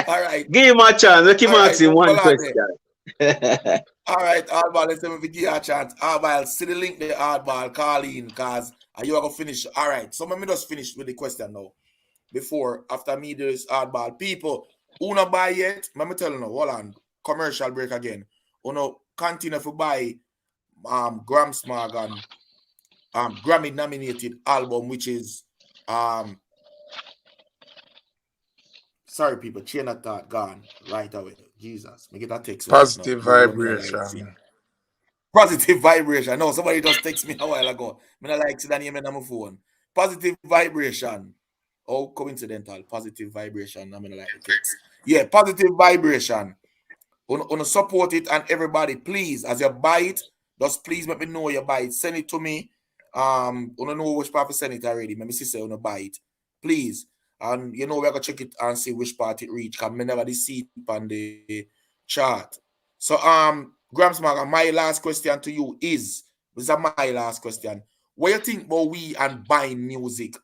All right. Give him a chance. Make him ask him one question. All right, Hardball, let's give you a chance. Hardball, see the link there, Hardball, call in, because you are going to finish. All right, so let me just finish with the question now. After me, there's Hardball. People, who not buy yet, let me tell you now, hold on, commercial break again. Who not continue to buy Gramps Morgan Grammy-nominated album, which is, sorry, people, chain of thought gone right away. Jesus, me get that text. Positive vibration. Positive vibration. No, somebody just texted me a while ago. I don't like that name on my phone. Positive vibration. Oh, coincidental. Positive vibration. I'm gonna like the text. Yeah, positive vibration. Wanna support it, and everybody, please, as you buy it, just please let me know you buy it. Send it to me. Wanna know which part to send it already. Let me see, say wanna buy it, please. And we're gonna check it and see which part it reach. Cause me never see it on the chart. So Gramps Morgan, my last question to you is my last question. What do you think about we and buying music?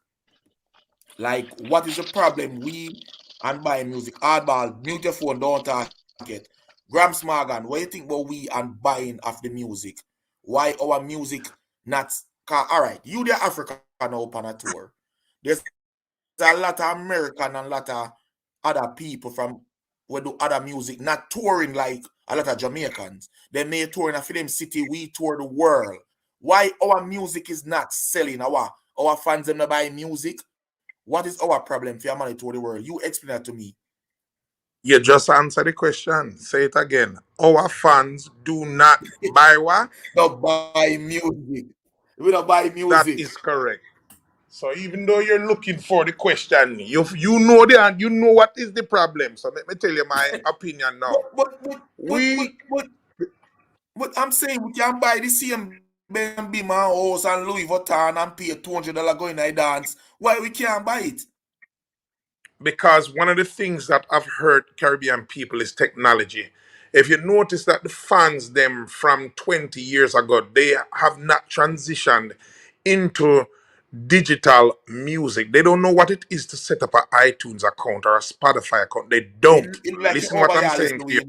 Like, what is the problem we and buying music? Hardball, mute your phone, don't talk it. Gramps Morgan, what do you think about we and buying of the music? Why our music not? All right, you the African open a tour. There's a lot of American and a lot of other people from who do other music, not touring like a lot of Jamaicans. They may tour in a film city, we tour the world. Why our music is not selling? Our fans are not buying music? What is our problem for your money to the world? You explain that to me. You just answer the question. Say it again. Our fans do not buy what? Not buy music. We don't buy music. That is correct. So even though you're looking for the question, you know you know what is the problem. So let me tell you my opinion now. But I'm saying we can buy the same Beamer house and Louis Vuitton and pay $200 going to dance. Why we can't buy it? Because one of the things that I've heard Caribbean people is technology. If you notice that the fans them from 20 years ago, they have not transitioned into digital music. They don't know what it is to set up an iTunes account or a Spotify account. They don't. Like Listen what I'm saying to you.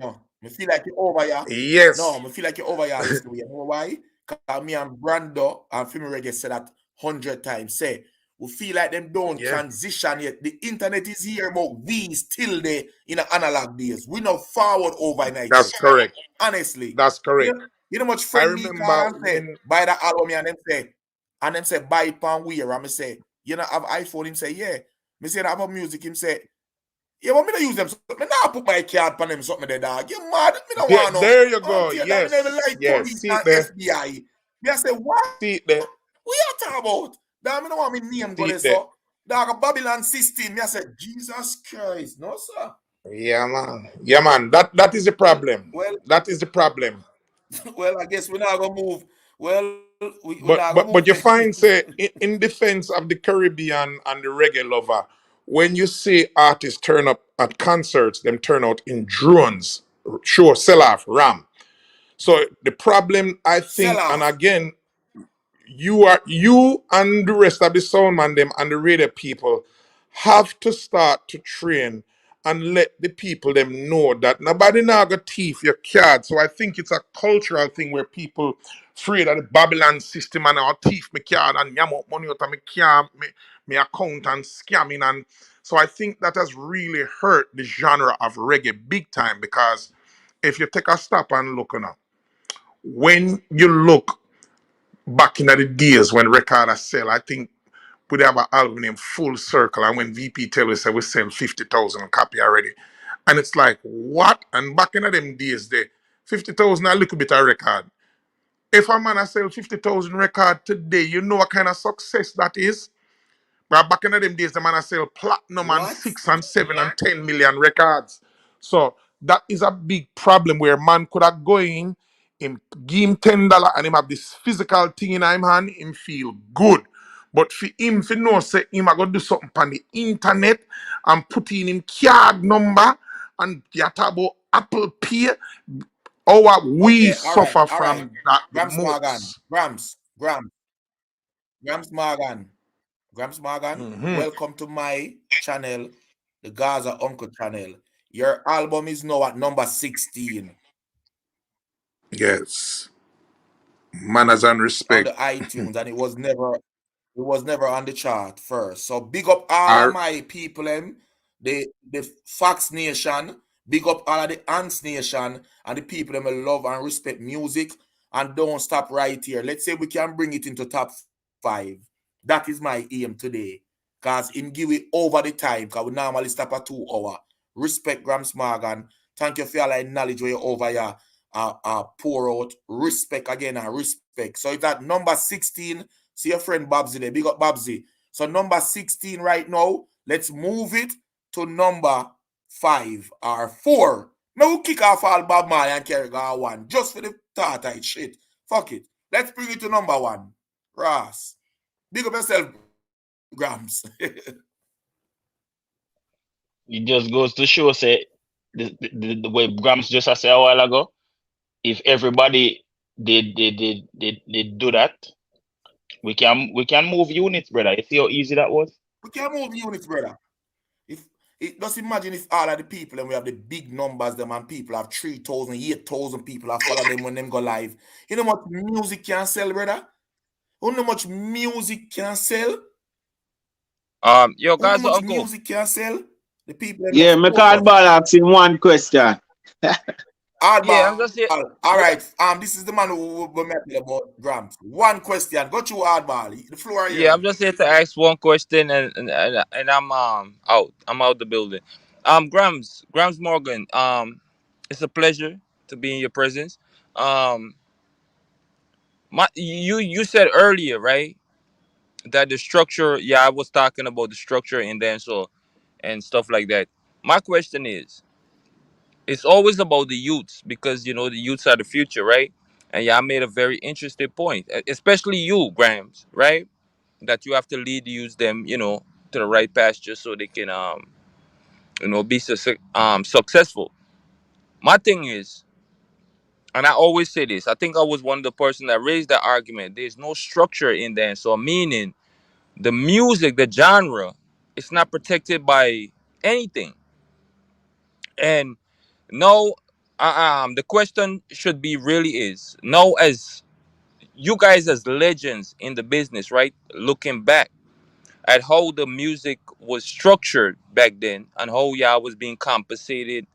I feel like you're over here. Yes. No, I feel like you're over here listening. You know why? Because me and Brando and Fimi Reggae said that 100 times. Say, we feel like them don't transition yet. The internet is here, but we still there in the analog days. We not forward overnight. That's correct. Honestly. That's correct. You know much friend me call and say, buy the album and them say, buy it pan where? And me say, you know, have iPhone? Him say, yeah. Me say, have music? Him say, yeah, but me don't use them. Me not put my card on them something there, dog. You mad? Me don't want no. There you go. Yes. Me never like police and FBI. Me I say, what? See it there. We are talking about? Dog, me don't want me name go there, so. Dog, a Babylon system. Me I said, Jesus Christ. No, sir. Yeah, man. Yeah, man. That is the problem. Well, that is the problem. Well, I guess we're not going to move. Well, but you find, say, in defense of the Caribbean and the reggae lover, when you see artists turn up at concerts, them turn out in drones, sure, sell off, ram. So the problem, I think, and again, you and the rest of the sound man them and the radio people have to start to train and let the people them know that nobody now got thief your card. So I think it's a cultural thing where people afraid of the Babylon system and our thief my card and yam up money out of my card, me account and scamming. And So I think that has really hurt the genre of reggae big time, because if you take a stop and look now, when you look back in the days when records sell, I think we have an album named Full Circle, and when VP tell us that we sell 50,000 copy already, and it's like, what? And back in them days, there 50,000 a little bit of record. If a man a sell 50,000 record today, you know what kind of success that is. But back in them days, the man a sell platinum and 6 and 7 and 10 million records. So that is a big problem where man could have go in, him give him $10 and him have this physical thing in him hand, him feel good. But for him, for know say him a go do something on the internet and put in him card number and you talk about Apple Pay, our we Okay, all right, suffer all from right. that the Gramps Morgan, most. Gramps Morgan, Gramps Morgan. Welcome to my channel, the Gaza Uncle channel. Your album is now at number 16 Yes. Manners and on respect. the iTunes, and it was never on the chart first. So big up all of Our, my people, the Fox Nation, big up all of the Ants Nation, and the people that love and respect music, and don't stop right here. Let's say we can bring it into top 5. That is my aim today. Because him give it over the time, because we normally stop at 2 hours. Respect Gramps Morgan. Thank you for all the knowledge where you over here pour out. Respect again and respect. So it's at number 16. See your friend Babsy there. Big up Babsy. So number 16 right now. Let's move it to number 5 or 4. Now we'll kick off all Bob Marley and carry go 1. Just for the tartite shit. Fuck it. Let's bring it to number 1. Ross. Big up yourself, Gramps. It just goes to show, say, the way Gramps just said a while ago, if everybody did do that, we can move units, brother. You see how easy that was? We can move units, brother. Just imagine if all of the people and we have the big numbers, them and people have 3,000, 8,000 people have follow them when them go live. You know how much music can sell, brother? You know how much music can sell? Yo, You know how guys, much uncle. music can sell? The people that Yeah, make hardball asking one question. Hardball. Yeah, I'm just here. All right. This is the man who will make about Gramps. One question. Go to hardball. The floor here. Yeah, I'm just here to ask one question, and I'm out. I'm out the building. Grams Morgan. It's a pleasure to be in your presence. Um, you said earlier, right, that the structure. Yeah, I was talking about the structure in dancehall and stuff like that. My question is, it's always about the youths because you know the youths are the future, right? And yeah, I made a very interesting point, especially you, Grams, right? That you have to lead use them, you know, to the right pasture so they can be successful. My thing is, and I always say this, I think I was one of the person that raised that argument. There's no structure in there, so meaning the music, the genre, it's not protected by anything. And no, the question should be really is no, as you guys as legends in the business, right? Looking back at how the music was structured back then and how y'all was being compensated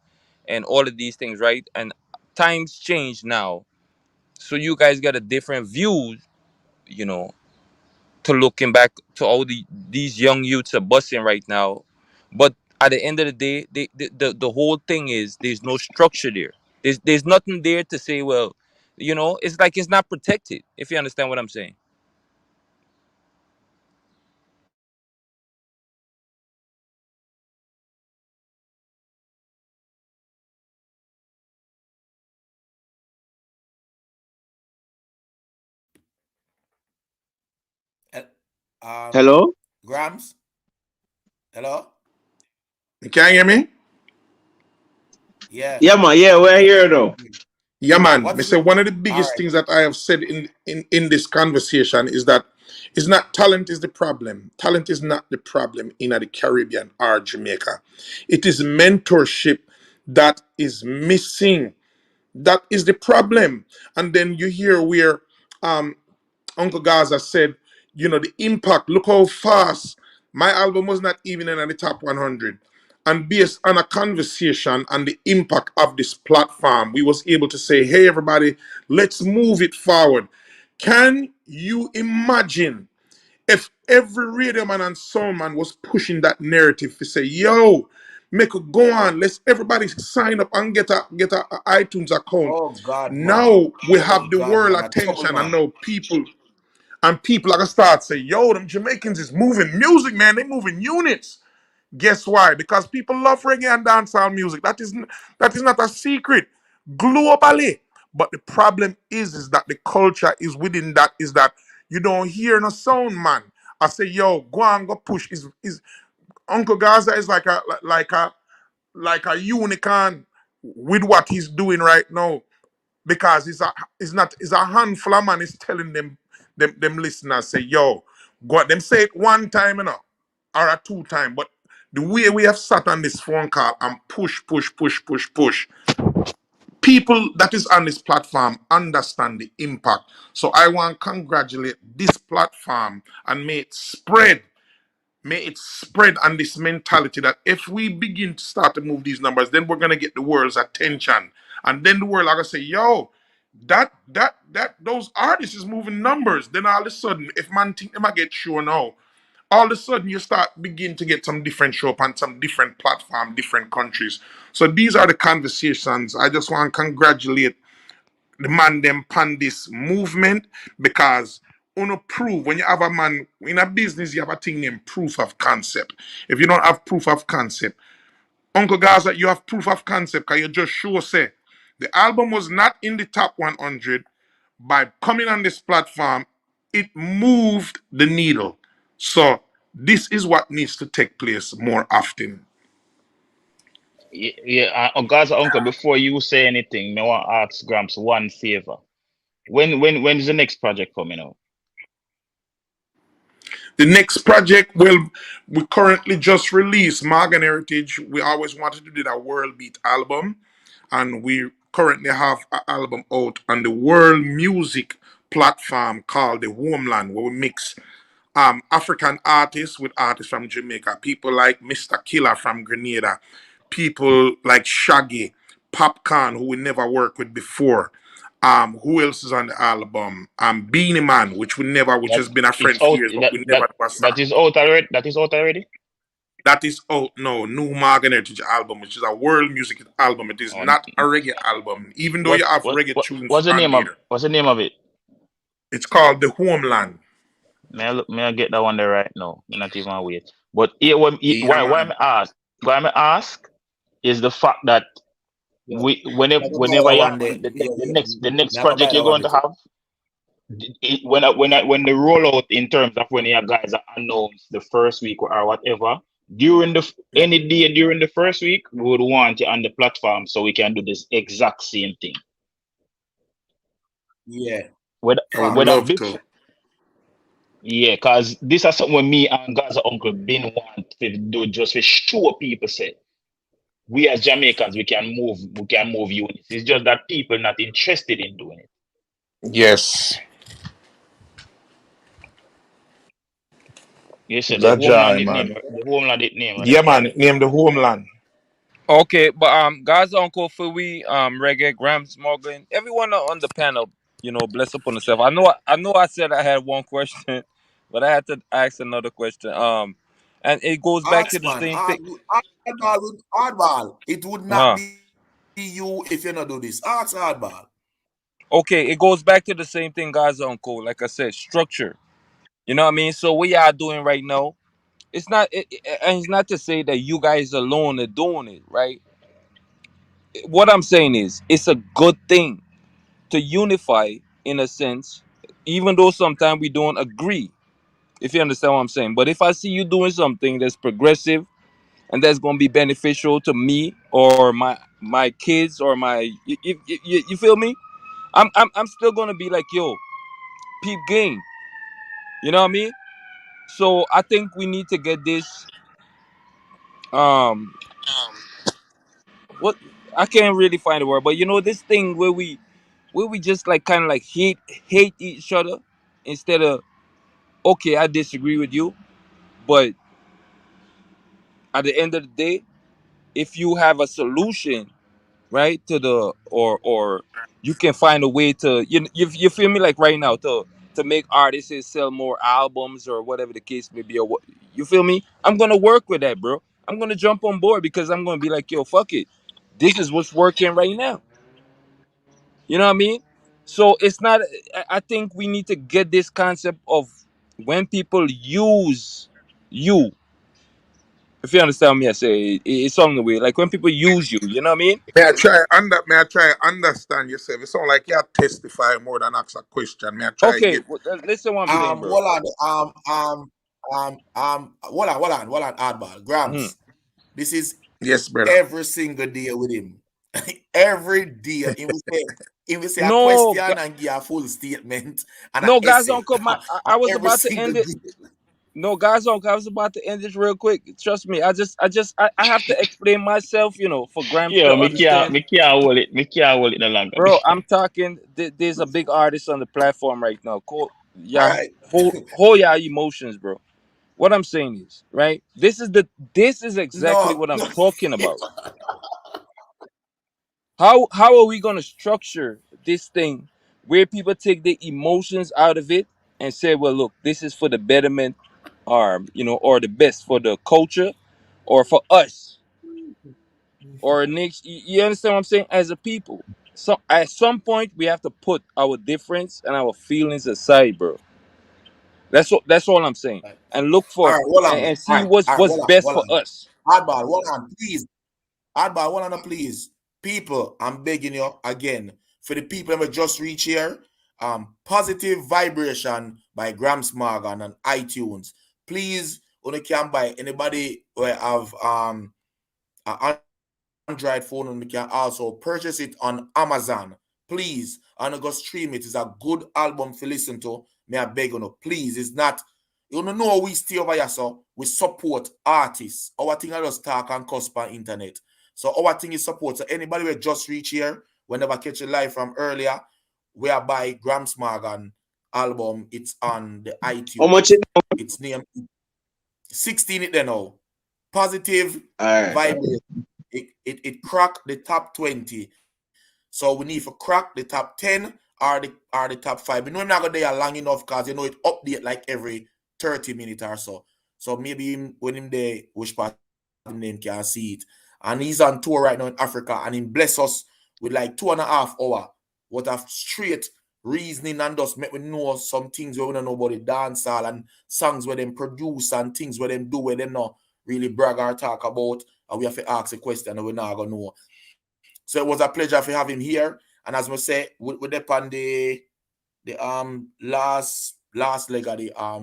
and all of these things, right? And times change now. So you guys got a different view, you know, to looking back to all these young youths are busting right now. But at the end of the day, the whole thing is there's no structure there. There's nothing there to say, well, you know, it's like it's not protected, if you understand what I'm saying. Hello? Grams? Hello? You can hear me? Yeah. Yeah, man. Yeah, we're here now. Yeah, man. What Me is say it? one of the All biggest right. things that I have said in this conversation is that it's not talent is the problem. Talent is not the problem in the Caribbean or Jamaica. It is mentorship that is missing. That is the problem. And then you hear where Uncle Gaza said, you know, the impact. Look how fast My album was not even in the top 100. And based on a conversation and the impact of this platform, we was able to say, hey, everybody, let's move it forward. Can you imagine if every radio man and sound man was pushing that narrative to say, yo, make it go on, let's everybody sign up and get a iTunes account. Oh God, man. Now we Oh have the God, world man. A trouble, attention, and man. now people are gonna start say, yo, them Jamaicans is moving music, man. They moving units. Guess why? Because people love reggae and dancehall music. That is not a secret globally. But the problem is that the culture is within that is that you don't hear no sound, man. I say, yo, go and go push. Is Uncle Gaza is like a unicorn with what he's doing right now, because it's a handful of man is telling them listeners say, yo, go them say it one time, or a two time, but the way we have sat on this phone call and push, people that is on this platform understand the impact. So I want to congratulate this platform and may it spread on this mentality that if we begin to start to move these numbers, then we're gonna get the world's attention, and then the world are gonna say, "Yo, that those artists is moving numbers." Then all of a sudden, if man think them I get show now, all of a sudden you start begin to get some different show up on some different platform, different countries. So these are the conversations. I just want to congratulate the man them pan this movement, because uno prove when you have a man in a business, you have a thing named proof of concept. If you don't have proof of concept, Uncle Gaza, you have proof of concept because you just sure say the album was not in the top 100. By coming on this platform, it moved the needle. So this is what needs to take place more often. Yeah, Gaza uncle, before you say anything, me want to ask Gramps one favor. When is the next project coming out? The next project, well, we currently just released Morgan Heritage. We always wanted to do that World Beat album, and we currently have an album out on the world music platform called the Homeland, where we mix African artists with artists from Jamaica. People like Mr. Killer from Grenada, people like Shaggy, Popcorn, who we never worked with before. Who else is on the album? Beanie Man, which That has been a it's friend for out. years, but we That never do a that song. is out already. That is out already. That is out now. New Morgan Heritage album, which is a world music album. It is On not a reggae album, even though you have reggae tunes on there. what's the name of it? It's called The Homeland. May I get that one there right now? Me not even wait. But here, Yeah, man. why me ask is the fact that Yeah. Never buy whenever that you one there. Yeah, yeah. the next Never buy project that you're one going there to too. have, when the rollout in terms of when your guys are announced the first week or whatever, during Yeah. any day during the first week, we would want you on the platform so we can do this exact same thing. Yeah. Whether I would whether love to. before, yeah, cause this is something when me and Gaza uncle been want to do, just to show people say we as Jamaicans we can move units. It's just that people not interested in doing it. Yes. You said the That homeland joy, it name man. the homeland it name of Yeah, that. man. Name The Homeland. Okay, but guys, Uncle Philly, Reggae, Gramps Morgan, everyone on the panel, bless up on themselves. I know I said I had one question, but I had to ask another question. And it goes back to Ask the man. same thing. Hardball. It would not Huh. be you if you not do this. Ask hardball. Okay, it goes back to the same thing, guys, Uncle. Like I said, structure. You know what I mean? So what y'all doing right now? And it's not to say that you guys alone are doing it, right? What I'm saying is, it's a good thing to unify in a sense, even though sometimes we don't agree, if you understand what I'm saying. But if I see you doing something that's progressive and that's going to be beneficial to me or my kids or you feel me, I'm still going to be like, yo, peep game. You know what I mean? So I think we need to get this um what I can't really find a word, but this thing where we just like kind of like hate each other instead of, okay, I disagree with you, but at the end of the day, if you have a solution, right, to the or you can find a way to you feel me, like right now, to make artists sell more albums or whatever the case may be, or what, you feel me, I'm gonna work with that, bro. I'm gonna jump on board because I'm gonna be like, yo, fuck it, this is what's working right now. You know what I mean? So it's not. I think we need to get this concept of when people use you. If you understand me, I say it's on the way. Like when people use you, you know what I mean? May I try understand yourself? It sound like you testify more than ask a question. May I try Okay, get listen what I'm saying, bro. Hold on. Hold on, Hardball. Mm-hmm. Gramps. This is yes, brother. every single day with him. Every day. He will say a No, question and give a full statement and an no, guys, essay. don't come. I was Every about to single end it. day. No, guys, don't. I was about to end this real quick. Trust me. I have to explain myself, for Gramps to Yo, understand. me can't hold it. Me can't hold it no longer. Bro, I'm talking. There's a big artist on the platform right now. All Yeah, right. hold your emotions, bro. What I'm saying is, right? This is exactly No, what I'm no. talking about. How are we gonna structure this thing where people take the emotions out of it and say, well, look, this is for the betterment, or the best for the culture, or for us, or next. You understand what I'm saying? As a people, so at some point we have to put our difference and our feelings aside, bro. That's all I'm saying, and look All for right, hold on. and All see right, what's hold on, best hold for on. us. Hardball, hold on, please. Hardball, hold on, please. People, I'm begging you again. For the people that just reach here, Positive Vibration by Gramps Morgan on iTunes. Please, when you can buy, anybody who have an Android phone, and you can also purchase it on Amazon. Please, and go stream it. It's a good album to listen to. May I beg you, please. It's not. You don't know we stay over here, so we support artists. Our thing I just talk and cuss on internet. So our thing is support. So anybody will just reach here, whenever catch a live from earlier, we are by Gramps Morgan album. It's on the iTunes. How much it's named 16 it then now. Positive Alright. Vibe. It cracked the top 20. So we need to crack the top 10 or the top 5. We know I'm not going to there long enough because it update like every 30 minutes or so. So maybe when him there, which part him name can see it. And he's on tour right now in Africa, and he bless us with like 2.5 hours. What a straight reasoning, and just make we know some things we don't know about the dancehall and songs where them produce and things where them do where them not really brag or talk about. And we have to ask a question and we're not going to know. So it was a pleasure to have him here. And as I say, we're upon the last leg of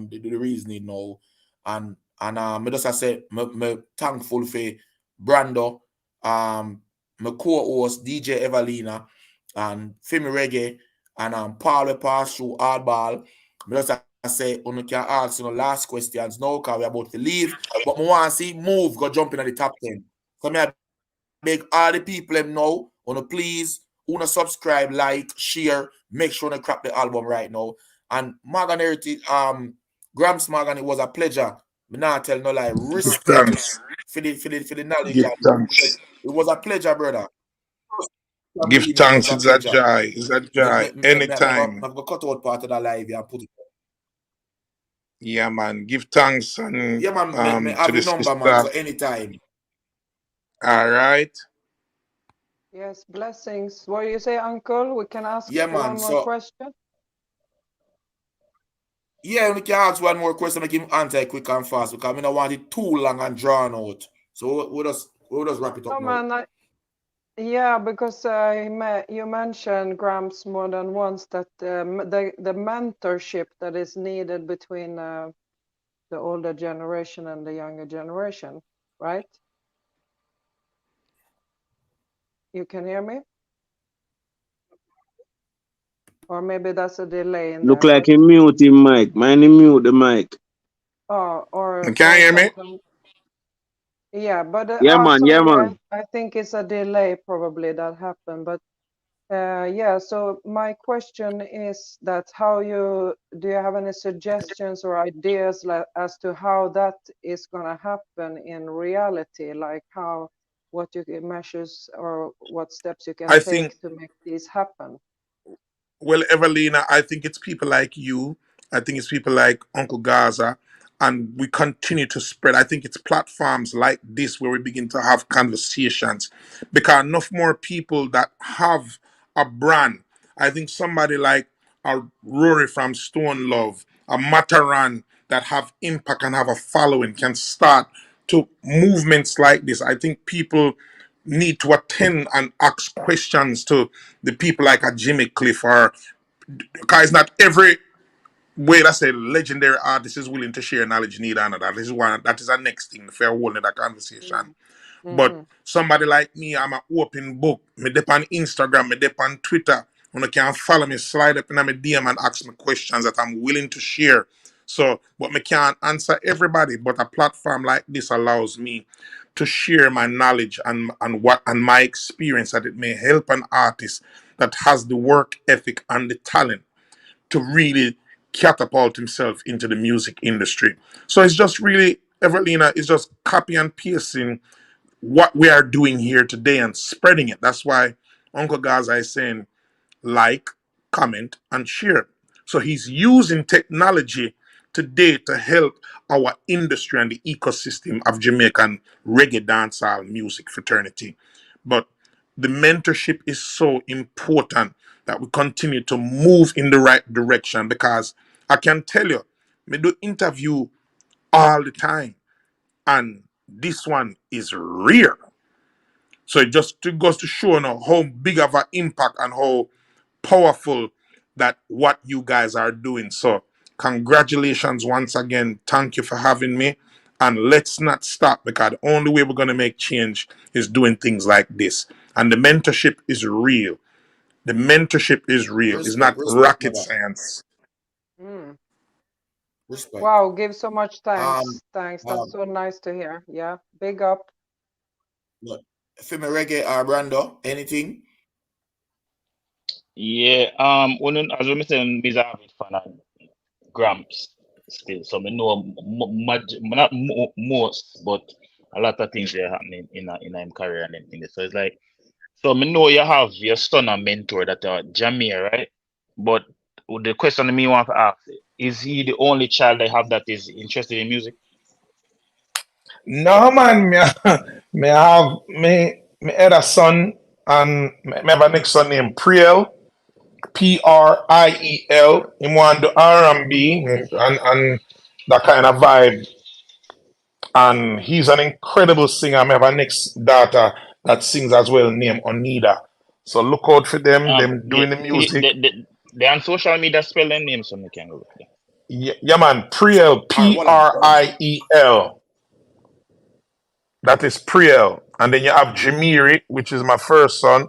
the reasoning now. And I just say me thankful for Brando, my co-host DJ Evelina, and Femi Reggae, and Paul we pass through Hardball. Me just say you can ask last questions now because we're about to leave. But I want to see move go jump in at the top 10. So me beg all the people them know, please, subscribe, like, share, make sure to crack the album right now. And Morgan Heritage, Gramps Morgan, it was a pleasure. Me not tell no lie. Respect Thanks. for the knowledge. Give thanks. It was a pleasure, brother. Give Believe me, it was thanks. a It's a pleasure. joy. It's a joy. Anytime. I'm going to cut out part of the live and put it. Yeah, man. Give thanks and Yeah, man. to Have the your number, man. sister. So anytime. All right. Yes, blessings. What do you say, Uncle? We can ask Yeah, man. one more So question. yeah, we can ask one more question. Make him answer quick and fast because I don't want it too long and drawn out. So we'll just wrap it up No, now. man. Yeah, because you mentioned, Gramps, more than once that the mentorship that is needed between the older generation and the younger generation, right? You can hear me? Or maybe that's a delay in Look there, like but he mute him mic. Man, he mute the mic. You can't hear me? something. Yeah, but Yeah, man. also Yeah, man. I think it's a delay probably that happened. But Yeah, so my question is that do you have any suggestions or ideas as to how that is gonna happen in reality? Like what you can measures or what steps you can I take think, to make this happen? well, Evelina, I think it's people like you. I think it's people like Uncle Gaza, and we continue to spread. I think it's platforms like this where we begin to have conversations because enough more people that have a brand. I think somebody like a Rory from Stone Love, a Mataran that have impact and have a following can start to movements like this. I think people need to attend and ask questions to the people like a Jimmy Cliff or because not every way that's a legendary artist is willing to share knowledge need and that is one that is our next thing for a whole other conversation. But Mm-hmm. somebody like me, I'm an open book. Me dep on Instagram, me dep on Twitter. When you can follow me, slide up in my DM and ask me questions that I'm willing to share. So, but me can't answer everybody. But a platform like this allows me to share my knowledge and my experience that it may help an artist that has the work ethic and the talent to really catapult himself into the music industry. So it's just really, Everlina is just copy and pasting what we are doing here today and spreading it. That's why Uncle Gaza is saying like, comment, and share. So he's using technology today to help our industry and the ecosystem of Jamaican reggae dancehall music fraternity. But the mentorship is so important that we continue to move in the right direction because I can tell you, me do interview all the time, and this one is rare. So it just goes to show now how big of an impact and how powerful that what you guys are doing. So congratulations once again. Thank you for having me. And let's not stop because the only way we're gonna make change is doing things like this. And the mentorship is real. The mentorship is real. It's not Respect, rocket brother. science. Mm. Respect. Wow, give so much Um, thanks. Thanks. That's um, so nice to hear. Yeah, big up. look, Fimi Reggae or Brando, anything? Yeah, when as we saying, me a big fan of Gramps still, so me know not most, but a lot of things are happening in him career and everything. So it's like, so me know you have your son and mentor that are Jamir, right? But the question me want to ask is he the only child I have that is interested in music? No man, me have me had a son and me have a next son named Priel. Priel. Him want to do R&B and that kind of vibe. And he's an incredible singer. I have a next daughter that sings as well, named Onida. So look out for them Yeah, doing the music. they on social media spell their names so me can go look there. Yeah, man, Priel, All right, hold on. Priel. That is Priel. And then you have Jamiri, which is my first son.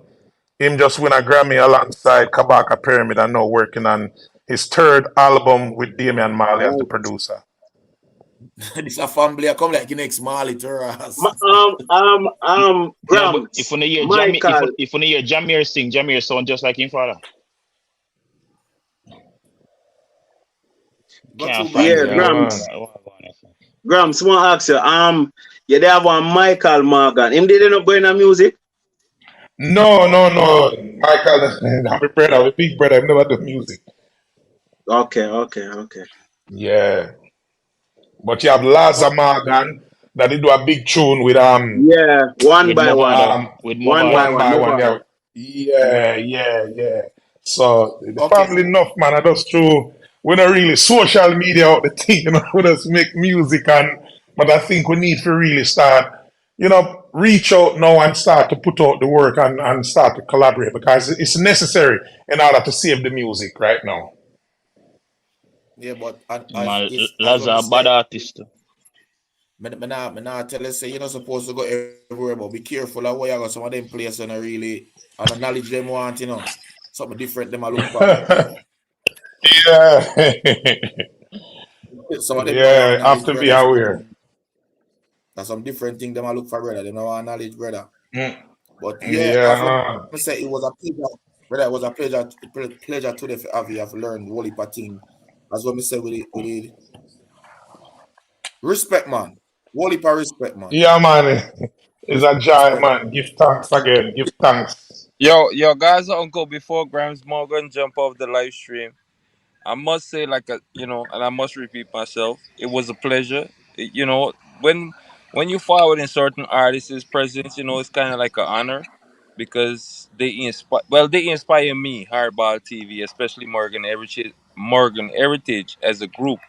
Him just win a Grammy alongside Kabaka Pyramid and now working on his third album with Damian Marley as the Right. producer. This a family. I come like the next Marley to us. No, but if Gramps, you hear Jamie, Michael. if you hear Jamir sing, Jamir sound just like him father. Got Can't you, find Yeah, the Brando. Yeah, video. Gramps. man. Gramps, want to ask you, yeah, they have one Michael Morgan. Him didn't know going to music? No, no, no. Michael, I'm a brother, I'm a big brother. I've never done music. Okay. Yeah. But you have Laza Morgan that did do a big tune with Yeah, one With by one. Movado. um With One by Movado. one one, by one. Movado. Yeah. So the Okay, family so enough, man. I just true. We're not really social media out the thing, we just make music but I think we need to really start, reach out now and start to put out the work and start to collaborate because it's necessary in order to save the music right now. yeah, but as Man, if as what Laza me a bad say, artist. me not tell you say you're not supposed to go everywhere, but be careful of where you go. Some of them places and really and the knowledge them want, something different them I look for. Yeah. Some of them don't Yeah, want have knowledge, to be brother. aware. That's some different thing them I look for, brother. They don't want knowledge, brother. Mm. But yeah, as what Yeah. I say, it was a pleasure. Brother, it was a pleasure today for have you have learned whole heap of thing. As what me said with it. Respect, man. Whole heap of respect, man. Yeah, man. It's a joy, Respect. man. Give thanks again. Give thanks. Yo, guys, uncle, before Gramps Morgan jump off the live stream, I must say, and I must repeat myself, it was a pleasure. When you forward in certain artists' presence, it's kind of like an honor because they inspire me, Hardball TV, especially Morgan Heritage as a group,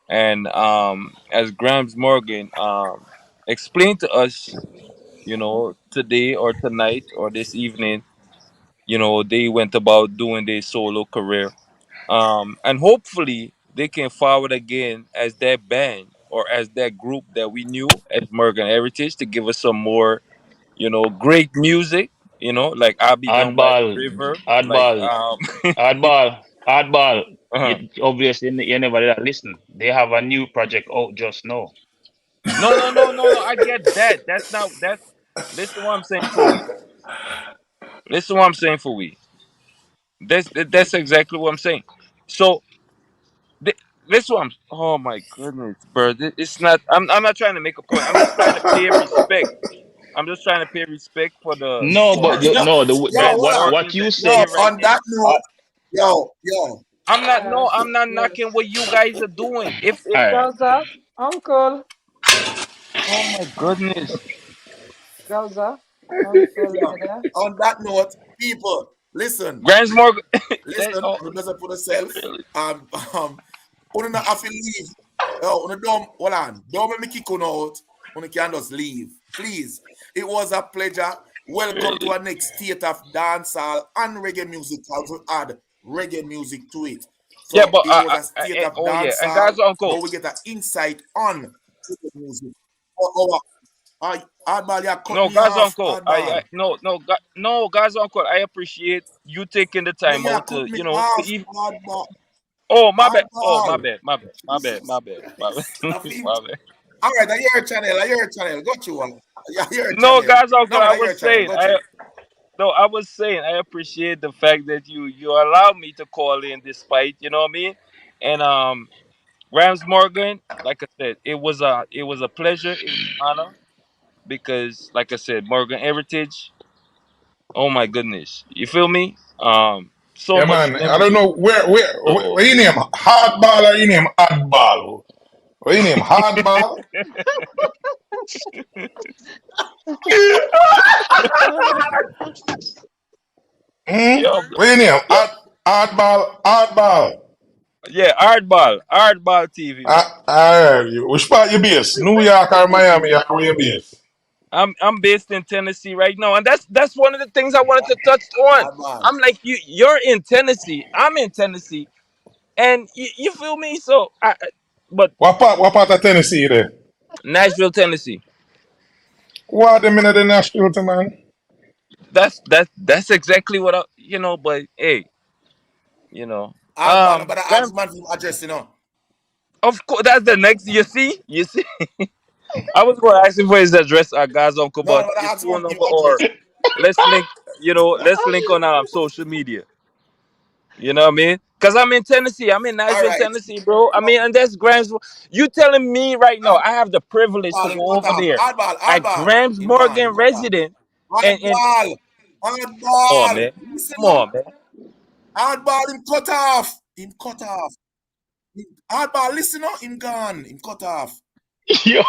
and as Gramps Morgan explained to us, today or tonight or this evening, they went about doing their solo career, and hopefully they can forward again as that band or as that group that we knew as Morgan Heritage to give us some more, great music. Like I'll Be Down by the Oddball, River. Like oddball, oddball. uh-huh. You obviously you never did listen. They have a new project out just now. No. I get that. That's not that's. Listen, what I'm saying for we. Listen, what I'm saying for we. That's exactly what I'm saying. So this one. Oh my goodness, bro. It's not. I'm not trying to make a point. I'm just trying to pay respect. I'm just trying to pay respect for the No, but for you, no, Yo, the hold on. what you that's Yo, said. here right on now. that note, yo. I'm not. No, Yes, I'm not yes. knocking what you guys are doing. If All right. Gaza, Uncle, oh my goodness, Gaza, Uncle, Yo, you there? on that note, people, listen. Grands Morgan. Listen, Oh, on the best for yourself. really? Uno not have to leave. Yo, uno don't hold on. Don't make me kick you out. Uno can just leave. Please. It was a pleasure. Welcome to our next state of dancehall and reggae music. I will add reggae music to it. Yeah, So but it was a state of oh yeah, and dancehall. guys, uncle. Now we get an insight on reggae music. Oh, Hardball, you cut No, me guys, off, uncle. Hardball. No, guys, uncle. I appreciate you taking the No, time you out cut to me to off, even. Hardball. Oh, my bad. Oh, my Hardball. bad. My bad. My bad. My bad. My bad. My bad. All right, I hear a channel. Got you one. I hear a No, channel. guys, uncle. No, man, I I hear a was channel. saying. Got you. I was saying. I appreciate the fact that you allow me to call in, despite you know what I mean. And Rams Morgan, like I said, it was a pleasure. It was an honor because, like I said, Morgan Heritage. Oh my goodness, you feel me? So Yeah, much man. I don't memory. know where So you name Hardball or you name Oddball. What you name Hardball? yo, What you name Oddball. yeah, hardball TV, man. Which part you base? New York or Miami? Or where you base? I'm based in Tennessee right now, and that's one of the things I wanted to touch on. Hardball. I'm like you're in Tennessee, I'm in Tennessee, and you feel me? So, but What part of Tennessee you there? Nashville, Tennessee. What the minute in Nashville, man? That's exactly what But hey, you know, Hardball, but I ask Graham, man for address, you know. of course that's the next. You see. I was going to ask him for his address at God's uncle, No, but but I his ask man phone for number or address. let's link. Let's link on social media. You know what I mean? Because I'm in Tennessee. I'm in All Nashville, right. Tennessee, bro. I No, mean, and that's Grams. You telling me right now, I have the privilege to Hardball, him go cut over off. there at Hardball. Grams Him gone, Morgan him cut off. resident. And Hardball. come on, Hardball. man. Listen Come up. on, man. Hardball, him cut off. Him cut off. Hardball, listen up. Him gone. Him cut off. Yo,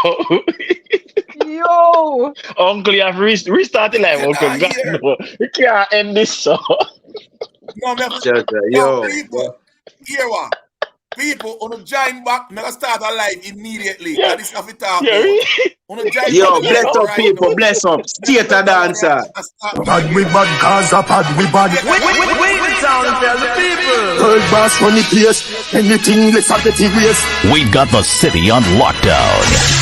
Yo, Uncle, you have restarted live, You Uncle. not God, here. no. You can't end this song. No, me have to, yo, people, here what? People, on the join back, me gonna start a live immediately. Yeah. That is have to talk Yeah, about. On the join Yo, back bless live up, right people. now. Bless up. State of dancer. Bad we bad, Gaza bad we bad. We the town and tell the people. World boss run the place. Anything let's have the erase. We've got the city on lockdown.